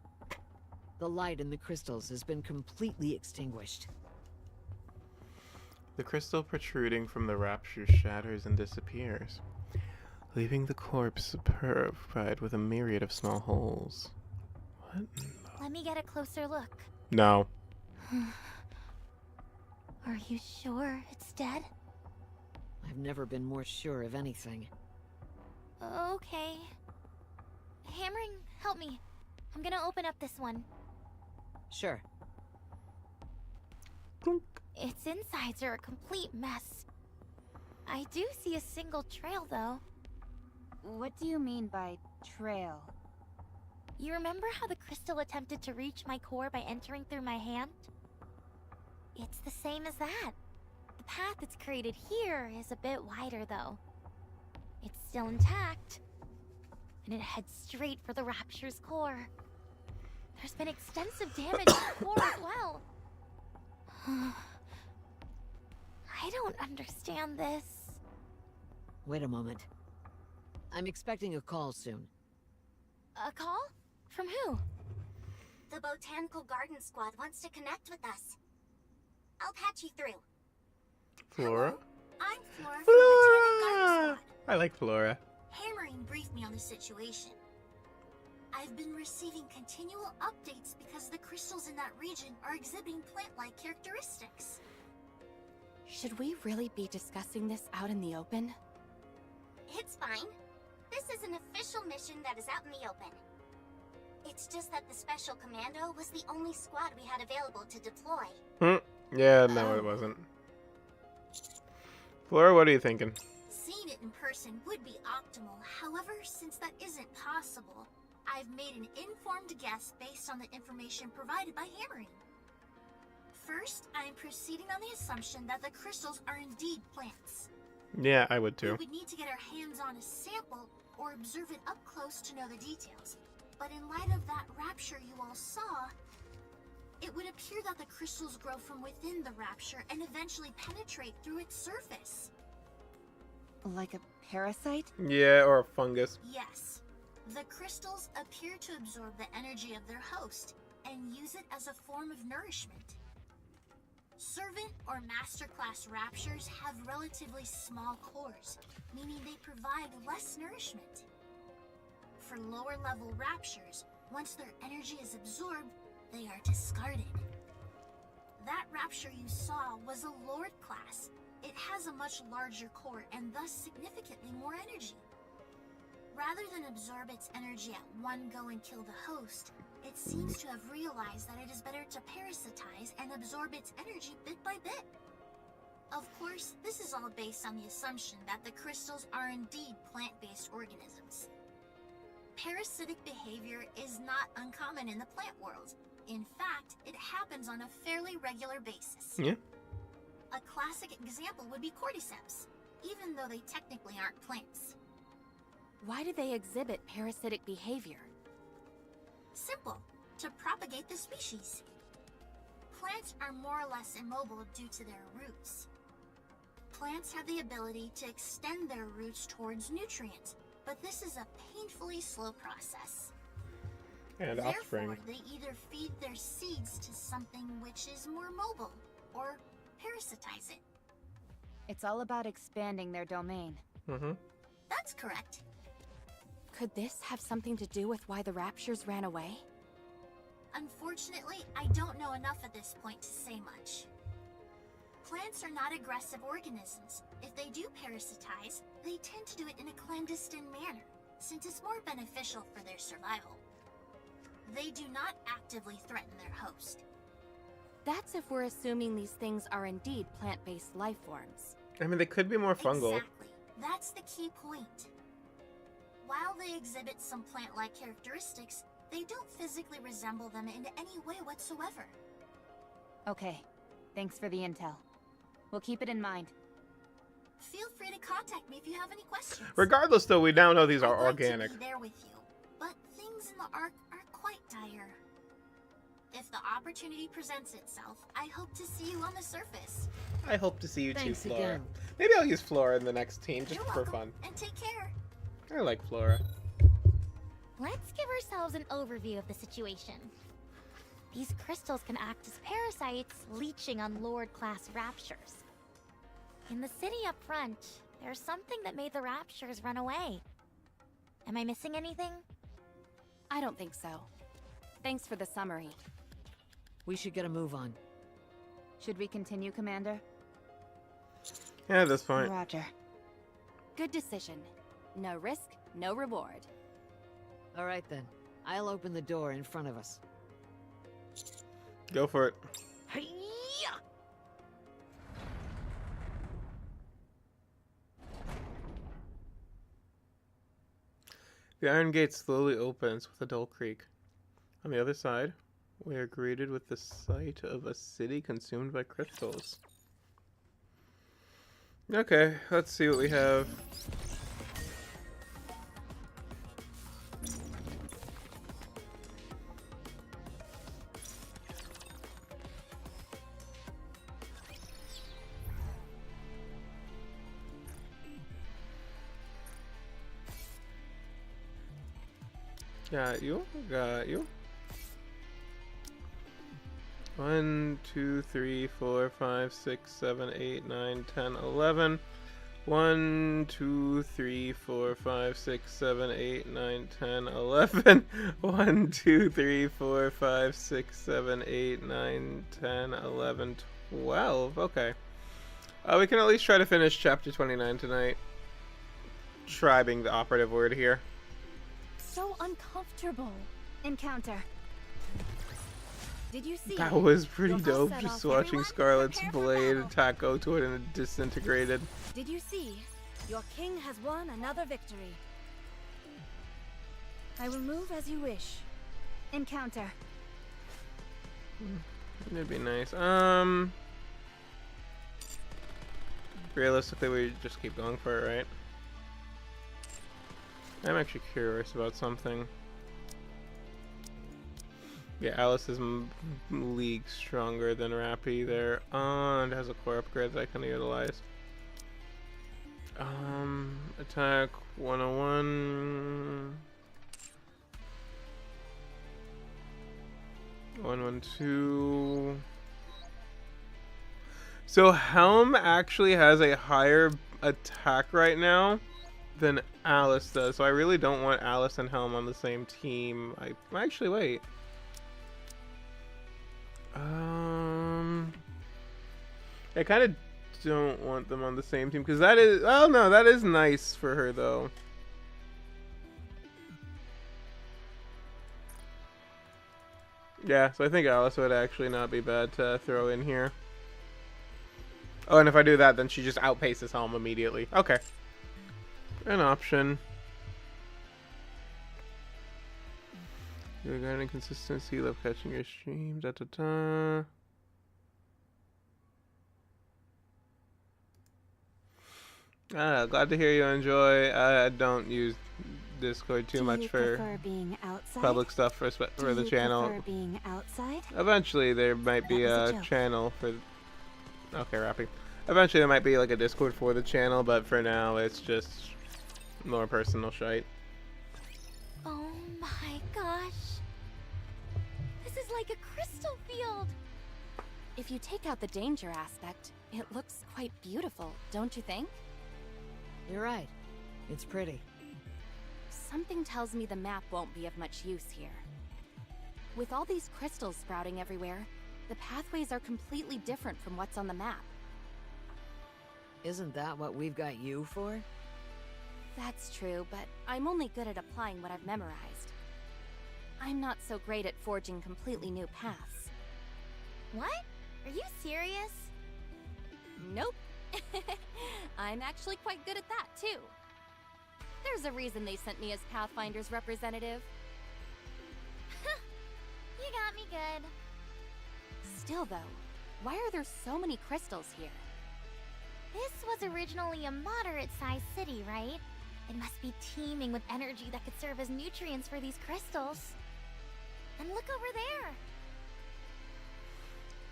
The light in the crystals has been completely extinguished. The crystal protruding from the rapture shatters and disappears, leaving the corpse superb with a myriad of small holes. What? Let me get a closer look. No. Are you sure it's dead? I've never been more sure of anything. Okay. Hammering, help me. I'm gonna open up this one. Sure. Clunk. Its insides are a complete mess. I do see a single trail, though. What do you mean by trail? You remember how the crystal attempted to reach my core by entering through my hand? It's the same as that. The path it's created here is a bit wider, though. It's still intact, and it heads straight for the Rapture's core. There's been extensive damage to the core as well. I don't understand this. Wait a moment. I'm expecting a call soon. A call? From who? The Botanical Garden Squad wants to connect with us. I'll patch you through. Flora? I'm Flora from the Botanic Garden Flora! Squad. I like Flora. Hammering briefed me on the situation. I've been receiving continual updates because the crystals in that region are exhibiting plant-like characteristics. Should we really be discussing this out in the open? It's fine. This is an official mission that is out in the open. It's just that the Special Commando was the only squad we had available to deploy. Yeah, no, it wasn't. Flora, what are you thinking? Seeing it in person would be optimal. However, since that isn't possible, I've made an informed guess based on the information provided by Hammering. First, I'm proceeding on the assumption that the crystals are indeed plants. Yeah, I would too. We would need to get our hands on a sample or observe it up close to know the details. But in light of that rapture you all saw, it would appear that the crystals grow from within the rapture and eventually penetrate through its surface. Like a parasite? Yeah, or a fungus. Yes. The crystals appear to absorb the energy of their host and use it as a form of nourishment. Servant or masterclass raptures have relatively small cores, meaning they provide less nourishment. For lower level raptures, once their energy is absorbed, they are discarded. That rapture you saw was a Lord class. It has a much larger core and thus significantly more energy. Rather than absorb its energy at one go and kill the host, it seems to have realized that it is better to parasitize and absorb its energy bit by bit. Of course, this is all based on the assumption that the crystals are indeed plant-based organisms. Parasitic behavior is not uncommon in the plant world. In fact, it happens on a fairly regular basis. Yeah. A classic example would be cordyceps, even though they technically aren't plants. Why do they exhibit parasitic behavior? Simple. To propagate the species. Plants are more or less immobile due to their roots. Plants have the ability to extend their roots towards nutrients, but this is a painfully slow process. And offspring. Therefore, they either feed their seeds to something which is more mobile, or parasitize it. It's all about expanding their domain. Mm-hmm. That's correct. Could this have something to do with why the Raptures ran away? Unfortunately, I don't know enough at this point to say much. Plants are not aggressive organisms. If they do parasitize, they tend to do it in a clandestine manner, since it's more beneficial for their survival. They do not actively threaten their host. That's if we're assuming these things are indeed plant-based life forms. I mean, they could be more fungal. Exactly. That's the key point. While they exhibit some plant-like characteristics, they don't physically resemble them in any way whatsoever. Okay, thanks for the intel. We'll keep it in mind. Feel free to contact me if you have any questions. Regardless, though, we now know these are I'd like organic. to be there with you, but things in the Ark are quite dire. If the opportunity presents itself, I hope to see you on the surface. I hope to see you Thanks too, Flora. again. Maybe I'll use Flora in the next team just You're for welcome, fun. and take care. I like Flora. Let's give ourselves an overview of the situation. These crystals can act as parasites, leeching on Lord-class raptures. In the city up front, there's something that made the raptures run away. Am I missing anything? I don't think so. Thanks for the summary. We should get a move on. Should we continue, Commander? Yeah, at this point. Roger. Good decision. No risk, no reward. All right then. I'll open the door in front of us. Go for it. Hi-ya! The iron gate slowly opens with a dull creak. On the other side, we are greeted with the sight of a city consumed by crystals. Okay, let's see what we have. Got you, got you. 1, 2, 3, 4, 5, 6, 7, 8, 9, 10, 11. 1, 2, 3, 4, 5, 6, 7, 8, 9, 10, 11. 1, 2, 3, 4, 5, 6, 7, 8, 9, 10, 11, 12. Okay. We can at least try to finish chapter 29 tonight. Try being the operative word here. So uncomfortable. Encounter. Did you see? That was pretty You'll dope, set just off watching everyone? Scarlet's Prepare for blade battle. attack Gotoid and it disintegrated. Did you see? Your king has won another victory. I will move as you wish. Encounter. It'd be nice. Realistically, we just keep going for it, right? I'm actually curious about something. Yeah, Alice is league stronger than Rappy there. And has a core upgrade that I can utilize. Attack 101. 112. So Helm actually has a higher attack right now than Alice does. So I really don't want Alice and Helm on the same team. Actually wait. I kind of don't want them on the same team because that is, oh no, that is nice for her though. Yeah, so I think Alice would actually not be bad to throw in here. Oh, and if I do that, then she just outpaces Helm immediately. Okay. An option. Regarding consistency, love catching your stream. Da da da. Glad to hear you enjoy. I don't use Discord too much for being outside? public stuff for the channel. Prefer being outside? Eventually, there might be That was a a joke. channel for. Okay, Rappy. Eventually, there might be like a Discord for the channel, but for now, it's just more personal shite. Oh my gosh. This is like a crystal field. If you take out the danger aspect, it looks quite beautiful, don't you think? You're right. It's pretty. Something tells me the map won't be of much use here. With all these crystals sprouting everywhere, the pathways are completely different from what's on the map. Isn't that what we've got you for? That's true, but I'm only good at applying what I've memorized. I'm not so great at forging completely new paths. What? Are you serious? Nope. I'm actually quite good at that, too. There's a reason they sent me as Pathfinder's representative. You got me good. Still, though, why are there so many crystals here? This was originally a moderate-sized city, right? It must be teeming with energy that could serve as nutrients for these crystals. And look over there.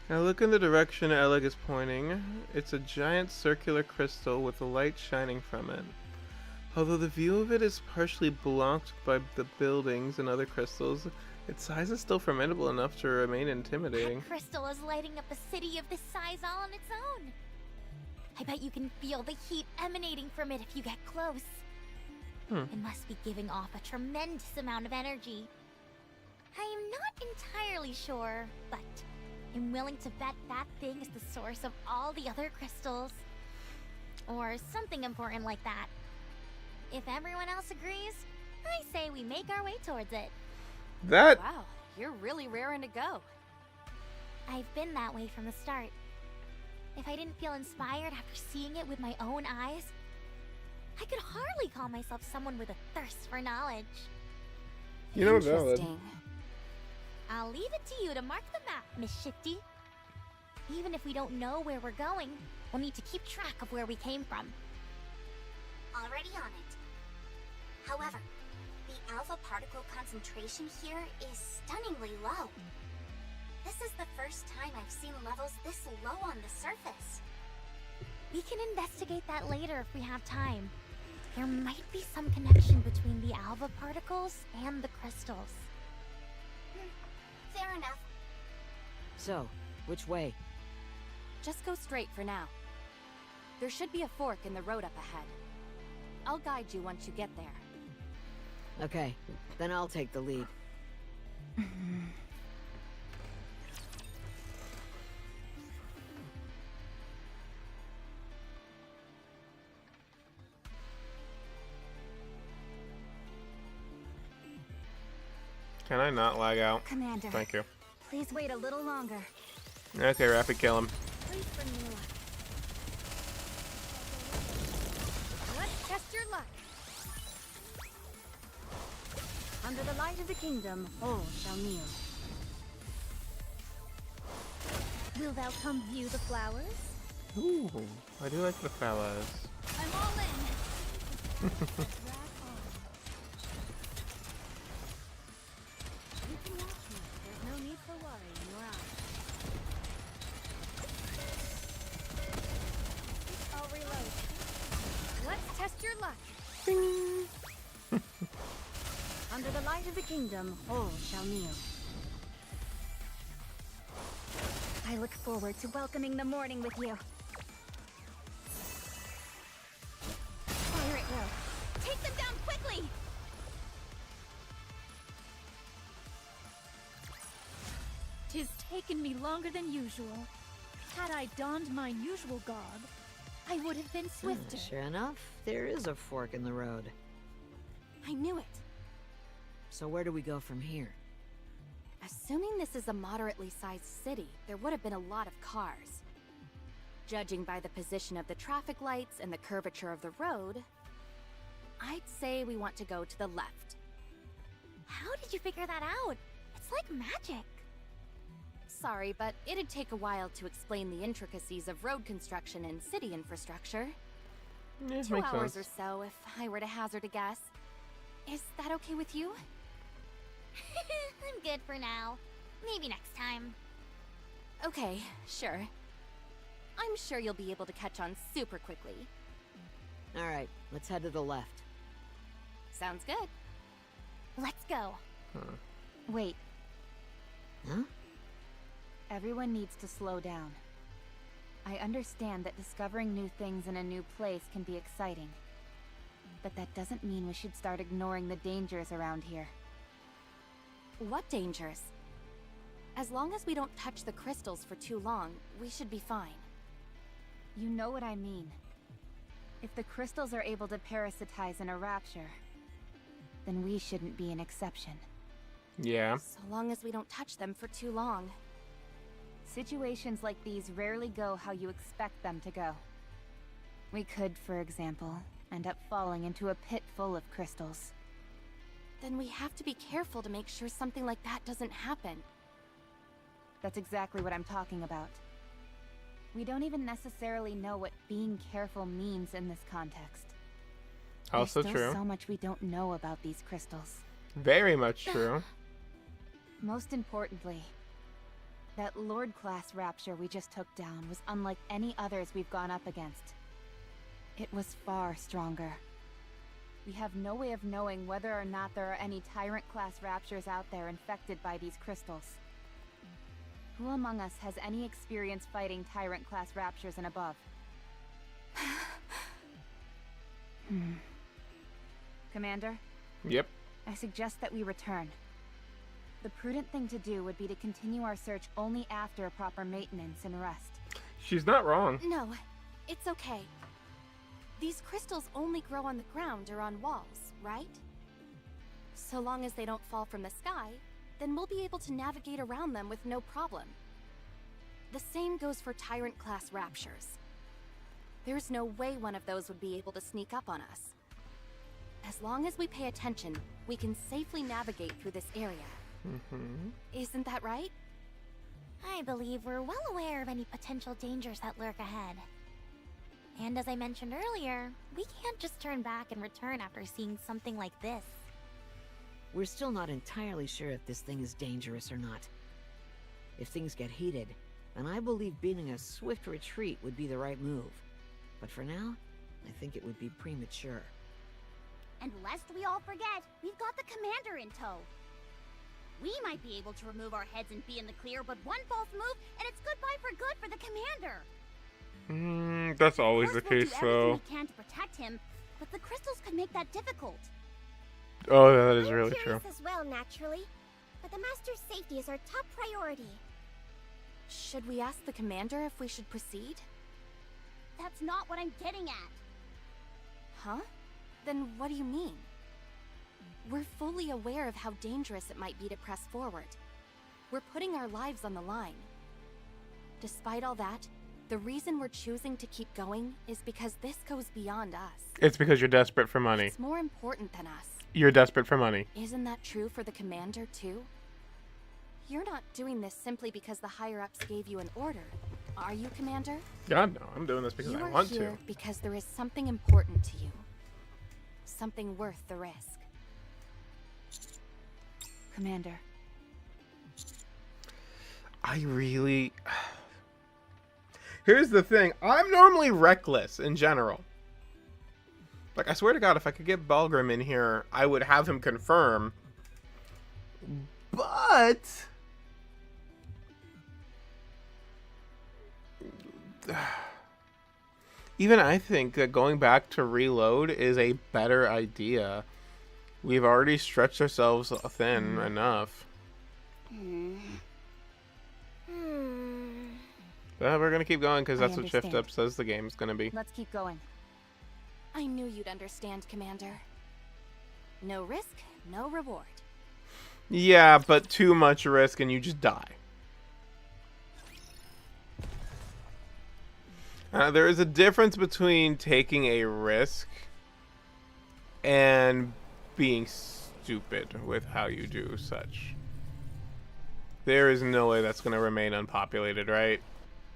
Now look in the direction Alec is pointing. It's a giant circular crystal with a light shining from it. Although the view of it is partially blocked by the buildings and other crystals, its size is still formidable enough to remain intimidating. That crystal is lighting up a city of this size all on its own. I bet you can feel the heat emanating from it if you get close. It must be giving off a tremendous amount of energy. I am not entirely sure, but I'm willing to bet that thing is the source of all the other crystals. Or something important like that. If everyone else agrees, I say we make our way towards it. That... Wow, you're really raring to go. I've been that way from the start. If I didn't feel inspired after seeing it with my own eyes, I could hardly call myself someone with a thirst for knowledge. You know, valid. Interesting. I'll leave it to you to mark the map, Miss Shifty. Even if we don't know where we're going, we'll need to keep track of where we came from. Already on it. However, the alpha particle concentration here is stunningly low. This is the first time I've seen levels this low on the surface. We can investigate that later if we have time. There might be some connection between the alpha particles and the crystals. Fair enough. So, which way? Just go straight for now. There should be a fork in the road up ahead. I'll guide you once you get there. Okay, then I'll take the lead. Can I not lag out? Commander. Thank you. Please wait a little longer. Okay, Rapid, kill him. Please bring me luck. Let's test your luck. Under the light of the kingdom, all shall kneel. Will thou come view the flowers? Ooh, I do like the fellas. I'm all in. You can watch me. There's no need for worry in your eyes. I'll reload. Let's test your luck. Under the light of the kingdom, all shall kneel. I look forward to welcoming the morning with you. Fire it will. Take them down quickly! "'Tis taken me longer than usual. Had I donned mine usual garb, I would have been swifter." Sure enough, there is a fork in the road. I knew it. So where do we go from here? Assuming this is a moderately sized city, there would have been a lot of cars. Judging by the position of the traffic lights and the curvature of the road, I'd say we want to go to the left. How did you figure that out? It's like magic. Sorry, but it'd take a while to explain the intricacies of road construction and city infrastructure. Yeah, 2 makes hours sense. or so, if I were to hazard a guess. Is that okay with you? I'm good for now. Maybe next time. Okay, sure. I'm sure you'll be able to catch on super quickly. Alright, let's head to the left. Sounds good. Let's go. Wait, Huh? everyone needs to slow down. I understand that discovering new things in a new place can be exciting. But that doesn't mean we should start ignoring the dangers around here. What dangers? As long as we don't touch the crystals for too long, we should be fine. You know what I mean. If the crystals are able to parasitize in a rapture, then we shouldn't be an exception. Yeah. So long as we don't touch them for too long. Situations like these rarely go how you expect them to go. We could, for example, end up falling into a pit full of crystals. Then we have to be careful to make sure something like that doesn't happen. That's exactly what I'm talking about. We don't even necessarily know what being careful means in this context. Also There's still true. so much we don't know about these crystals. Very much true. Most importantly, That Lord-class rapture we just took down was unlike any others we've gone up against. It was far stronger. We have no way of knowing whether or not there are any Tyrant-class raptures out there infected by these crystals. Who among us has any experience fighting Tyrant-class raptures and above? Commander? Yep. I suggest that we return. The prudent thing to do would be to continue our search only after proper maintenance and rest. She's not wrong. No, it's okay. These crystals only grow on the ground or on walls, right? So long as they don't fall from the sky, then we'll be able to navigate around them with no problem. The same goes for Tyrant-class raptures. There's no way one of those would be able to sneak up on us. As long as we pay attention, we can safely navigate through this area. Isn't that right? I believe we're well aware of any potential dangers that lurk ahead. And as I mentioned earlier, we can't just turn back and return after seeing something like this. We're still not entirely sure if this thing is dangerous or not. If things get heated, then I believe beating a swift retreat would be the right move. But for now, I think it would be premature. And lest we all forget, we've got the commander in tow. We might be able to remove our heads and be in the clear, but one false move, and it's goodbye for good for the commander. That's always the case, though. We'll do though. everything we can to protect him, but the crystals could make that difficult. Oh, that is really I'm true. curious as well, naturally. But the Master's safety is our top priority. Should we ask the commander if we should proceed? That's not what I'm getting at. Huh? Then what do you mean? We're fully aware of how dangerous it might be to press forward. We're putting our lives on the line. Despite all that, the reason we're choosing to keep going is because this goes beyond us. It's because you're desperate for money. It's more important than us. You're desperate for money. Isn't that true for the commander, too? You're not doing this simply because the higher-ups gave you an order, are you, Commander? God, no. I'm doing this because I want You are to. here because there is something important to you. Something worth the risk. Commander. I really... Here's the thing. I'm normally reckless in general. Like, I swear to God, if I could get Balgrim in here, I would have him confirm. But... even I think that going back to reload is a better idea. We've already stretched ourselves thin enough. But we're gonna keep going because that's what Shift Up says the game's gonna be. Let's keep going. I knew you'd understand, Commander. No risk, no reward. Yeah, but too much risk and you just die. There is a difference between taking a risk and being stupid with how you do such. There is no way that's going to remain unpopulated, right?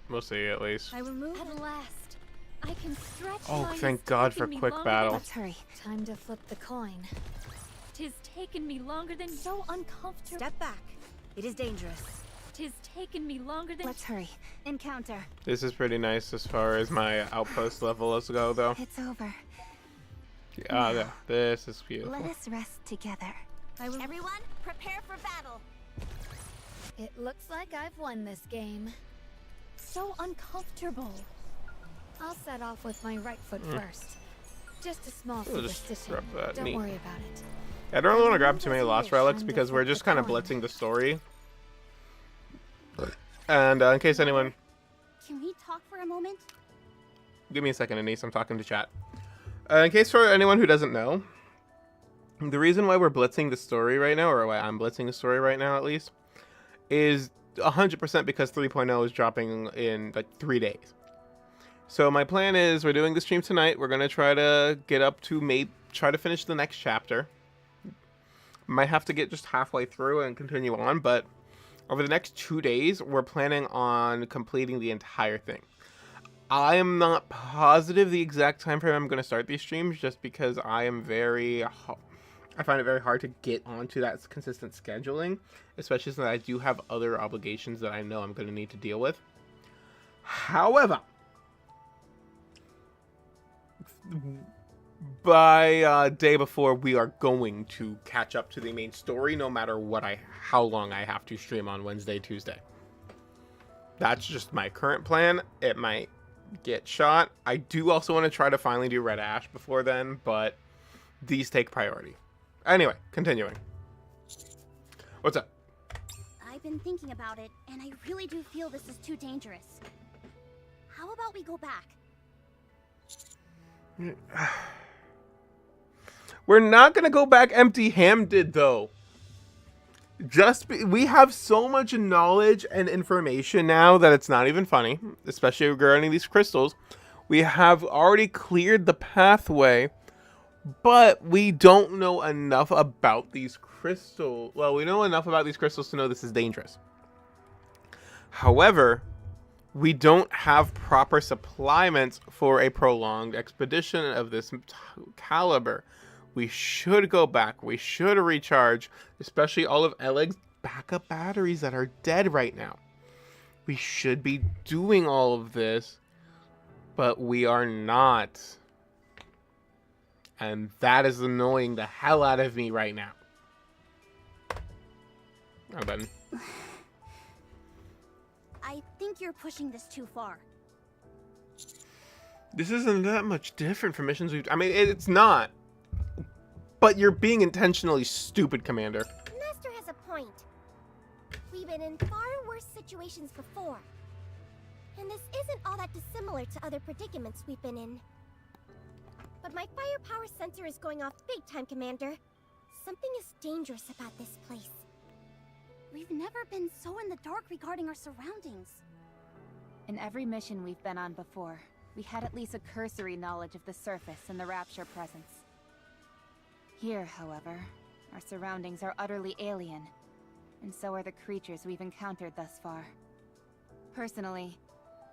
We'll see, at least. I will move at last. I can stretch. Oh, mine. thank It's God for taken me quick longer battle. than- Let's hurry. Time to flip the coin. Tis taken me longer than so uncomfortable. Step back. It is dangerous. Tis taken me longer than. Let's hurry. Encounter. This is pretty nice as far as my outpost levels go, though. It's over. Yeah, this is beautiful. Let us rest together. Everyone, prepare for battle. It looks like I've won this game. So uncomfortable. I'll set off with my right foot first. Just a small We'll just superstition. grab that. Don't Neat. worry about it. I don't really want to grab too many As you Lost wish, Relics I'm because the we're flip just the kind of coin. blitzing the story. And in case anyone... Can we talk for a moment? Give me a second, Anise. I'm talking to chat. In case for anyone who doesn't know, the reason why we're blitzing the story right now, or why I'm blitzing the story right now at least, is 100% because 3.0 is dropping in like 3 days. So my plan is we're doing the stream tonight. We're going to try to get up to try to finish the next chapter. Might have to get just halfway through and continue on, but over the next 2 days, we're planning on completing the entire thing. I am not positive the exact time frame I'm going to start these streams just because I am very... I find it very hard to get onto that consistent scheduling, especially since I do have other obligations that I know I'm going to need to deal with. However, by day before, we are going to catch up to the main story, no matter how long I have to stream on Wednesday, Tuesday. That's just my current plan. It might get shot. I do also want to try to finally do Red Ash before then, but these take priority. Anyway, continuing. What's up? I've been thinking about it, and I really do feel this is too dangerous. How about we go back? We're not going to go back empty-handed, though. We have so much knowledge and information now that it's not even funny, especially regarding these crystals. We have already cleared the pathway, but we don't know enough about these crystals. Well, we know enough about these crystals to know this is dangerous. However, we don't have proper supplements for a prolonged expedition of this caliber. We should go back. We should recharge, especially all of Eleg's backup batteries that are dead right now. We should be doing all of this, but we are not. And that is annoying the hell out of me right now. Oh, button. I think you're pushing this too far. This isn't that much different from missions we've... I mean, it's not. But you're being intentionally stupid, Commander. Master has a point. We've been in far worse situations before. And this isn't all that dissimilar to other predicaments we've been in. But my firepower sensor is going off big time, Commander. Something is dangerous about this place. We've never been so in the dark regarding our surroundings. In every mission we've been on before, we had at least a cursory knowledge of the surface and the Rapture presence. Here, however, our surroundings are utterly alien, and so are the creatures we've encountered thus far. Personally,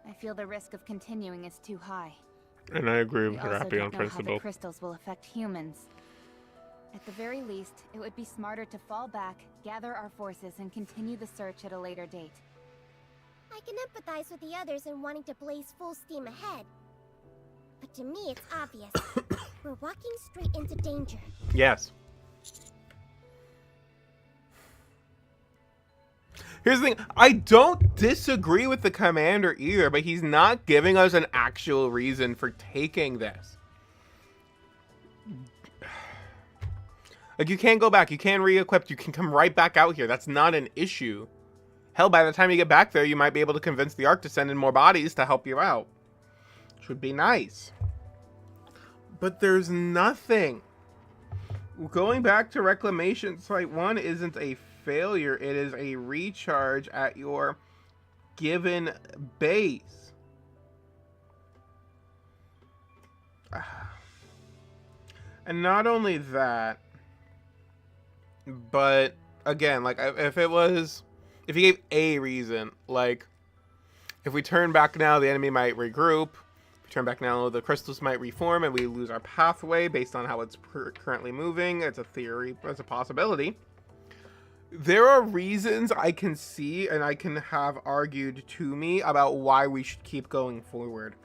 I feel the risk of continuing is too high. And I agree with we also Rappy don't on know principle. how the crystals will affect humans. At the very least, it would be smarter to fall back, gather our forces, and continue the search at a later date. I can empathize with the others in wanting to blaze full steam ahead. But to me, it's obvious. We're walking straight into danger. Yes. Here's the thing. I don't disagree with the Commander either, but he's not giving us an actual reason for taking this. Like, you can't go back. You can't re-equip. You can come right back out here. That's not an issue. Hell, by the time you get back there, you might be able to convince the Ark to send in more bodies to help you out. Which would be nice. But there's nothing. Going back to Reclamation Site 1 isn't a failure. It is a recharge at your given base. And not only that, but again, like, if you gave a reason, like, if we turn back now, the enemy might regroup. If we turn back now, the crystals might reform and we lose our pathway based on how it's currently moving. It's a theory, it's a possibility. There are reasons I can see and I can have argued to me about why we should keep going forward.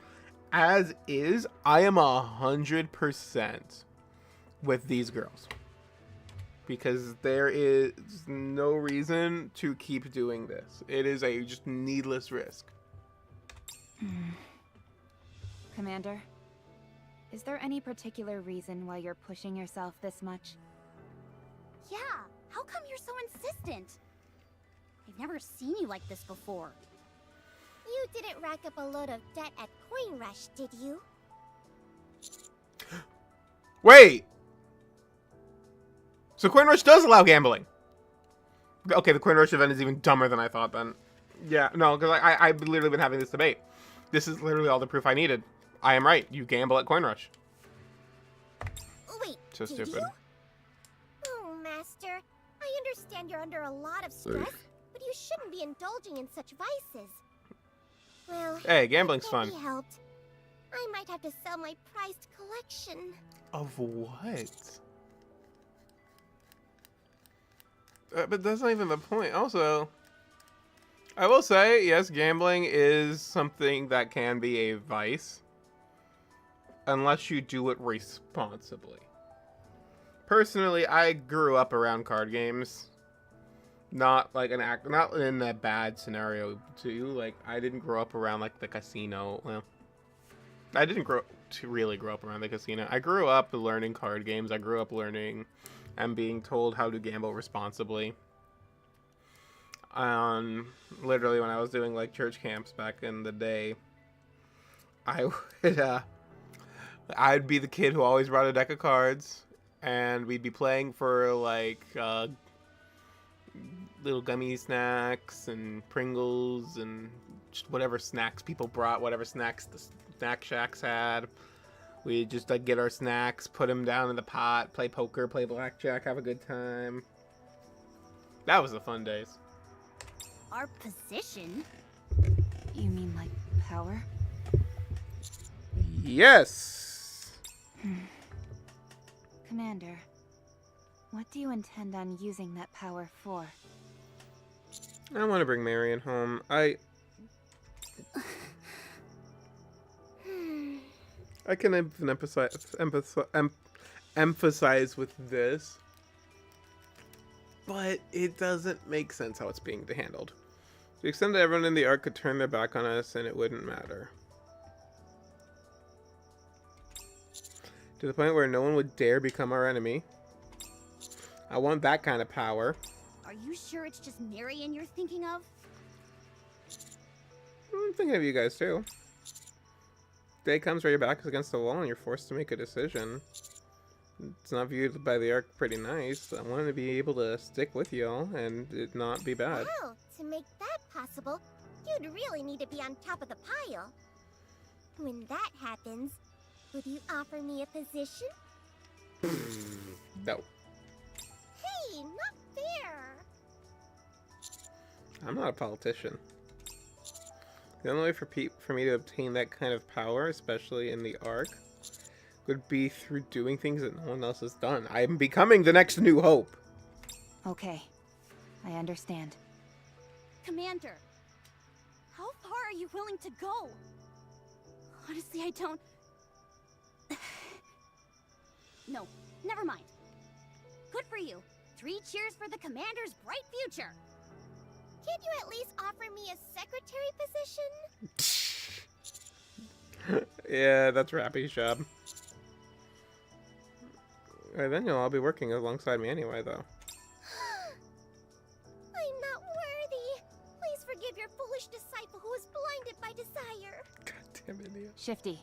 As is, I am 100% with these girls. Because there is no reason to keep doing this. It is a just needless risk. Commander, is there any particular reason why you're pushing yourself this much? Yeah, how come you're so insistent? I've never seen you like this before. You didn't rack up a load of debt at Coin Rush, did you? Wait! So Coin Rush does allow gambling. Okay, the Coin Rush event is even dumber than I thought then. Yeah, no, because I've literally been having this debate. This is literally all the proof I needed. I am right. You gamble at Coin Rush. Wait, So did stupid. you? Oh, Master. I understand you're under a lot of stress, but you shouldn't be indulging in such vices. Well, Hey, gambling's it fun. can't be helped. I might have to sell my prized collection. Of what? But that's not even the point. Also, I will say, yes, gambling is something that can be a vice. Unless you do it responsibly. Personally, I grew up around card games. Not like not in a bad scenario too. Like, I didn't grow up around like the casino. Well, I didn't really grow up around the casino. I grew up learning card games. I grew up learning and being told how to gamble responsibly. Literally when I was doing like church camps back in the day, I would I'd be the kid who always brought a deck of cards, and we'd be playing for like little gummy snacks and Pringles and just whatever snacks people brought, whatever snacks the snack shacks had. We'd just like get our snacks, put them down in the pot, play poker, play blackjack, have a good time. That was the fun days. Our position? You mean like power? Yes! Commander, what do you intend on using that power for? I want to bring Marion home. I can even emphasize with this, but it doesn't make sense how it's being handled. To the extent that everyone in the Ark could turn their back on us and it wouldn't matter. To the point where no one would dare become our enemy. I want that kind of power. Are you sure it's just Marion you're thinking of? I'm thinking of you guys too. Day comes where your back is against the wall and you're forced to make a decision. It's not viewed by the Ark pretty nice. I wanted to be able to stick with y'all and it not be bad. Well, to make that possible, you'd really need to be on top of the pile. When that happens, would you offer me a position? No. Hey, not fair. I'm not a politician. The only way for me to obtain that kind of power, especially in the Ark, would be through doing things that no one else has done. I'm becoming the next New Hope. Okay, I understand. Commander, how far are you willing to go? Honestly, I don't... No, never mind. Good for you. 3 cheers for the Commander's bright future. Can't you at least offer me a secretary position? Yeah, that's Rappy's job. Alright, then you'll all be working alongside me anyway, though. I'm not worthy. Please forgive your foolish disciple who is blinded by desire. Goddamn idiot. Shifty.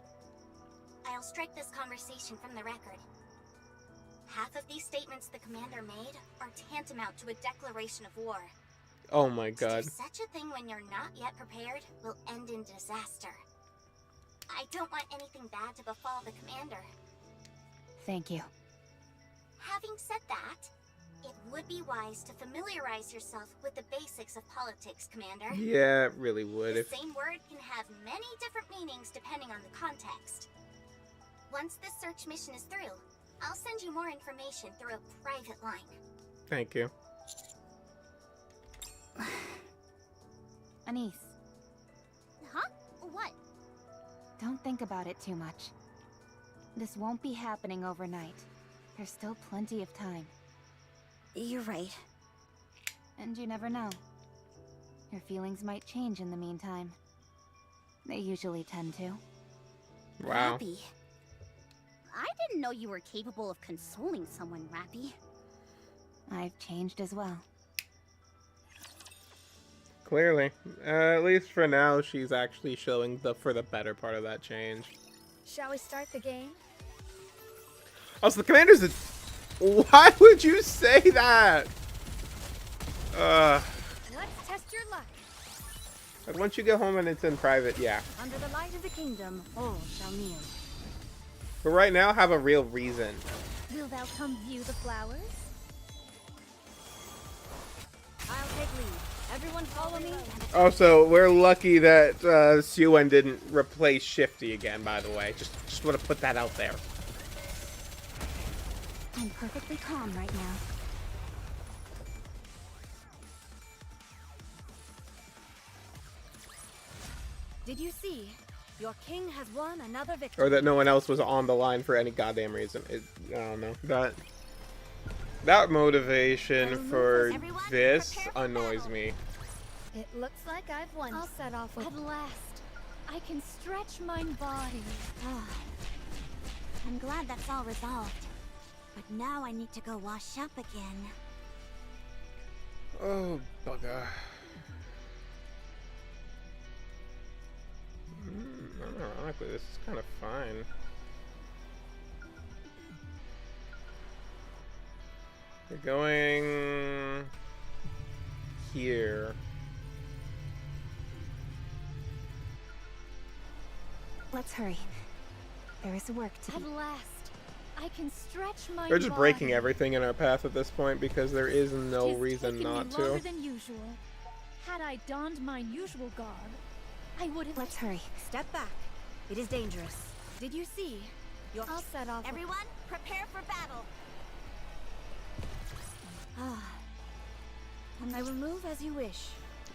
I'll strike this conversation from the record. Half of these statements the commander made are tantamount to a declaration of war. Oh my god. To do such a thing when you're not yet prepared will end in disaster. I don't want anything bad to befall the commander. Thank you. Having said that, it would be wise to familiarize yourself with the basics of politics, Commander. Yeah, it really would. The same word can have many different meanings depending on the context. Once this search mission is through, I'll send you more information through a private line. Thank you. Anise. Huh? What? Don't think about it too much. This won't be happening overnight. There's still plenty of time. You're right. And you never know. Your feelings might change in the meantime. They usually tend to. Wow. Rappy. I didn't know you were capable of consoling someone, Rappy. I've changed as well. Clearly. At least for now, she's actually showing for the better part of that change. Shall we start the game? Also, the commander's a... Why would you say that? Let's test your luck. Like, once you get home and it's in private, yeah. Under the light of the kingdom, all shall kneel. But right now, have a real reason. Will thou come view the flowers? I'll take lead. Everyone follow me. Also, we're lucky that Suen didn't replace Shifty again, by the way. Just want to put that out there. I'm perfectly calm right now. Did you see? Your king has won another victory. Or that no one else was on the line for any goddamn reason. I don't know. That motivation for this annoys me. It looks like I've won. I'll set off with... At last, I can stretch my body. I'm glad that's all resolved. But now I need to go wash up again. Oh, bugger. Ironically, this is kind of fine. We're going here. Let's hurry. There is work to At be. last, I can stretch my We're just body. breaking everything in our path at this point because there is no reason Taken not me to. longer than usual. Had I donned my usual garb, I would have. Let's hurry. Step back. It is dangerous. Did you see? I'll set off. Everyone, prepare for battle. I will move as you wish.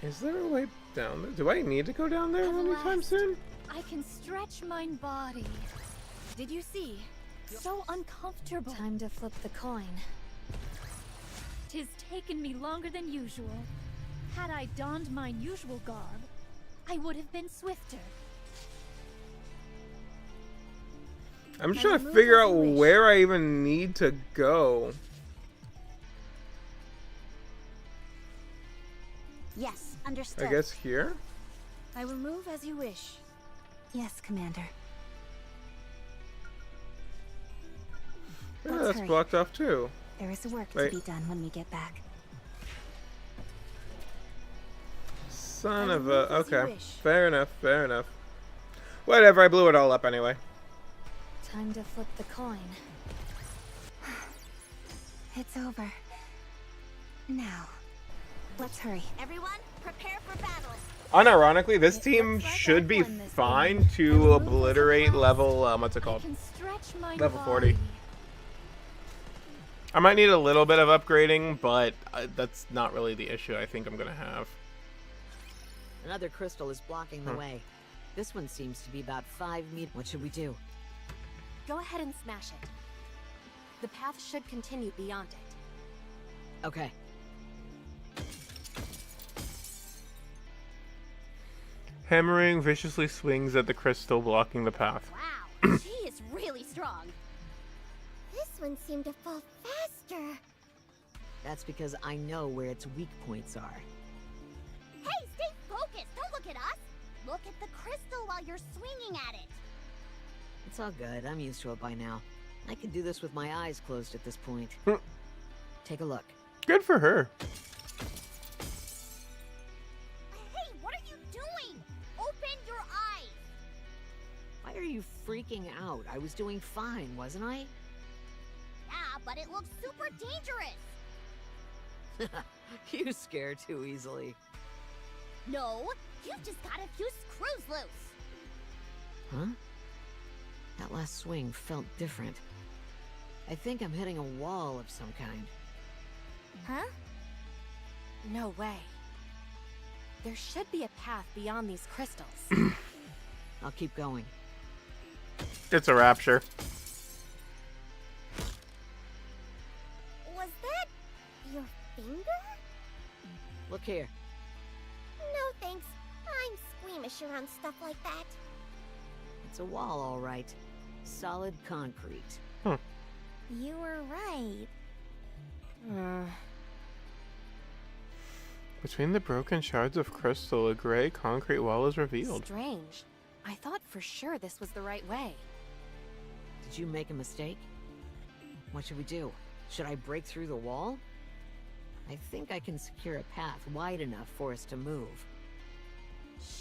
Is there a way down there? Do I need to go down there anytime soon? I can stretch my body. Did you see? So uncomfortable. Time to flip the coin. 'Tis taken me longer than usual. Had I donned my usual garb, I would have been swifter. I'm just trying to figure out where I even need to go. Yes, understood. I guess here? I will move as you wish. Yes, Commander. Yeah, Let's that's hurry. blocked off too. There is work Wait. to be done when we get back. Son of a... Okay. Fair enough, fair enough. Whatever, I blew it all up anyway. Time to flip the coin. It's over. Now, let's hurry. Everyone, prepare for battle. Unironically, this team should be fine to obliterate level... what's it called? Level 40. I might need a little bit of upgrading, but that's not really the issue I think I'm going to have. Another crystal is blocking the way. This one seems to be about 5 meters. What should we do? Go ahead and smash it. The path should continue beyond it. Okay. Hammering viciously swings at the crystal, blocking the path. Wow, she is really strong. This one seemed to fall faster. That's because I know where its weak points are. Hey, stay focused. Don't look at us. Look at the crystal while you're swinging at it. It's all good. I'm used to it by now. I can do this with my eyes closed at this point. Take a look. Good for her. Hey, what are you doing? Open your eyes. Why are you freaking out? I was doing fine, wasn't I? Yeah, but it looks super dangerous. You scare too easily. No, you've just got a few screws loose. Huh? That last swing felt different. I think I'm hitting a wall of some kind. Huh? No way. There should be a path beyond these crystals. I'll keep going. It's a rapture. Was that your finger? Look here. No thanks. I'm squeamish around stuff like that. It's a wall, all right. Solid concrete. You were right. Between the broken shards of crystal, a gray concrete wall is revealed. Strange. I thought for sure this was the right way. Did you make a mistake? What should we do? Should I break through the wall? I think I can secure a path wide enough for us to move.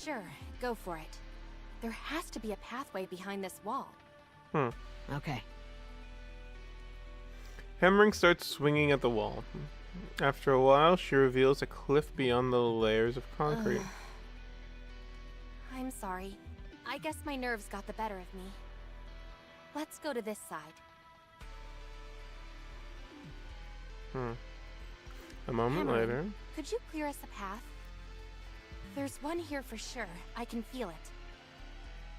Sure, go for it. There has to be a pathway behind this wall. Okay. Hammering starts swinging at the wall. After a while, she reveals a cliff beyond the layers of concrete. I'm sorry. I guess my nerves got the better of me. Let's go to this side. A moment Hammering, later. could you clear us a path? There's one here for sure. I can feel it.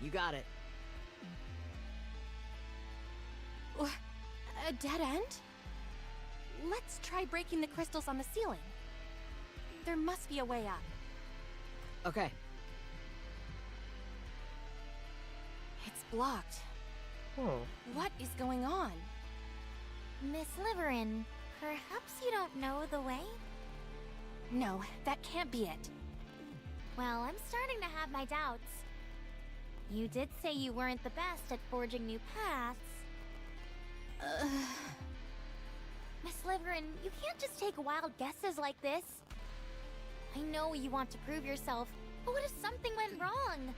You got it. A dead end? Let's try breaking the crystals on the ceiling. There must be a way up. Okay. It's blocked. Oh. What is going on? Miss Liverin, perhaps you don't know the way? No, that can't be it. Well, I'm starting to have my doubts. You did say you weren't the best at forging new paths. Miss Liverin, you can't just take wild guesses like this. I know you want to prove yourself, but what if something went wrong?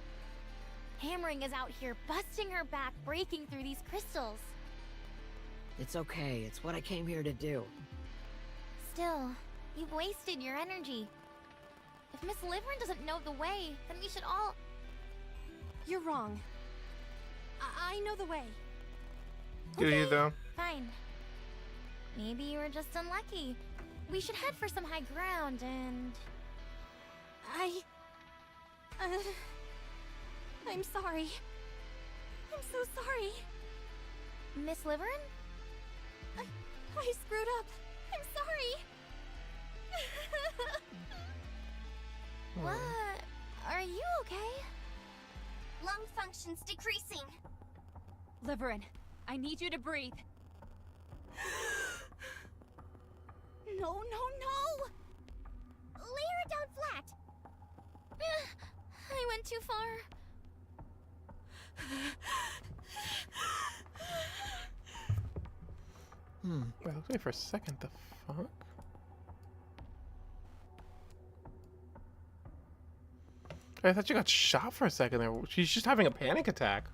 Hammering is out here busting her back, breaking through these crystals. It's okay. It's what I came here to do. Still, you've wasted your energy. If Miss Liverin doesn't know the way, then we should all... You're wrong. I know the way. Do you though? Fine. Maybe you were just unlucky. We should head for some high ground and... I'm sorry. I'm so sorry. Miss Liverin? I screwed up. I'm sorry. What? Are you okay? Lung function's decreasing. Liverin, I need you to breathe. No, no, no! Lay her down flat. I went too far. Wait, wait for a second. The fuck? I thought you got shot for a second there. She's just having a panic attack.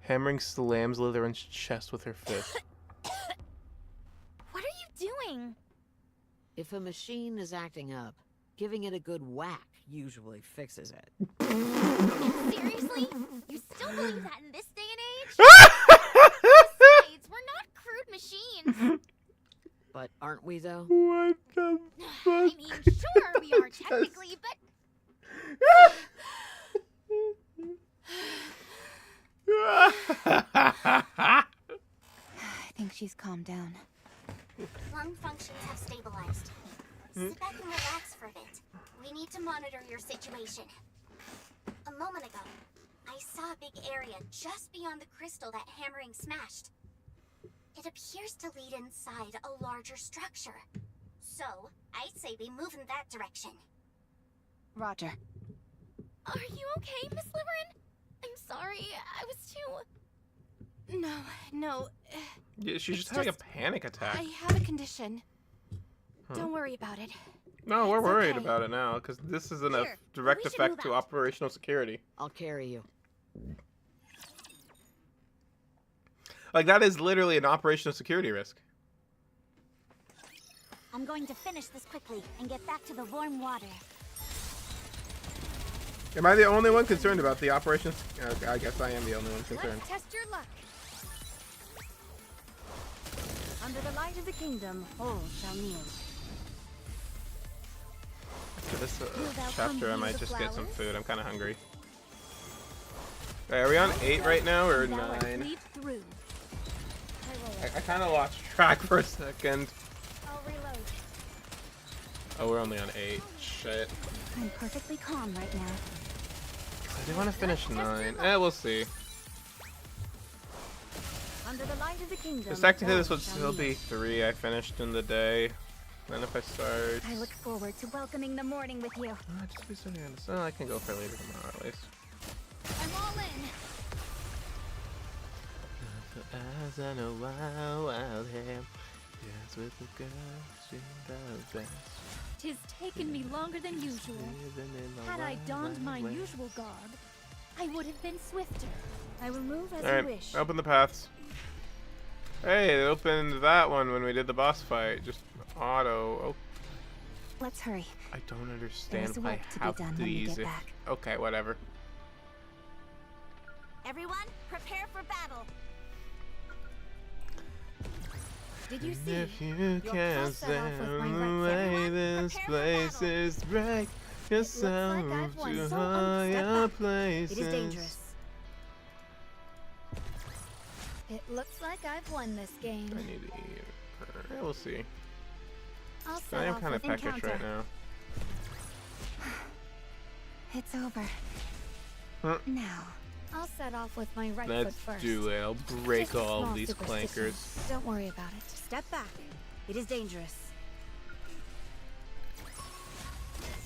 Hammering slams Slytherin's chest with her fist. What are you doing? If a machine is acting up, giving it a good whack usually fixes it. Seriously? You still believe that in this day and age? Besides, we're not crude machines. But aren't we, though? What the fuck? I mean, sure, we are technically, but... I think she's calmed down. Lung functions have stabilized. Sit back and relax for a bit. We need to monitor your situation. A moment ago, I saw a big area just beyond the crystal that hammering smashed. It appears to lead inside a larger structure. So, I'd say we move in that direction. Roger. Are you okay, Miss Liverin? I'm sorry, I was too... No. Yeah, she's just having a panic attack. I have a condition. Don't worry about it. No, we're worried okay. about it now, because this is a Here, direct we should effect move to out. operational security. I'll carry you. Like, that is literally an operational security risk. I'm going to finish this quickly and get back to the warm water. Am I the only one concerned about the operations? I guess I am the only one concerned. Let's test your luck. Under the light of the kingdom, all shall kneel. For this thou chapter, I come might use the just get some flowers? food. I'm kind of hungry. Wait, are we on 8 right now, or Thou art 9? cleaved through. I kind of lost track for a second. I'll reload. Oh, we're only on 8. Shit. I'm perfectly calm right now. I do want to finish 9. We'll see. Under the light of the kingdom. Because technically this all would shall still be kneel. 3 I finished in the day. Then if I start... I look forward to welcoming the morning with you. just be sitting on this. I can go for later tomorrow at least. I'm all in. As I know wild hair. Yes, with the girl, she does best. 'Tis taken me longer than usual. Had I donned my usual garb, I would have been swifter. I will move as you Alright, wish. open the paths. Hey, it opened that one when we did the boss fight. Just auto. Oh, Let's hurry. I don't understand There's why I work to be have done when we these. get back. Okay, whatever. Everyone, prepare for battle. Did you see? If you Your can't pulse set off with my stand the right way foot. this Prepare for place battle. is break yourself I've won. to So, higher step back. places. It is dangerous. It looks like I've won this game. I need to eat. Alright, we'll see. I'll I set am off kind of with peckish encounter. right now. It's over. Huh. Now. I'll set off with my right Let's foot first. do it. I'll break Just a all small of these superstition. clankers. Don't worry about it. Step back. It is dangerous.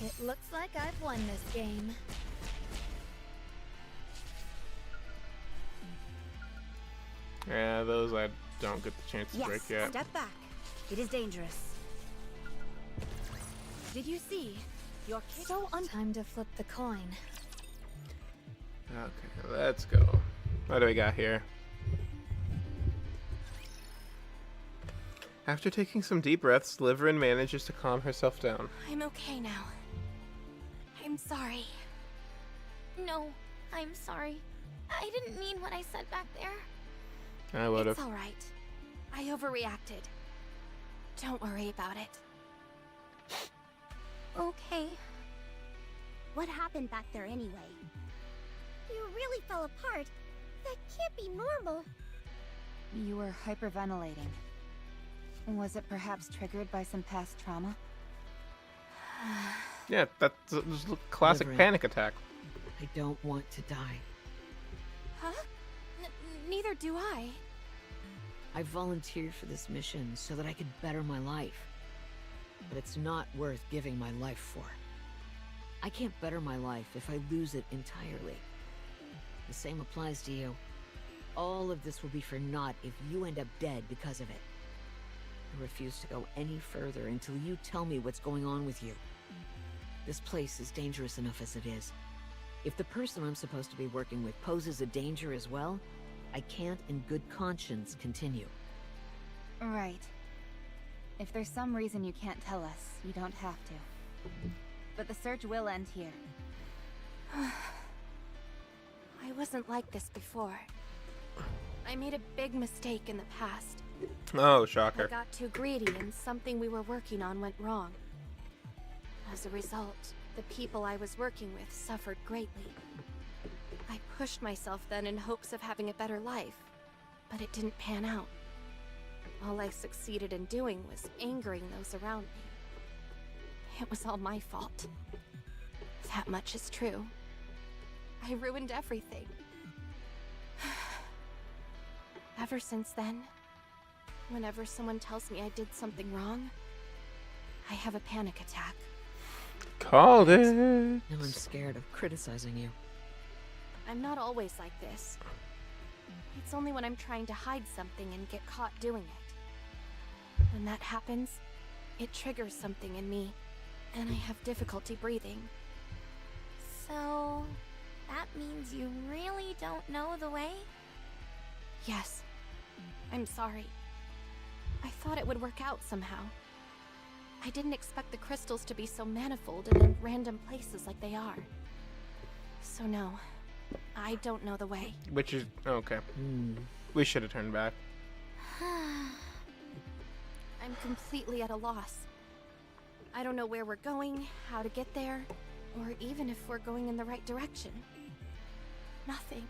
It looks like I've won this game. Yeah, those I don't get the chance to Yes, break yet. step back. It is dangerous. Did you see? You're so Time to flip the coin. Okay, let's go. What do we got here? After taking some deep breaths, Liverin manages to calm herself down. I'm okay now. I'm sorry. No, I'm sorry. I didn't mean what I said back there. I would have. It's alright. I overreacted. Don't worry about it. Okay. What happened back there anyway? You really fell apart. That can't be normal. You were hyperventilating. Was it perhaps triggered by some past trauma? Yeah, that's a classic Liverin. panic attack. I don't want to die. Huh? Neither do I. I volunteered for this mission so that I could better my life. But it's not worth giving my life for. I can't better my life if I lose it entirely. The same applies to you. All of this will be for naught if you end up dead because of it. I refuse to go any further until you tell me what's going on with you. This place is dangerous enough as it is. If the person I'm supposed to be working with poses a danger as well, I can't in good conscience continue. Right. If there's some reason you can't tell us, you don't have to. But the search will end here. I wasn't like this before. I made a big mistake in the past. Oh, I shocker. got too greedy and something we were working on went wrong. As a result, the people I was working with suffered greatly. I pushed myself then in hopes of having a better life, but it didn't pan out. All I succeeded in doing was angering those around me. It was all my fault. That much is true. I ruined everything. Ever since then, whenever someone tells me I did something wrong, I have a panic attack. Called it. Now I'm scared of criticizing you. I'm not always like this. It's only when I'm trying to hide something and get caught doing it. When that happens, it triggers something in me, and I have difficulty breathing. So, that means you really don't know the way? Yes. I'm sorry. I thought it would work out somehow. I didn't expect the crystals to be so manifold and in random places like they are. So no, I don't know the way. Which is okay. We should have turned back. I'm completely at a loss. I don't know where we're going, how to get there, or even if we're going in the right direction. Nothing.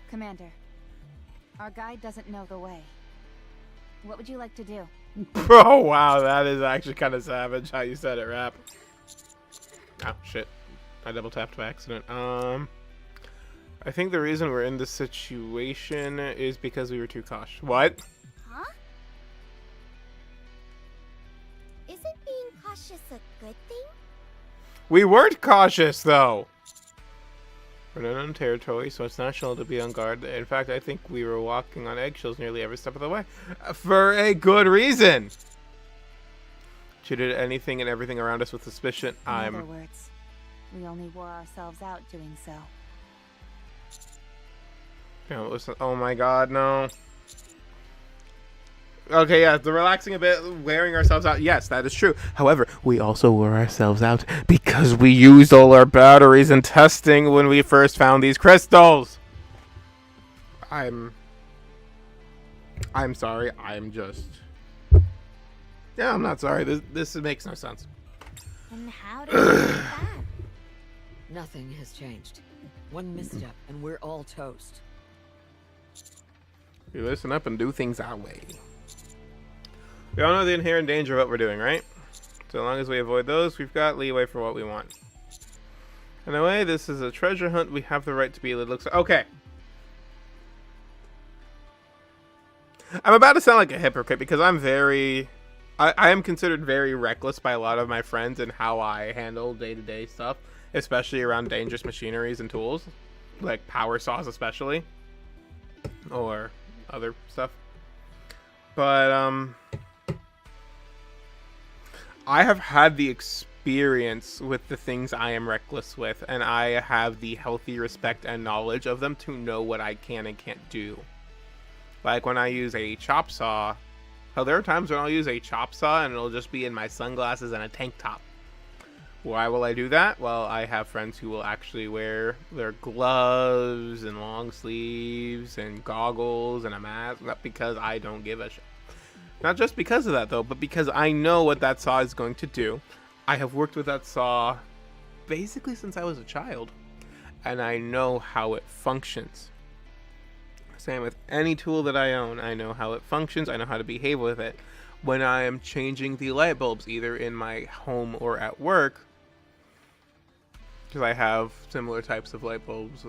Commander, our guide doesn't know the way. What would you like to do? Oh, wow, that is actually kind of savage how you said it, Rap. Oh, shit. I double tapped by accident. I think the reason we're in this situation is because we were too cautious. What? Huh? Isn't being cautious a good thing? We weren't cautious, though. We're in unknown territory, so it's natural to be on guard. In fact, I think we were walking on eggshells nearly every step of the way. For a good reason. Treated anything and everything around us with suspicion. In other words, we only wore ourselves out doing so. No, listen. Oh my god, no. Okay, yeah, the relaxing a bit, wearing ourselves out. Yes, that is true. However, we also wore ourselves out because we used all our batteries in testing when we first found these crystals. I'm sorry. I'm just... Yeah, I'm not sorry. This makes no sense. And how did you do that? Nothing has changed. One misstep, and we're all toast. We listen up and do things our way. We all know the inherent danger of what we're doing, right? So long as we avoid those, we've got leeway for what we want. In a way, this is a treasure hunt. We have the right to be a little... Okay. I'm about to sound like a hypocrite because I'm very... I am considered very reckless by a lot of my friends in how I handle day-to-day stuff, especially around dangerous machineries and tools, like power saws especially, or other stuff. But, I have had the experience with the things I am reckless with, and I have the healthy respect and knowledge of them to know what I can and can't do. Like when I use a chop saw, there are times when I'll use a chop saw and it'll just be in my sunglasses and a tank top. Why will I do that? Well, I have friends who will actually wear their gloves and long sleeves and goggles and a mask, not because I don't give a shit. Not just because of that, though, but because I know what that saw is going to do. I have worked with that saw basically since I was a child, and I know how it functions. Same with any tool that I own. I know how it functions. I know how to behave with it. When I am changing the light bulbs, either in my home or at work, because I have similar types of light bulbs,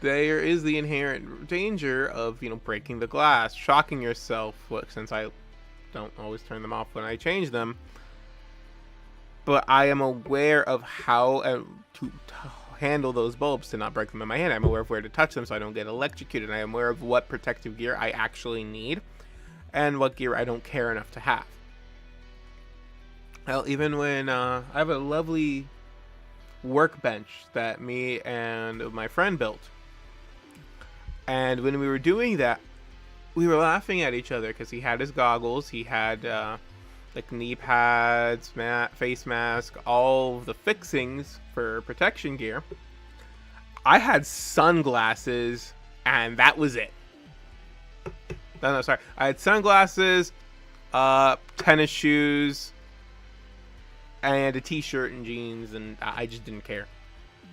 there is the inherent danger of, breaking the glass, shocking yourself, since I don't always turn them off when I change them. But I am aware of how to handle those bulbs to not break them in my hand. I'm aware of where to touch them so I don't get electrocuted. I am aware of what protective gear I actually need and what gear I don't care enough to have. Well, even when I have a lovely workbench that me and my friend built. And when we were doing that, we were laughing at each other because he had his goggles, he had like knee pads, face mask, all the fixings for protection gear. I had sunglasses, and that was it. No, sorry. I had sunglasses, tennis shoes, and a t-shirt and jeans, and I just didn't care.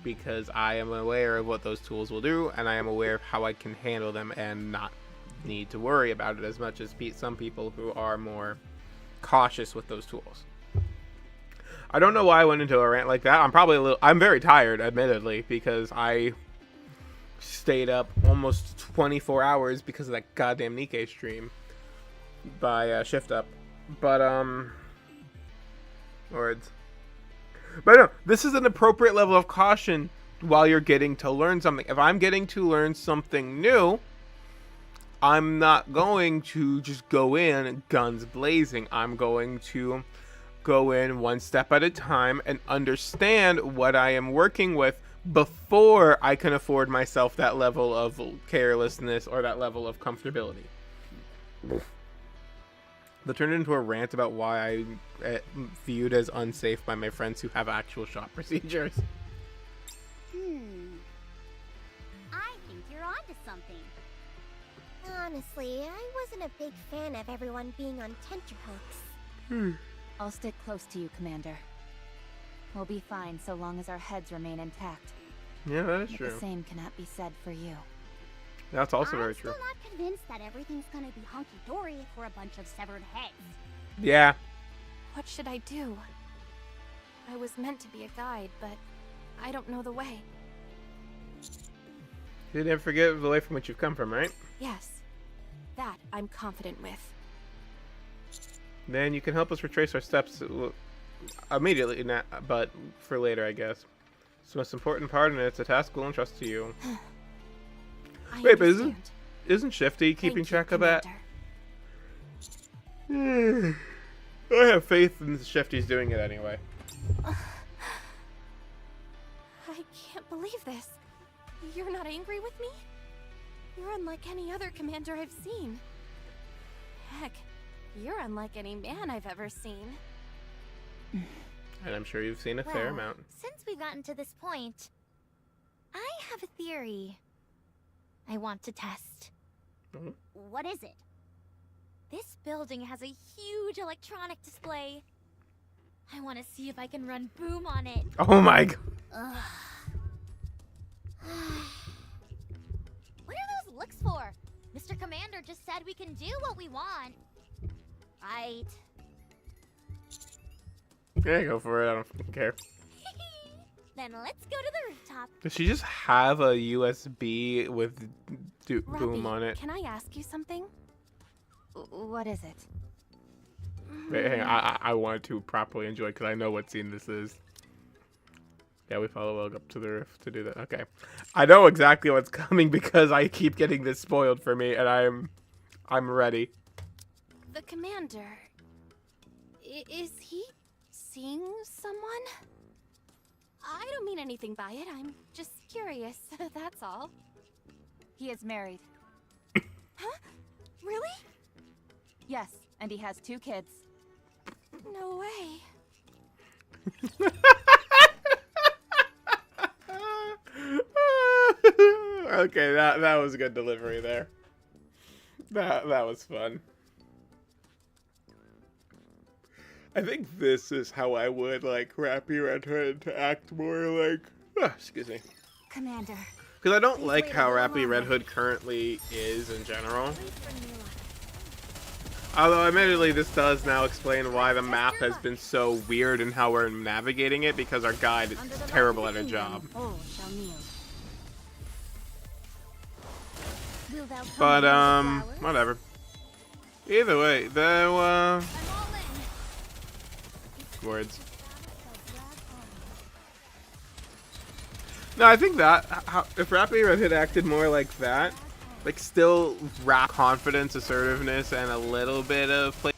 Because I am aware of what those tools will do, and I am aware of how I can handle them and not need to worry about it as much as some people who are more cautious with those tools. I don't know why I went into a rant like that. I'm very tired, admittedly, because I stayed up almost 24 hours because of that goddamn Nikke stream by Shift Up. But, words. But no, this is an appropriate level of caution while you're getting to learn something. If I'm getting to learn something new, I'm not going to just go in guns blazing. I'm going to go in one step at a time and understand what I am working with before I can afford myself that level of carelessness or that level of comfortability. That turned into a rant about why I'm viewed as unsafe by my friends who have actual shop procedures. I think you're onto something. Honestly, I wasn't a big fan of everyone being on tenterhooks. I'll stick close to you, Commander. We'll be fine so long as our heads remain intact. Yeah, that is But true. the same cannot be said for you. That's also very I'm true. still not convinced that everything's gonna be hunky-dory if we're a bunch of severed heads. Yeah. What should I do? I was meant to be a guide, but I don't know the way. You didn't forget the way from which you've come from, right? Yes, that I'm confident with. Then you can help us retrace our steps immediately, but for later, I guess. It's the most important part, and it's a task we'll entrust to you. Wait, but isn't Shifty keeping track of that? I have faith in Shifty's doing it anyway. I can't believe this. You're not angry with me? You're unlike any other commander I've seen. Heck, you're unlike any man I've ever seen. And I'm sure you've seen a fair amount. Since we've gotten to this point, I have a theory I want to test. What is it? This building has a huge electronic display. I want to see if I can run Boom on it. Oh my god. What are those looks for? Mr. Commander just said we can do what we want. Right. Yeah, go for it. I don't care. Then let's go to the rooftop. Does she just have a USB with Boom Robbie, on it? Can I ask you something? What is it? Wait, hang on. I want to properly enjoy because I know what scene this is. Yeah, we follow Wilg up to the roof to do that. Okay. I know exactly what's coming because I keep getting this spoiled for me, and I'm ready. The commander. Is he seeing someone? I don't mean anything by it. I'm just curious. That's all. He is married. Huh? Really? Yes, and he has 2 kids. No way. Okay, that was a good delivery there. That was fun. I think this is how I would like Rappy Red Hood to act more like. Excuse me. Commander. Because I don't like how Rappy Red Hood currently is in general. Although, admittedly, this does now explain why the map has been so weird and how we're navigating it, because our guide is terrible at her job. But, whatever. Either way, though, words. No, I think that, if Rappy Red had acted more like that, like still rap confidence, assertiveness, and a little bit of play.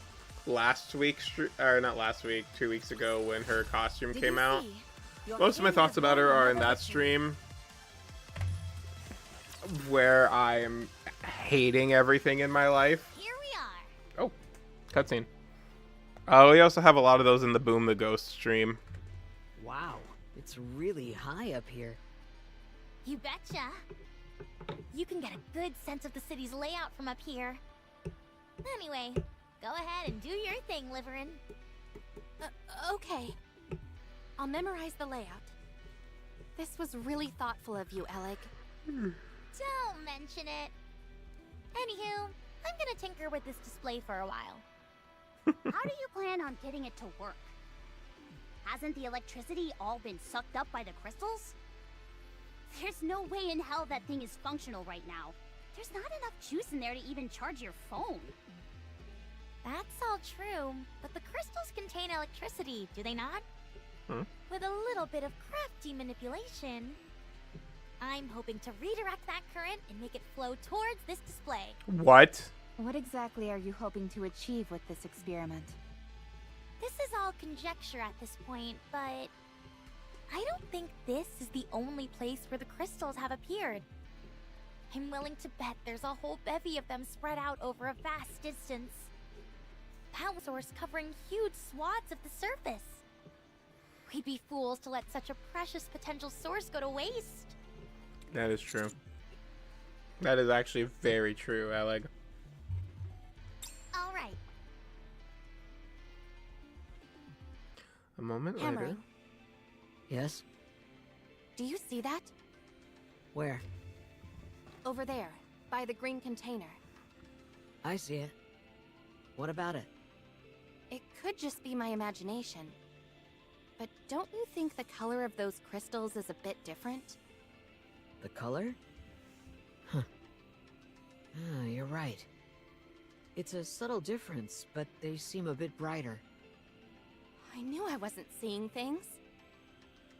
Last week, or not last week, 2 weeks ago when her costume came out. Most of my thoughts about her are in that stream, where I am hating everything in my life. Here we are. Oh, cutscene. Oh, we also have a lot of those in the Boom the Ghost stream. Wow, it's really high up here. You betcha. You can get a good sense of the city's layout from up here. Anyway, go ahead and do your thing, Liverin. Okay. I'll memorize the layout. This was really thoughtful of you, Alec. Don't mention it. Anywho, I'm gonna tinker with this display for a while. How do you plan on getting it to work? Hasn't the electricity all been sucked up by the crystals? There's no way in hell that thing is functional right now. There's not enough juice in there to even charge your phone. That's all true, but the crystals contain electricity, do they not? With a little bit of crafty manipulation. I'm hoping to redirect that current and make it flow towards this display. What? What exactly are you hoping to achieve with this experiment? This is all conjecture at this point, but I don't think this is the only place where the crystals have appeared. I'm willing to bet there's a whole bevy of them spread out over a vast distance. Power source covering huge swaths of the surface. We'd be fools to let such a precious potential source go to waste. That is true. That is actually very true, Alec. All right. A moment Hammer. later. Yes? Do you see that? Where? Over there, by the green container. I see it. What about it? It could just be my imagination. But don't you think the color of those crystals is a bit different? The color? Huh. Ah, you're right. It's a subtle difference, but they seem a bit brighter. I knew I wasn't seeing things.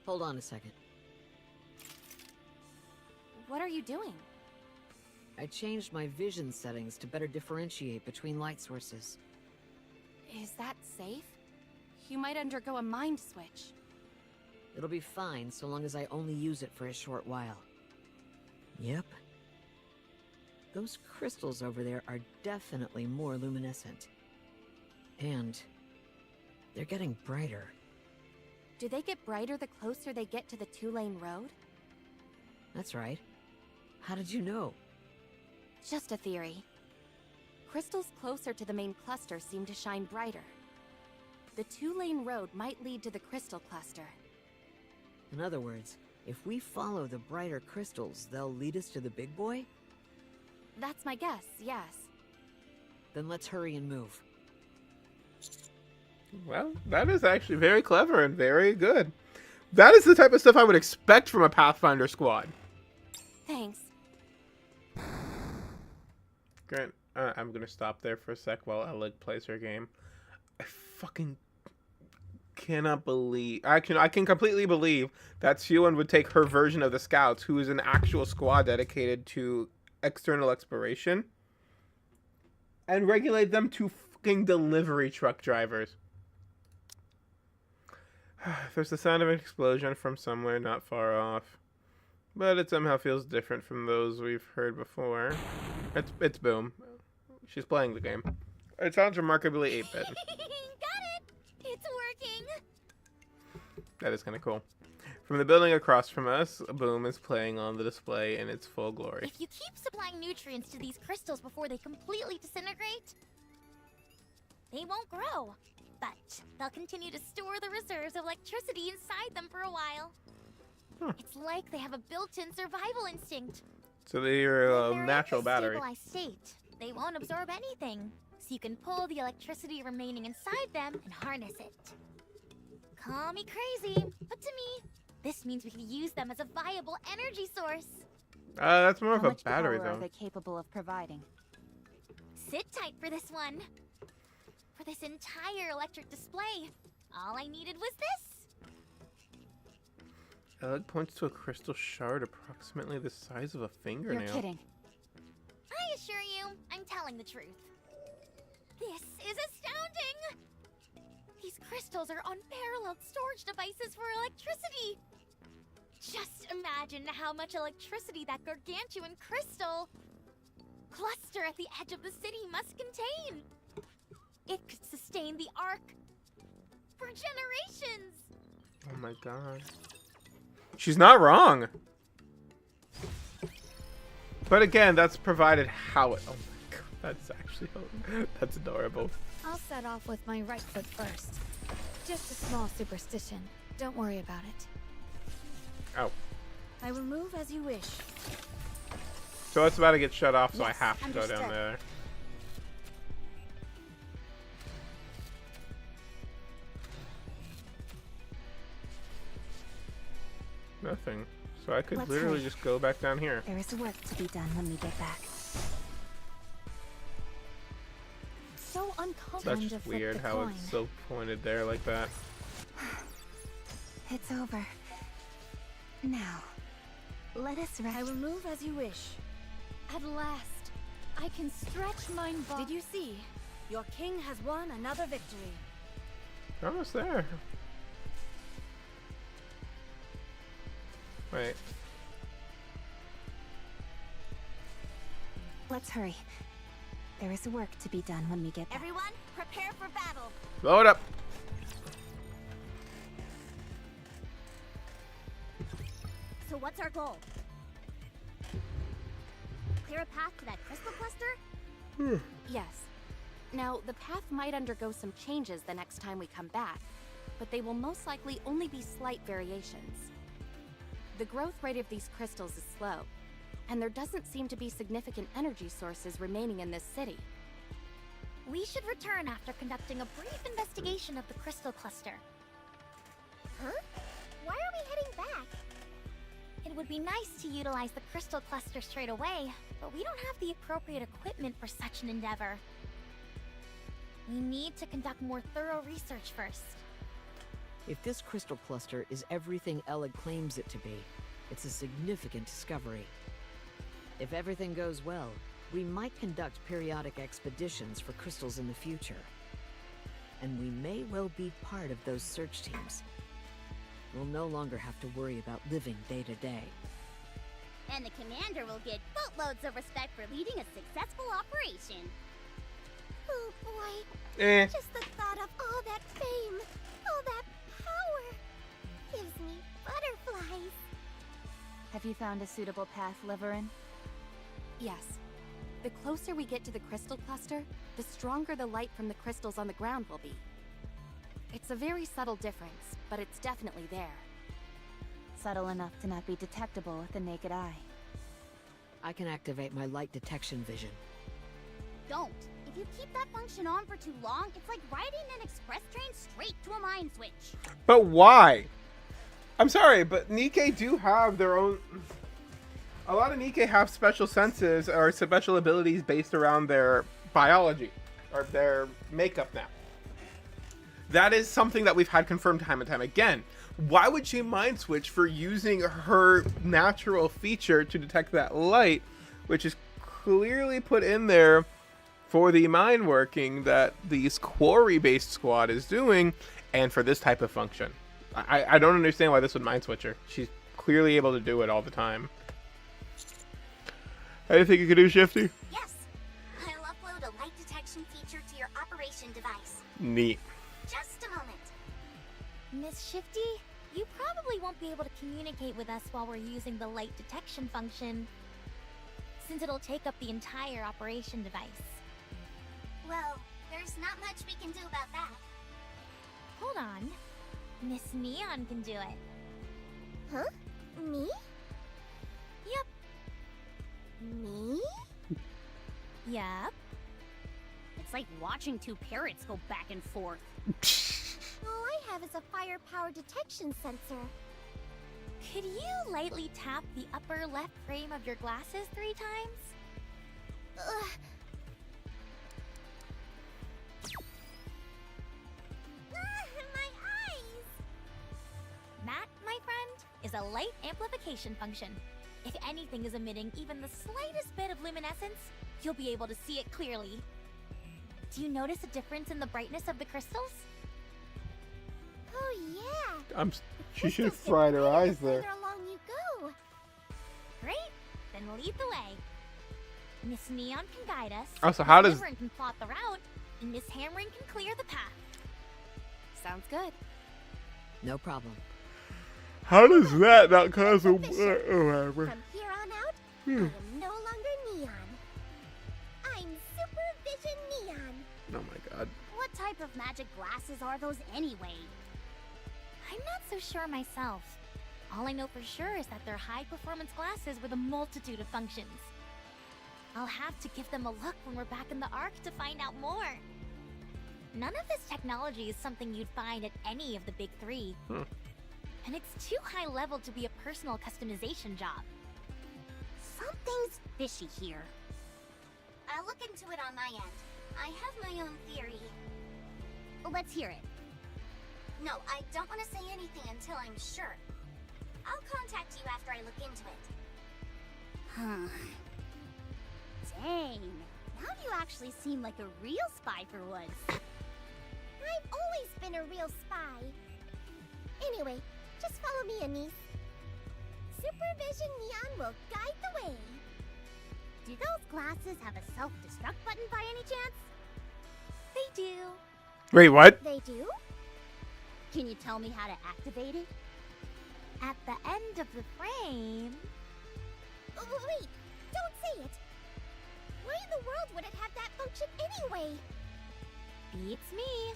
Hold on a second. What are you doing? I changed my vision settings to better differentiate between light sources. Is that safe? You might undergo a mind switch. It'll be fine so long as I only use it for a short while. Yep. Those crystals over there are definitely more luminescent. And they're getting brighter. Do they get brighter the closer they get to the 2-lane road? That's right. How did you know? Just a theory. Crystals closer to the main cluster seem to shine brighter. The two-lane road might lead to the crystal cluster. In other words, if we follow the brighter crystals, they'll lead us to the big boy? That's my guess, yes. Then let's hurry and move. Well, that is actually very clever and very good. That is the type of stuff I would expect from a Pathfinder squad. Thanks. Grant, I'm gonna stop there for a sec while Alec plays her game. I fucking cannot believe... I can completely believe that Siwon would take her version of the Scouts, who is an actual squad dedicated to external exploration, and regulate them to fucking delivery truck drivers. There's the sound of an explosion from somewhere not far off, but it somehow feels different from those we've heard before. It's Boom. She's playing the game. It sounds remarkably 8-bit. Got it! It's working! That is kind of cool. From the building across from us, Boom is playing on the display in its full glory. If you keep supplying nutrients to these crystals before they completely disintegrate, they won't grow. But they'll continue to store the reserves of electricity inside them for a while. Huh. It's like they have a built-in survival instinct. So they're a When they're natural in a battery. stabilized state, they won't absorb anything, so you can pull the electricity remaining inside them and harness it. Call me crazy, but to me, this means we can use them as a viable energy source. That's more How of a much battery, power are though. they capable of providing? Sit tight for this one. For this entire electric display, all I needed was this. Alec points to a crystal shard approximately the size of a fingernail. You're kidding. I assure you, I'm telling the truth. This is astounding! These crystals are unparalleled storage devices for electricity. Just imagine how much electricity that gargantuan crystal cluster at the edge of the city must contain. It could sustain the Ark for generations. Oh my god. She's not wrong. But again, that's provided how it... Oh my god, that's actually... That's adorable. I'll set off with my right foot first. Just a small superstition. Don't worry about it. Oh. I will move as you wish. So it's about to get shut off, so Yes, I have to go down understood. there. Nothing. So I could Let's literally hurry. just go back down here. There is work to be done when we get back. So uncomfortable. That's just weird how it's so pointed there like that. It's over. Now, let us rest. I will move as you wish. At last, I can stretch mine body. Did you see? Your king has won another victory. Almost there. Wait. Let's hurry. There is work to be done when we get back. Everyone, prepare for battle. Blow it up. So what's our goal? Clear a path to that crystal cluster? Yes. Now, the path might undergo some changes the next time we come back, but they will most likely only be slight variations. The growth rate of these crystals is slow, and there doesn't seem to be significant energy sources remaining in this city. We should return after conducting a brief investigation of the crystal cluster. Huh? Why are we heading back? It would be nice to utilize the crystal cluster straight away, but we don't have the appropriate equipment for such an endeavor. We need to conduct more thorough research first. If this crystal cluster is everything Elig claims it to be, it's a significant discovery. If everything goes well, we might conduct periodic expeditions for crystals in the future. And we may well be part of those search teams. We'll no longer have to worry about living day to day. And the commander will get boatloads of respect for leading a successful operation. Oh boy. Eh. Just the thought of all that fame, all that power, gives me butterflies. Have you found a suitable path, Liverin? Yes. The closer we get to the crystal cluster, the stronger the light from the crystals on the ground will be. It's a very subtle difference, but it's definitely there. Subtle enough to not be detectable with the naked eye. I can activate my light detection vision. Don't. If you keep that function on for too long, it's like riding an express train straight to a mind switch. But why? I'm sorry, but Nikke do have their own... A lot of Nikke have special senses or special abilities based around their biology or their makeup now. That is something that we've had confirmed time and time again. Why would she mind switch for using her natural feature to detect that light, which is clearly put in there for the mind working that the quarry-based squad is doing, and for this type of function? I don't understand why this would mind switch her. She's clearly able to do it all the time. Anything you can do, Shifty? Yes. I'll upload a light detection feature to your operation device. Neat. Just a moment. Miss Shifty, you probably won't be able to communicate with us while we're using the light detection function, since it'll take up the entire operation device. Well, there's not much we can do about that. Hold on. Miss Neon can do it. Huh? Me? Yep. Me? Yep. It's like watching two parrots go back and forth. All I have is a firepower detection sensor. Could you lightly tap the upper left frame of your glasses 3 times? Ugh. My eyes! That, my friend, is a light amplification function. If anything is emitting even the slightest bit of luminescence, you'll be able to see it clearly. Do you notice a difference in the brightness of the crystals? Oh yeah. She should have fried her eyes there. Further along you go. Great, then lead the way. Miss Neon can guide us. Oh, so how does... Miss Liverin can plot the route, and Miss Hammering can clear the path. Sounds good. No problem. How does that not cause a... whatever. From here on out, I am no longer Neon. I'm Supervision Neon. Oh my god. What type of magic glasses are those anyway? I'm not so sure myself. All I know for sure is that they're high-performance glasses with a multitude of functions. I'll have to give them a look when we're back in the Ark to find out more. None of this technology is something you'd find at any of the big 3. And it's too high level to be a personal customization job. Something's fishy here. I'll look into it on my end. I have my own theory. Let's hear it. No, I don't want to say anything until I'm sure. I'll contact you after I look into it. Dang. Now you actually seem like a real spy for once. I've always been a real spy. Anyway, just follow me, Anise. Supervision Neon will guide the way. Do those glasses have a self-destruct button by any chance? They do. Wait, what? They do? Can you tell me how to activate it? At the end of the frame... Oh, wait, don't say it. Why in the world would it have that function anyway? Beats me.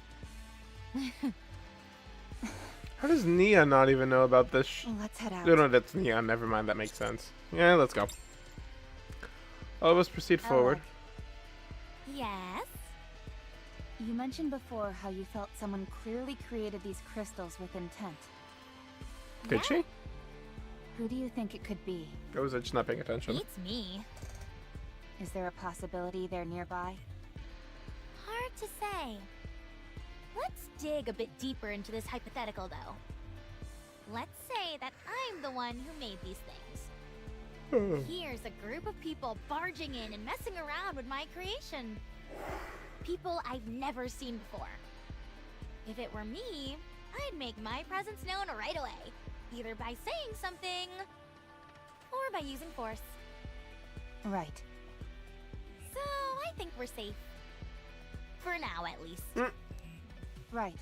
How does Nia not even know about this? Let's head out. No, that's Nia. Never mind. That makes sense. Yeah, let's go. All of us proceed forward. Yes? You mentioned before how you felt someone clearly created these crystals with intent. Did she? Who do you think it could be? Or was I just not paying attention? Beats me. Is there a possibility they're nearby? Hard to say. Let's dig a bit deeper into this hypothetical, though. Let's say that I'm the one who made these things. Here's a group of people barging in and messing around with my creation. People I've never seen before. If it were me, I'd make my presence known right away, either by saying something or by using force. Right. So I think we're safe. For now, at least. Right.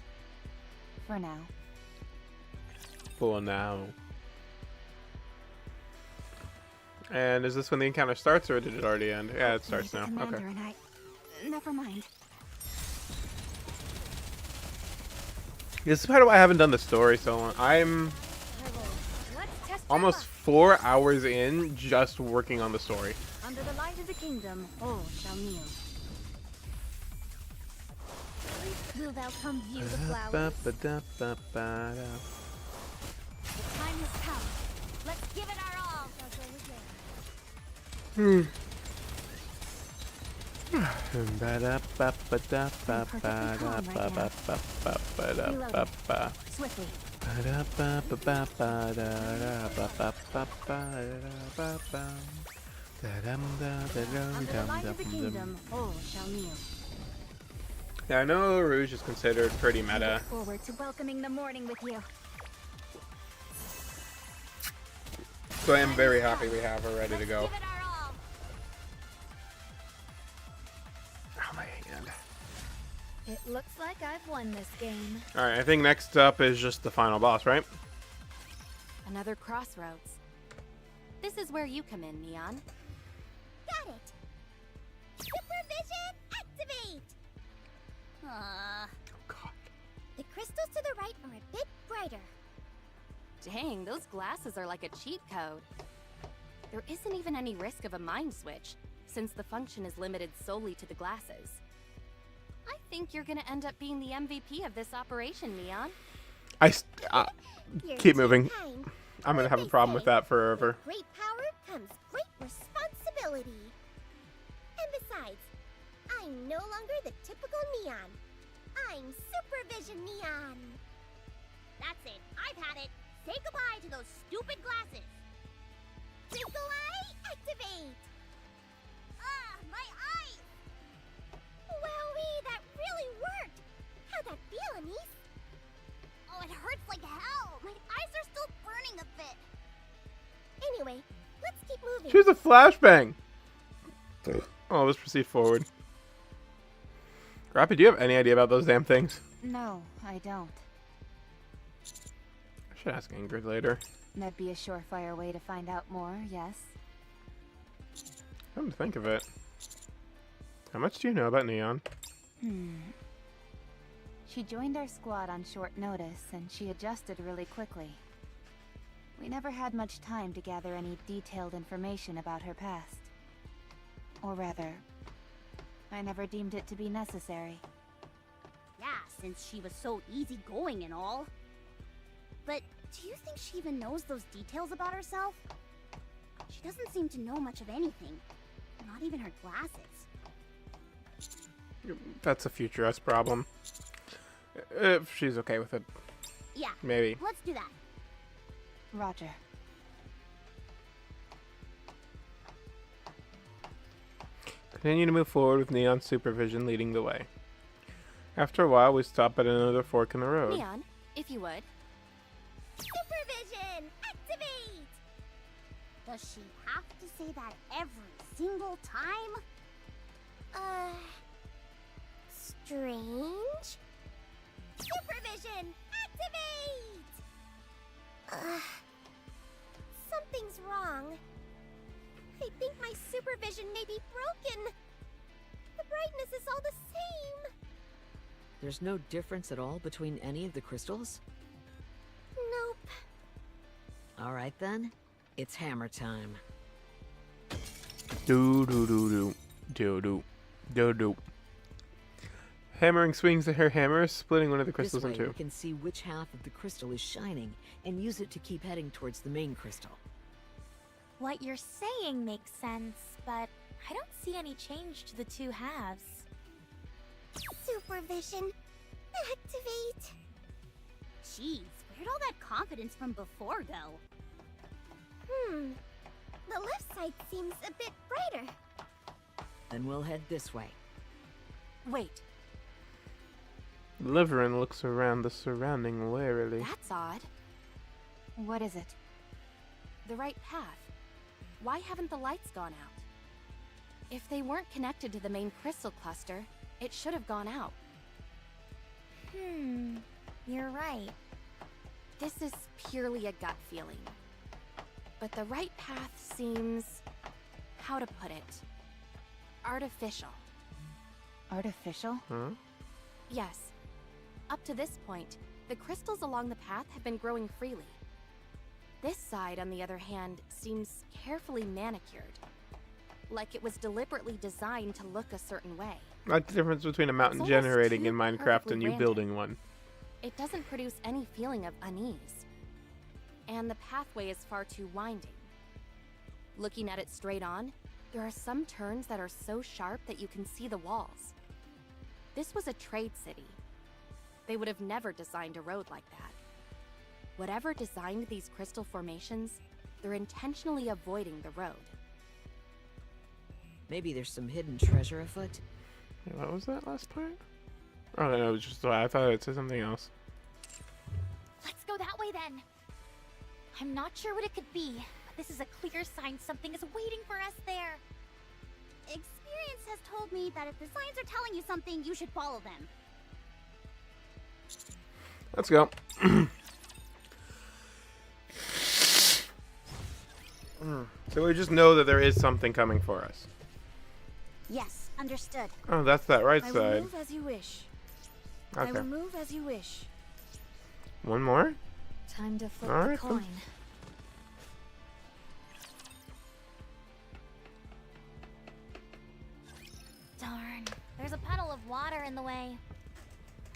For now. For now. And is this when the encounter starts, or did it already end? Yeah, it starts The now. commander Okay. and I... Never mind. This is part of why I haven't done the story so long. I'm Let's test almost 4 hours in just working on the story. Under the light of the kingdom, all shall kneel. Will thou come view the flowers? The time has come. Let's give it our all. Swiftly. Under the light of the kingdom, all shall kneel. Yeah, I know Rouge is considered pretty meta. Look forward to welcoming the morning with you. So I am very happy we have her ready to go. Give it our all. Oh, my hand. It looks like I've won this game. Alright, I think next up is just the final boss, right? Another crossroads. This is where you come in, Neon. Got it. Supervision activate. Oh, God. The crystals to the right are a bit brighter. Dang, those glasses are like a cheat code. There isn't even any risk of a mind switch, since the function is limited solely to the glasses. I think you're gonna end up being the MVP of this operation, Neon. You're Keep too moving. kind. I'm gonna have a problem with that forever. With great power comes great responsibility. And besides, I'm no longer the typical Neon. I'm Supervision Neon. That's it. I've had it. Say goodbye to those stupid glasses. Twinkle Eye activate. Ah, my eyes. Wowee, that really worked. How'd that feel, Anise? Oh, it hurts like hell. My eyes are still burning a bit. Anyway, let's keep moving. Choose a flashbang! Oh, let's proceed forward. Rappy, do you have any idea about those damn things? No, I don't. I should ask Ingrid later. That'd be a surefire way to find out more, yes? Come to think of it. How much do you know about Neon? She joined our squad on short notice, and she adjusted really quickly. We never had much time to gather any detailed information about her past. Or rather, I never deemed it to be necessary. Yeah, since she was so easygoing and all. But do you think she even knows those details about herself? She doesn't seem to know much of anything. Not even her glasses. That's a future us problem. If she's okay with it. Yeah. Maybe. Let's do that. Roger. Continue to move forward with Neon's supervision leading the way. After a while, we stop at another fork in the road. Neon, if you would. Supervision activate! Does she have to say that every single time? Strange? Supervision activate! Something's wrong. I think my supervision may be broken. The brightness is all the same. There's no difference at all between any of the crystals? Nope. Alright then, it's hammer time. Do do do do do do do do. Hammering swings her hammer, splitting one of the crystals This way in two. we can see which half of the crystal is shining, and use it to keep heading towards the main crystal. What you're saying makes sense, but I don't see any change to the two halves. Supervision activate. Jeez, where'd all that confidence from before go? The left side seems a bit brighter. Then we'll head this way. Wait, Liverin looks around the surrounding warily. that's odd. What is it? The right path. Why haven't the lights gone out? If they weren't connected to the main crystal cluster, it should have gone out. You're right. This is purely a gut feeling. but the right path seems... how to put it? Artificial. Artificial? Huh? Yes. Up to this point, the crystals along the path have been growing freely. This side, on the other hand, seems carefully manicured. Like it was deliberately designed to look a certain way. That's the difference between a mountain almost generating too in Minecraft perfectly and you random. building one. It doesn't produce any feeling of unease. And the pathway is far too winding. Looking at it straight on, there are some turns that are so sharp that you can see the walls. This was a trade city. They would have never designed a road like that. Whatever designed these crystal formations, they're intentionally avoiding the road. Maybe there's some hidden treasure afoot. Yeah, what was that last part? Oh no, it was just I thought it said something else. Let's go that way then. I'm not sure what it could be, but this is a clear sign something is waiting for us there. Experience has told me that if the signs are telling you something, you should follow them. Let's go. So we just know that there is something coming for us. Yes, understood. Oh, that's that right I will side. move as you wish. I Okay. will move as you wish. One more? Time to flip All the right, coin. Darn, there's a puddle of water in the way.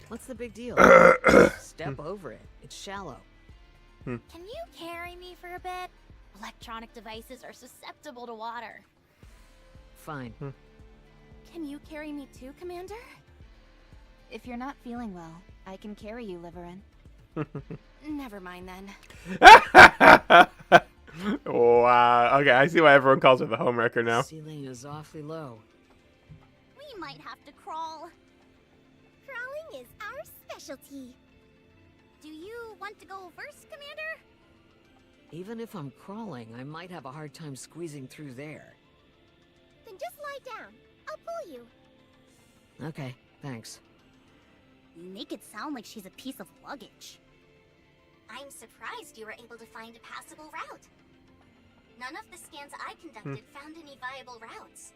What's the big deal? Step over it. It's shallow. Can you carry me for a bit? Electronic devices are susceptible to water. Fine. Can you carry me too, Commander? If you're not feeling well, I can carry you, Liverin. Never mind then. Wow. Okay, I see why everyone calls her the homewrecker now. Ceiling is awfully low. We might have to crawl. Crawling is our specialty. Do you want to go first, Commander? Even if I'm crawling, I might have a hard time squeezing through there. Then just lie down. I'll pull you. Okay, thanks. You make it sound like she's a piece of luggage. I'm surprised you were able to find a passable route. None of the scans I conducted found any viable routes.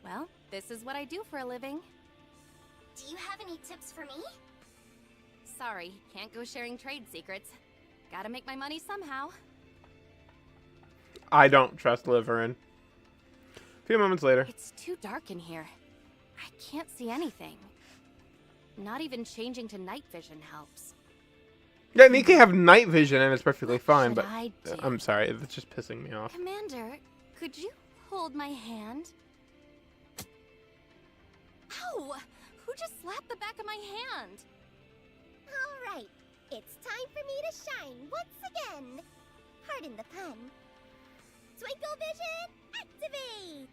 Well, this is what I do for a living. Do you have any tips for me? Sorry, can't go sharing trade secrets. Gotta make my money somehow. I don't trust Liverin. A few moments later. It's too dark in here. I can't see anything. Not even changing to night vision helps. Yeah, Nikke have night vision and it's perfectly fine, but I do? I'm sorry, it's just pissing me off. Commander, could you hold my hand? Ow! Who just slapped the back of my hand? All right. It's time for me to shine once again. Pardon the pun. Twinkle vision, activate!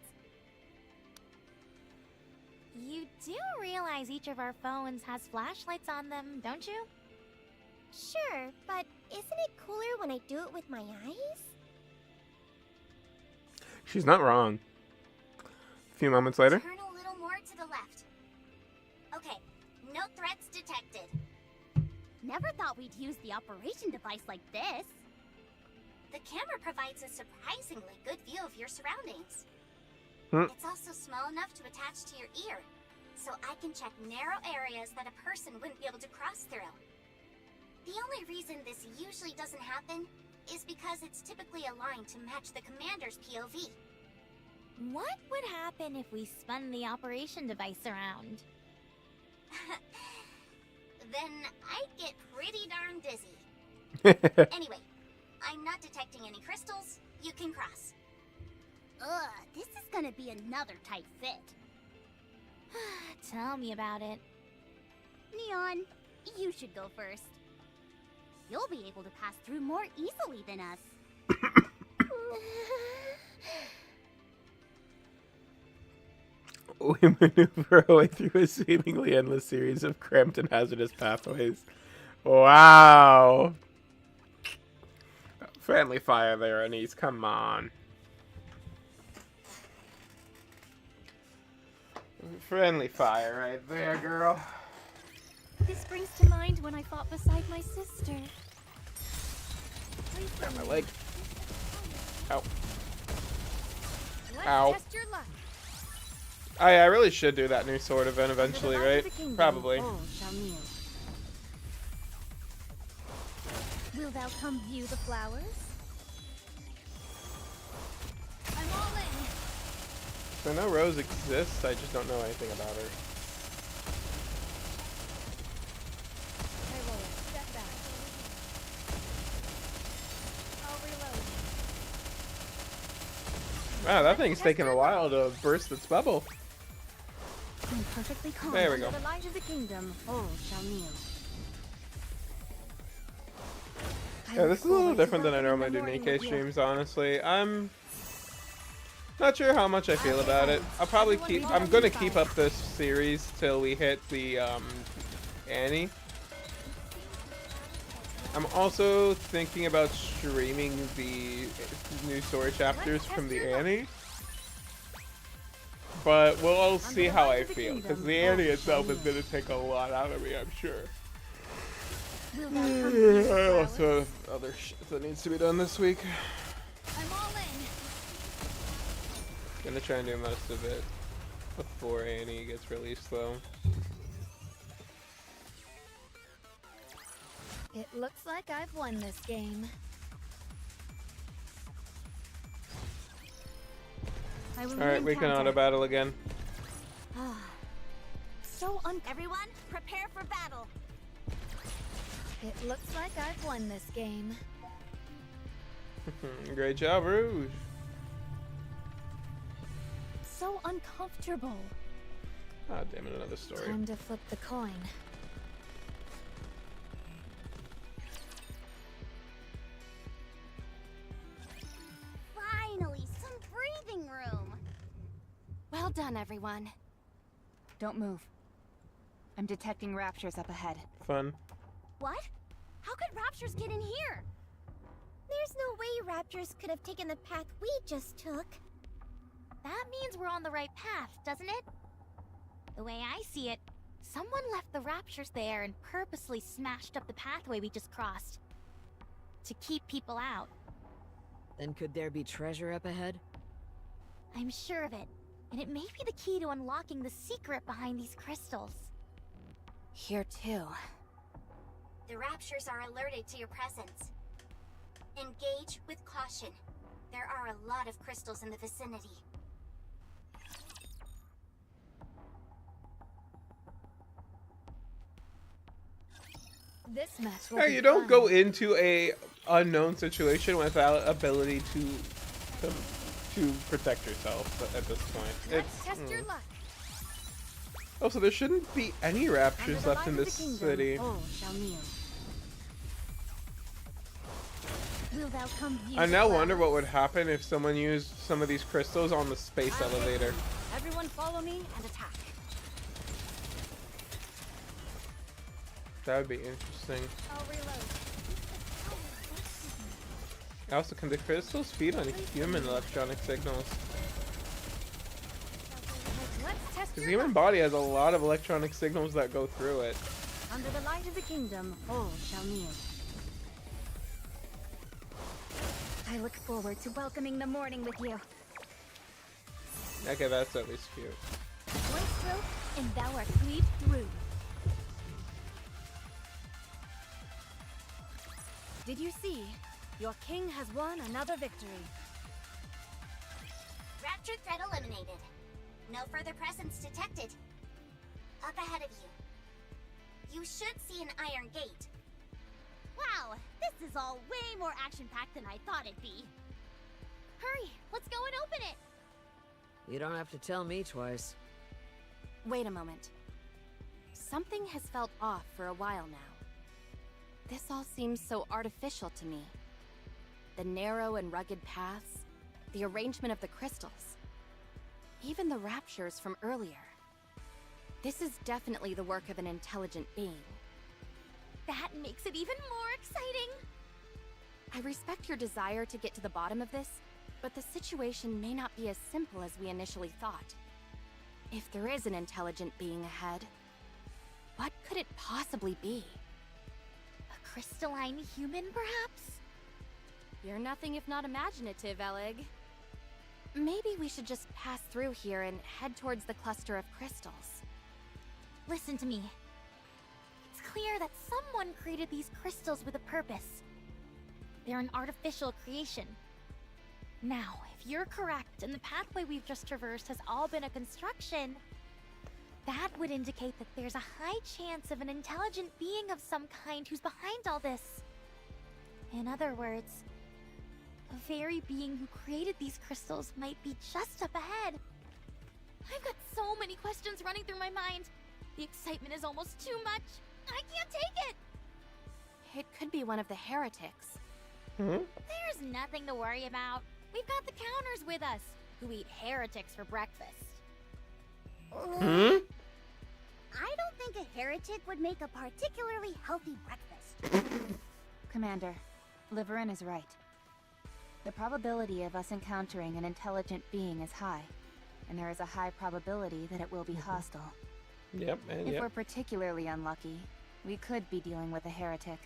You do realize each of our phones has flashlights on them, don't you? Sure, but isn't it cooler when I do it with my eyes? She's not wrong. A few moments later. Turn a little more to the left. Okay, no threats detected. Never thought we'd use the operation device like this. The camera provides a surprisingly good view of your surroundings. It's also small enough to attach to your ear, so I can check narrow areas that a person wouldn't be able to cross through. The only reason this usually doesn't happen is because it's typically aligned to match the commander's POV. What would happen if we spun the operation device around? Then I'd get pretty darn dizzy. Anyway, I'm not detecting any crystals. You can cross. Ugh, this is gonna be another tight fit. Tell me about it. Neon, you should go first. You'll be able to pass through more easily than us. We maneuver our way through a seemingly endless series of cramped and hazardous pathways. Wow. Friendly fire there, Anise. Come on. Friendly fire right there, girl. This brings to mind when I fought beside my sister. Got my leg. Ow. Let's Ow. test your luck. I really should do that new sword event eventually, right? Probably. Will thou come view the flowers? I'm all in. So I know Rose exists, I just don't know anything about her. I will step back. I'll reload. Wow, that thing's taking a while to burst its bubble. I'm perfectly calm. There we go. Under the light of the kingdom, all shall kneel. Yeah, this is a little different than I normally do Nikke streams, honestly. I'm not sure how much I feel about it. I'm gonna keep up this series till we hit the, Annie. I'm also thinking about streaming the new story chapters from the Annie. But we'll all see how I feel, because the Annie itself is gonna take a lot out of me, I'm sure. I also have other shit that needs to be done this week. I'm all in. Gonna try and do most of it before Annie gets released, though. It looks like I've won this game. Alright, we can auto battle again. So everyone, prepare for battle. It looks like I've won this game. Great job, Rouge. So uncomfortable. Ah, damn it, another story. Time to flip the coin. Finally, some breathing room. Well done, everyone. Don't move. I'm detecting raptures up ahead. Fun. What? How could raptures get in here? There's no way raptors could have taken the path we just took. That means we're on the right path, doesn't it? The way I see it, someone left the raptures there and purposely smashed up the pathway we just crossed. To keep people out. Then could there be treasure up ahead? I'm sure of it. And it may be the key to unlocking the secret behind these crystals. Here too. The raptures are alerted to your presence. Engage with caution. There are a lot of crystals in the vicinity. This match will Hey, be you don't fun. go into a unknown situation without ability to protect yourself at this point. Let's test your luck. Also, there shouldn't be any raptures left in this city. All shall kneel. Will thou come view I the now wonder what flowers? would happen if someone used some of these crystals on the space elevator. Everyone follow me and attack. That would be interesting. I'll reload. Also, can the crystals feed on human electronic signals? Let's test Because the your human luck. body has a lot of electronic signals that go through it. Under the light of the kingdom, all shall kneel. I look forward to welcoming the morning with you. Okay, that's at least cute. One stroke, and thou art cleaved through. Did you see? Your king has won another victory. Rapture threat eliminated. No further presence detected. Up ahead of you. You should see an iron gate. Wow, this is all way more action-packed than I thought it'd be. Hurry, let's go and open it! You don't have to tell me twice. Wait a moment. Something has felt off for a while now. This all seems so artificial to me. The narrow and rugged paths, the arrangement of the crystals, even the raptures from earlier. This is definitely the work of an intelligent being. That makes it even more exciting! I respect your desire to get to the bottom of this, but the situation may not be as simple as we initially thought. If there is an intelligent being ahead, what could it possibly be? A crystalline human, perhaps? You're nothing if not imaginative, Elig. Maybe we should just pass through here and head towards the cluster of crystals. Listen to me. It's clear that someone created these crystals with a purpose. They're an artificial creation. Now, if you're correct and the pathway we've just traversed has all been a construction, that would indicate that there's a high chance of an intelligent being of some kind who's behind all this. In other words, the very being who created these crystals might be just up ahead. I've got so many questions running through my mind. The excitement is almost too much. I can't take it! It could be one of the heretics. There's nothing to worry about. We've got the counters with us, who eat heretics for breakfast. I don't think a heretic would make a particularly healthy breakfast. Commander, Liverin is right. The probability of us encountering an intelligent being is high, and there is a high probability that it will be hostile. Yep, and If we're particularly unlucky, we could be dealing with a heretic.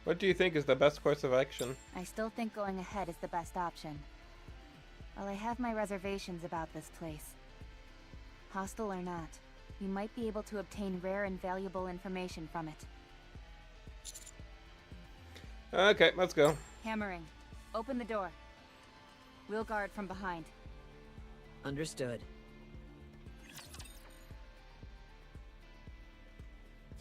What do you think is the best course of action? I still think going ahead is the best option. While I have my reservations about this place, hostile or not, we might be able to obtain rare and valuable information from it. Okay, let's go. Hammering. Open the door. We'll guard from behind. Understood.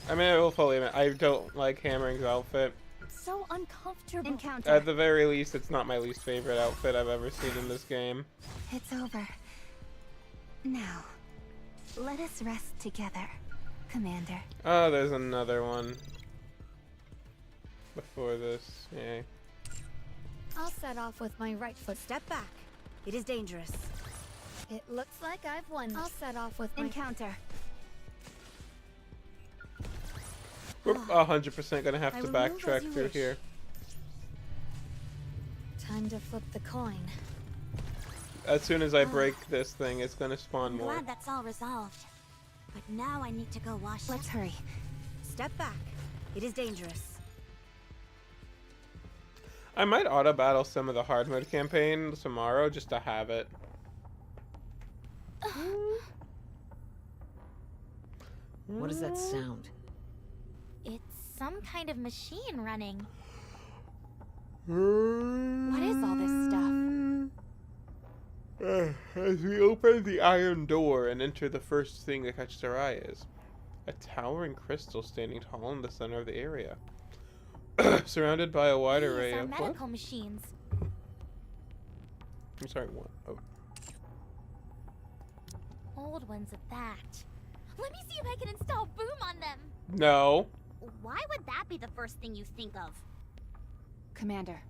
I mean, I will fully admit, I don't like Hammering's outfit. So uncomfortable. Encounter. At the very least, it's not my least favorite outfit I've ever seen in this game. It's over. Now, let us rest together, Commander. Oh, there's another one. Before this, yeah. I'll set off with my right foot. Step back. It is dangerous. It looks like I've won. I'll set off with my... Encounter. We're 100% gonna have to backtrack through here. Time to flip the coin. As soon as I break this thing, it's gonna spawn more. Glad that's all resolved. But now I need to go wash. Let's hurry. Step back. It is dangerous. I might auto battle some of the hard mode campaign tomorrow just to have it. What does that sound? It's some kind of machine running. What is all this stuff? As we open the iron door and enter, the first thing that catches our eye is a towering crystal standing tall in the center of the area, surrounded by a wide array These are of medical machines. I'm sorry, what? Oh. Old ones at that. Let me see if I can install boom on them. No. Why would that be the first thing you think of? Commander,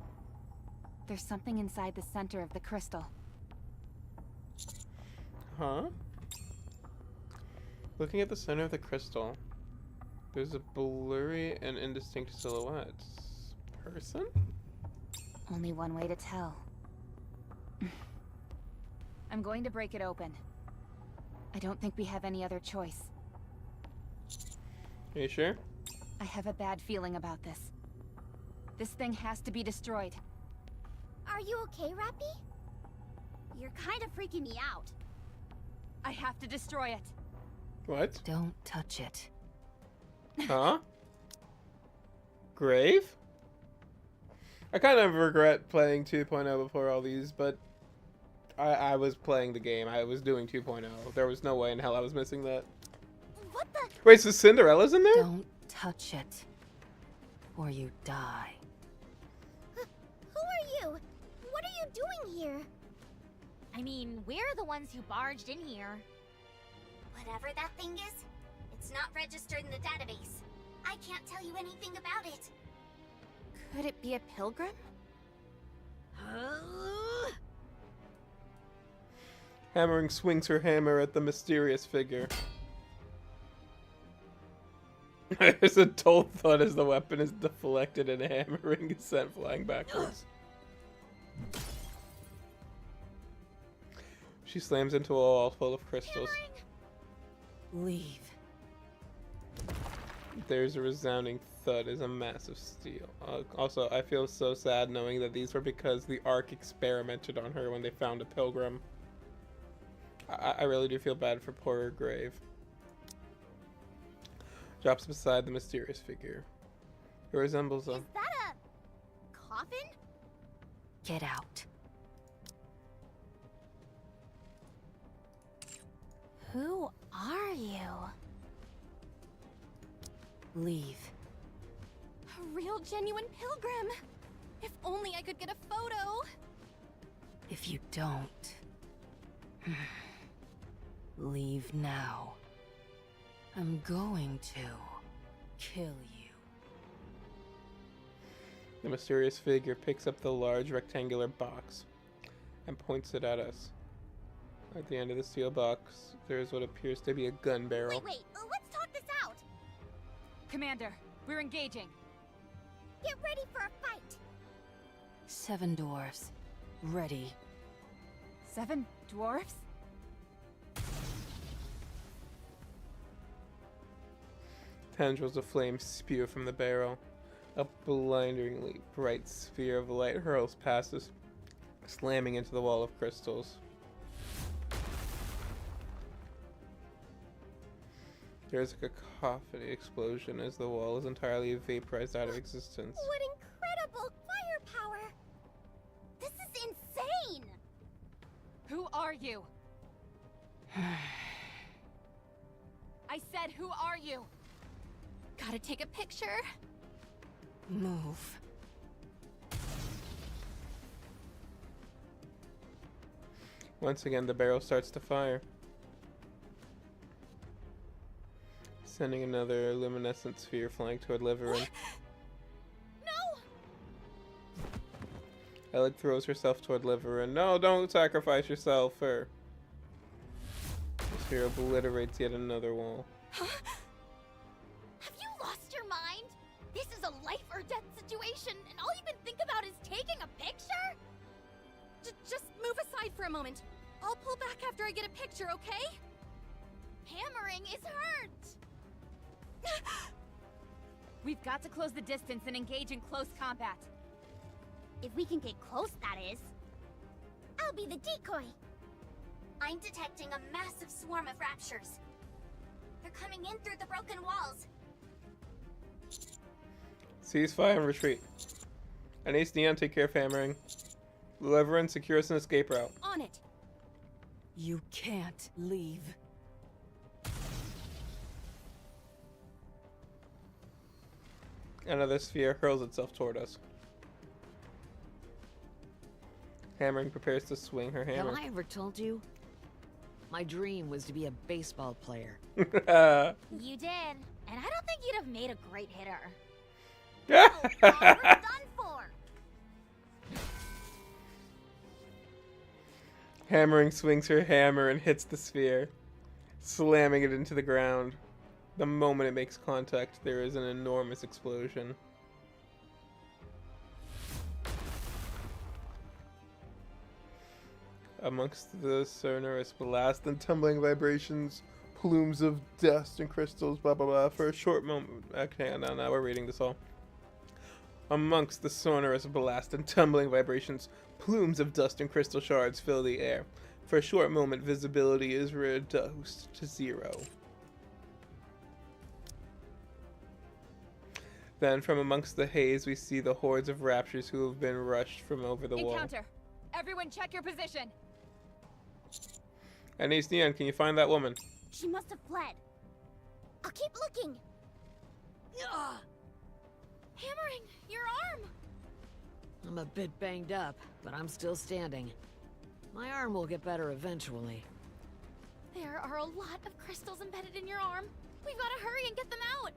there's something inside the center of the crystal. Huh? Looking at the center of the crystal, there's a blurry and indistinct silhouette. Person? Only one way to tell. I'm going to break it open. I don't think we have any other choice. Are you sure? I have a bad feeling about this. This thing has to be destroyed. Are you okay, Rappy? You're kind of freaking me out. I have to destroy it. What? Don't touch it. Huh? Grave? I kind of regret playing 2.0 before all these, but I was playing the game. I was doing 2.0. There was no way in hell I was missing that. What the? Wait, so Cinderella's in there? Don't touch it, or you die. Who are you? What are you doing here? I mean, we're the ones who barged in here. Whatever that thing is, it's not registered in the database. I can't tell you anything about it. Could it be a pilgrim? Hammering swings her hammer at the mysterious figure. There's a dull thud as the weapon is deflected and Hammering is sent flying backwards. She slams into a wall full of crystals. Leave. There's a resounding thud as a mass of steel. Also, I feel so sad knowing that these were because the Ark experimented on her when they found a pilgrim. I really do feel bad for poor Grave. Drops beside the mysterious figure. It resembles a... Is that a coffin? Get out. Who are you? Leave. A real genuine pilgrim. If only I could get a photo. If you don't... leave now. I'm going to kill you. The mysterious figure picks up the large rectangular box and points it at us. At the end of the steel box, there is what appears to be a gun barrel. Wait, let's talk this out. Commander, we're engaging. Get ready for a fight. 7 dwarves. Ready. 7 dwarves? Tendrils of flame spew from the barrel. A blindingly bright sphere of light hurls past us, slamming into the wall of crystals. There's a cacophony explosion as the wall is entirely vaporized out of existence. What incredible firepower! This is insane! Who are you? I said, who are you? Gotta take a picture. Move. Once again, the barrel starts to fire, sending another luminescent sphere flying toward Liverin. No! Alec throws herself toward Liverin. No, don't sacrifice yourself, or... The sphere obliterates yet another wall. Have you lost your mind? This is a life or death situation, and all you can think about is taking a picture? Just move aside for a moment. I'll pull back after I get a picture, okay? Hammering is hurt! We've got to close the distance and engage in close combat. If we can get close, that is. I'll be the decoy. I'm detecting a massive swarm of raptures. They're coming in through the broken walls. Cease fire and retreat. Anise, Neon, take care of hammering. Liverin, secure us an escape route. On it! You can't leave. Another sphere hurls itself toward us. Hammering prepares to swing her hammer. Have I ever told you? My dream was to be a baseball player. You did, and I don't think you'd have made a great hitter. We're done for! Hammering swings her hammer and hits the sphere, slamming it into the ground. The moment it makes contact, there is an enormous explosion. Amongst the sonorous blast and tumbling vibrations, plumes of dust and crystals, blah blah blah, for a short moment. Okay, now we're reading this all. Amongst the sonorous blast and tumbling vibrations, plumes of dust and crystal shards fill the air. For a short moment, visibility is reduced to 0. Then, from amongst the haze, we see the hordes of raptures who have been rushed from over the wall. Encounter! Everyone check your position! Anise, Neon, can you find that woman? She must have fled. I'll keep looking. Ugh. Hammering, your arm! I'm a bit banged up, but I'm still standing. My arm will get better eventually. There are a lot of crystals embedded in your arm. We've got to hurry and get them out.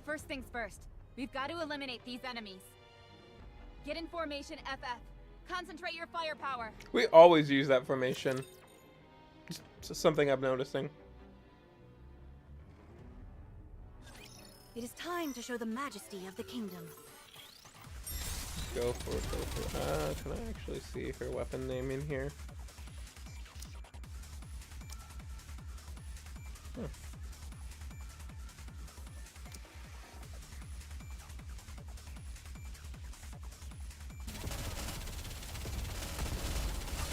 First things first, we've got to eliminate these enemies. Get in formation FF. Concentrate your firepower. We always use that formation. Just something I'm noticing. It is time to show the majesty of the kingdom. Go for it, go for it. Can I actually see her weapon name in here? Huh.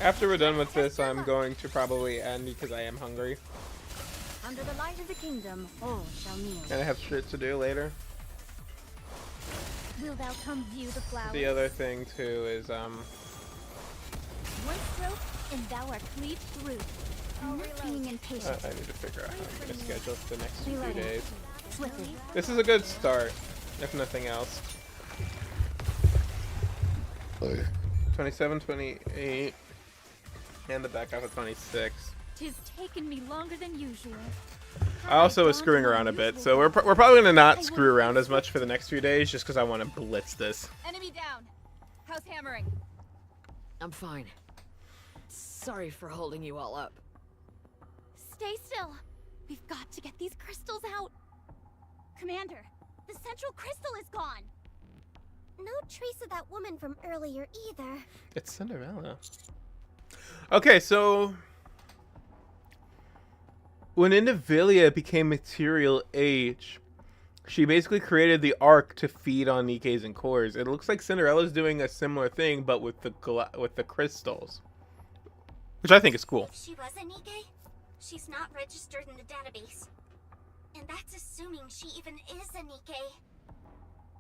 After we're done with this, I'm going to probably end because I am hungry. Under the light of the kingdom, all shall kneel. And I have shit to do later. Will thou come view the flowers? The other thing too is One stroke, and thou art cleaved through. Not being impatient. I need to figure out how I'm going to schedule the next few Reloading. days. Swiftly. This is a good start, if nothing else. 27, 28, and the back half of 26. Tis taken me longer than usual. I also was screwing around a bit, so we're probably gonna not screw around as much for the next few days, just because I want to blitz this. Enemy down. How's hammering? I'm fine. Sorry for holding you all up. Stay still. We've got to get these crystals out. Commander, the central crystal is gone. No trace of that woman from earlier either. It's Cinderella. Okay, so when Indivilia became material age, she basically created the Ark to feed on Nikke's and cores. It looks like Cinderella's doing a similar thing, but with the crystals, which I think is cool. If she was a Nikke, she's not registered in the database. And that's assuming she even is a Nikke.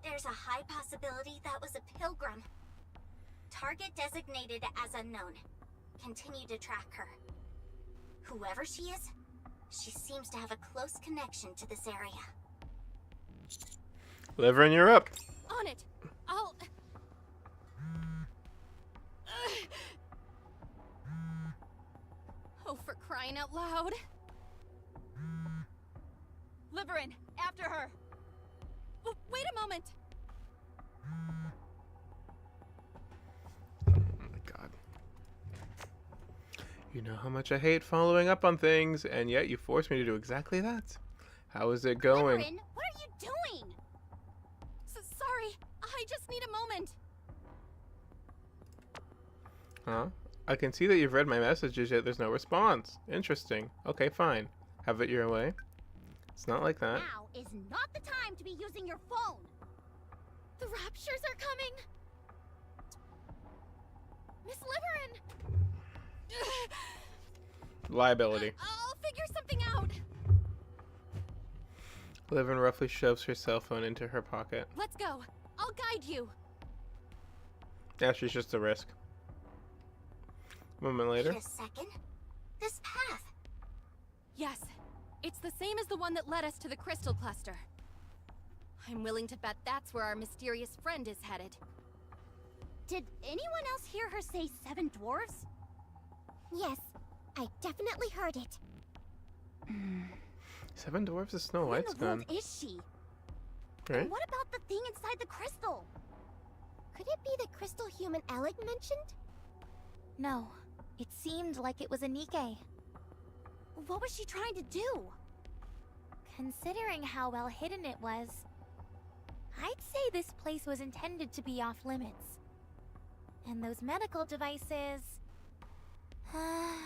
There's a high possibility that was a pilgrim. Target designated as unknown. Continue to track her. Whoever she is, she seems to have a close connection to this area. Liver, you're up. On it. I'll... Oh, for crying out loud. Liverin, after her. Wait a moment. Oh my god. You know how much I hate following up on things, and yet you force me to do exactly that. How is it going? Liverin, what are you doing? Sorry, I just need a moment. Huh? I can see that you've read my messages, yet there's no response. Interesting. Okay, fine. Have it your way. It's not like that. Now is not the time to be using your phone. The raptures are coming. Miss Liverin. Liability. I'll figure something out. Liverin roughly shoves her cell phone into her pocket. Let's go. I'll guide you. Yeah, she's just a risk. A moment later. Wait a second. This path. Yes. It's the same as the one that led us to the crystal cluster. I'm willing to bet that's where our mysterious friend is headed. Did anyone else hear her say 7 dwarves? Yes, I definitely heard it. 7 dwarfs is Snow Where in White's the world gun. is she? Right? And what about the thing inside the crystal? Could it be the crystal human Alec mentioned? No, it seemed like it was a Nikke. What was she trying to do? Considering how well hidden it was, I'd say this place was intended to be off limits. And those medical devices... I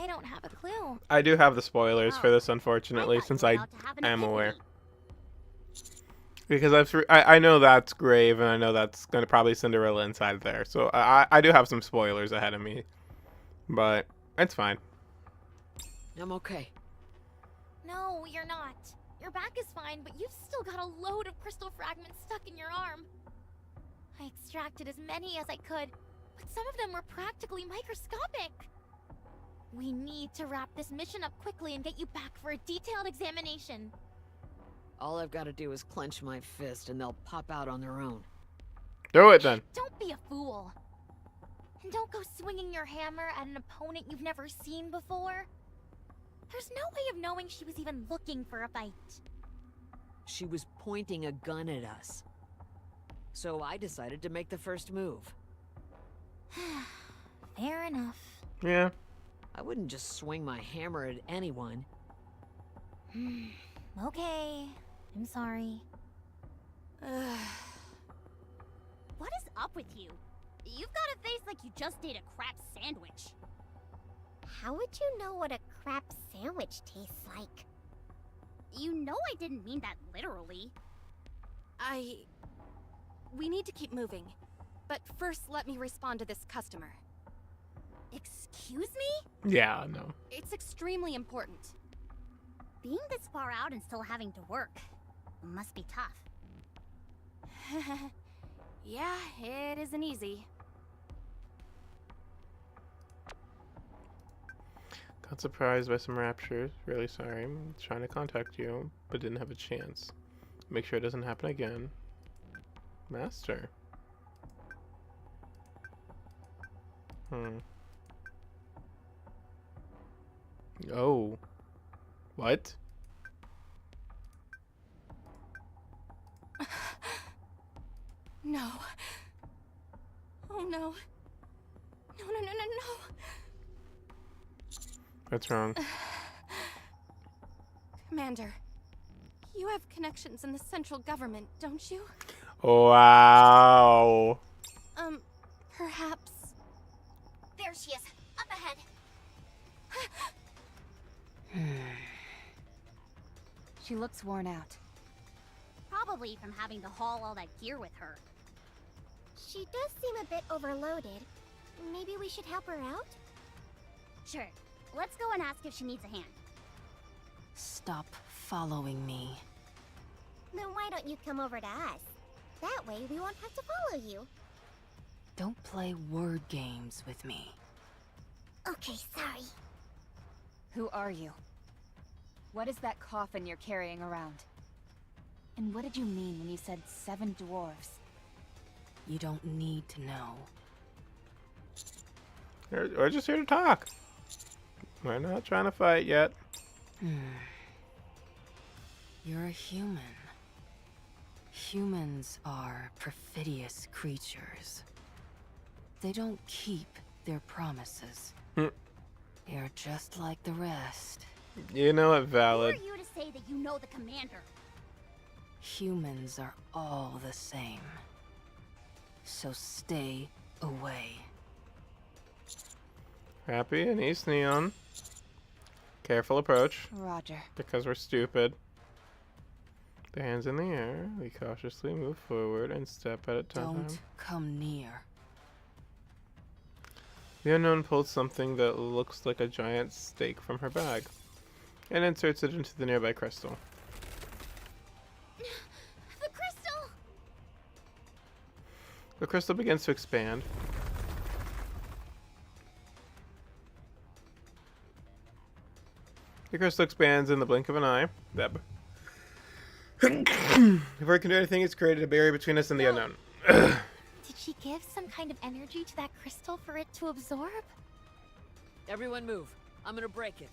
don't have a clue. I do have the spoilers for Oh, this, unfortunately, since I about to have an am aware. epiphany. Because I know that's Grave, and I know that's going to probably Cinderella inside there. So I do have some spoilers ahead of me. But it's fine. I'm okay. No, you're not. Your back is fine, but you've still got a load of crystal fragments stuck in your arm. I extracted as many as I could, but some of them were practically microscopic. We need to wrap this mission up quickly and get you back for a detailed examination. All I've got to do is clench my fist and they'll pop out on their own. Do it then. Don't be a fool. And don't go swinging your hammer at an opponent you've never seen before. There's no way of knowing she was even looking for a fight. She was pointing a gun at us. So I decided to make the first move. Fair enough. Yeah. I wouldn't just swing my hammer at anyone. Okay, I'm sorry. What is up with you? You've got a face like you just ate a crap sandwich. How would you know what a crap sandwich tastes like? You know I didn't mean that literally. We need to keep moving. But first, let me respond to this customer. Excuse me? Yeah, no. It's extremely important. Being this far out and still having to work must be tough. Yeah, it isn't easy. Got surprised by some raptures. Really sorry. I'm trying to contact you, but didn't have a chance. Make sure it doesn't happen again. Master. Oh. What? No. Oh no. No, no, no, no, no. What's wrong? Commander, you have connections in the central government, don't you? Wow. Perhaps. There she is, up ahead. She looks worn out. Probably from having to haul all that gear with her. She does seem a bit overloaded. Maybe we should help her out? Sure. Let's go and ask if she needs a hand. Stop following me. Then why don't you come over to us? That way we won't have to follow you. Don't play word games with me. Okay, sorry. Who are you? What is that coffin you're carrying around? And what did you mean when you said 7 dwarves? You don't need to know. We're just here to talk. We're not trying to fight yet. You're a human. Humans are perfidious creatures. They don't keep their promises. They're just like the rest. You know it, valid. Who are you to say that you know the commander? Humans are all the same. So stay away. Happy and East Neon. Careful approach. Roger. Because we're stupid. The hands in the air. We cautiously move forward and step at a time. Don't come near. The unknown pulls something that looks like a giant stake from her bag and inserts it into the nearby crystal. The crystal! The crystal begins to expand. The crystal expands in the blink of an eye. Before it can do anything, it's created a barrier between us and the unknown. Did she give some kind of energy to that crystal for it to absorb? Everyone move. I'm gonna break it.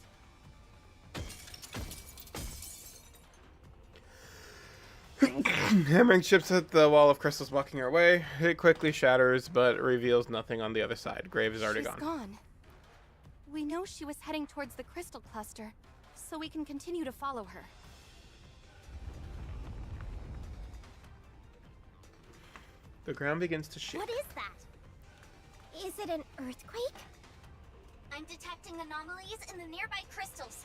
Hammering chips at the wall of crystals blocking our way. It quickly shatters, but reveals nothing on the other side. Grave is already She's gone. gone. We know she was heading towards the crystal cluster, so we can continue to follow her. The ground begins to shake. What is that? Is it an earthquake? I'm detecting anomalies in the nearby crystals.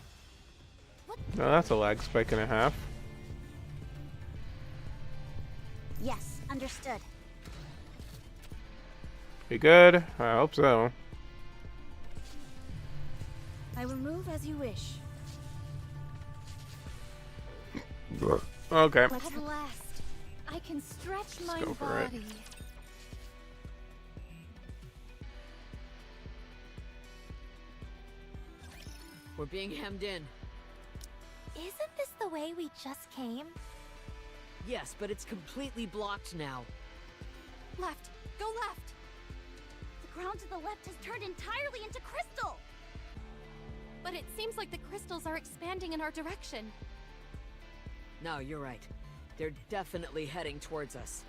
Oh, that's a lag spike and a half. Yes, understood. Be good? I hope so. I will move as you wish. Okay. At last, I can stretch my go for it. body. We're being hemmed in. Isn't this the way we just came? Yes, but it's completely blocked now. Left! Go left! The ground to the left has turned entirely into crystal! But it seems like the crystals are expanding in our direction. No, you're right. They're definitely heading towards us.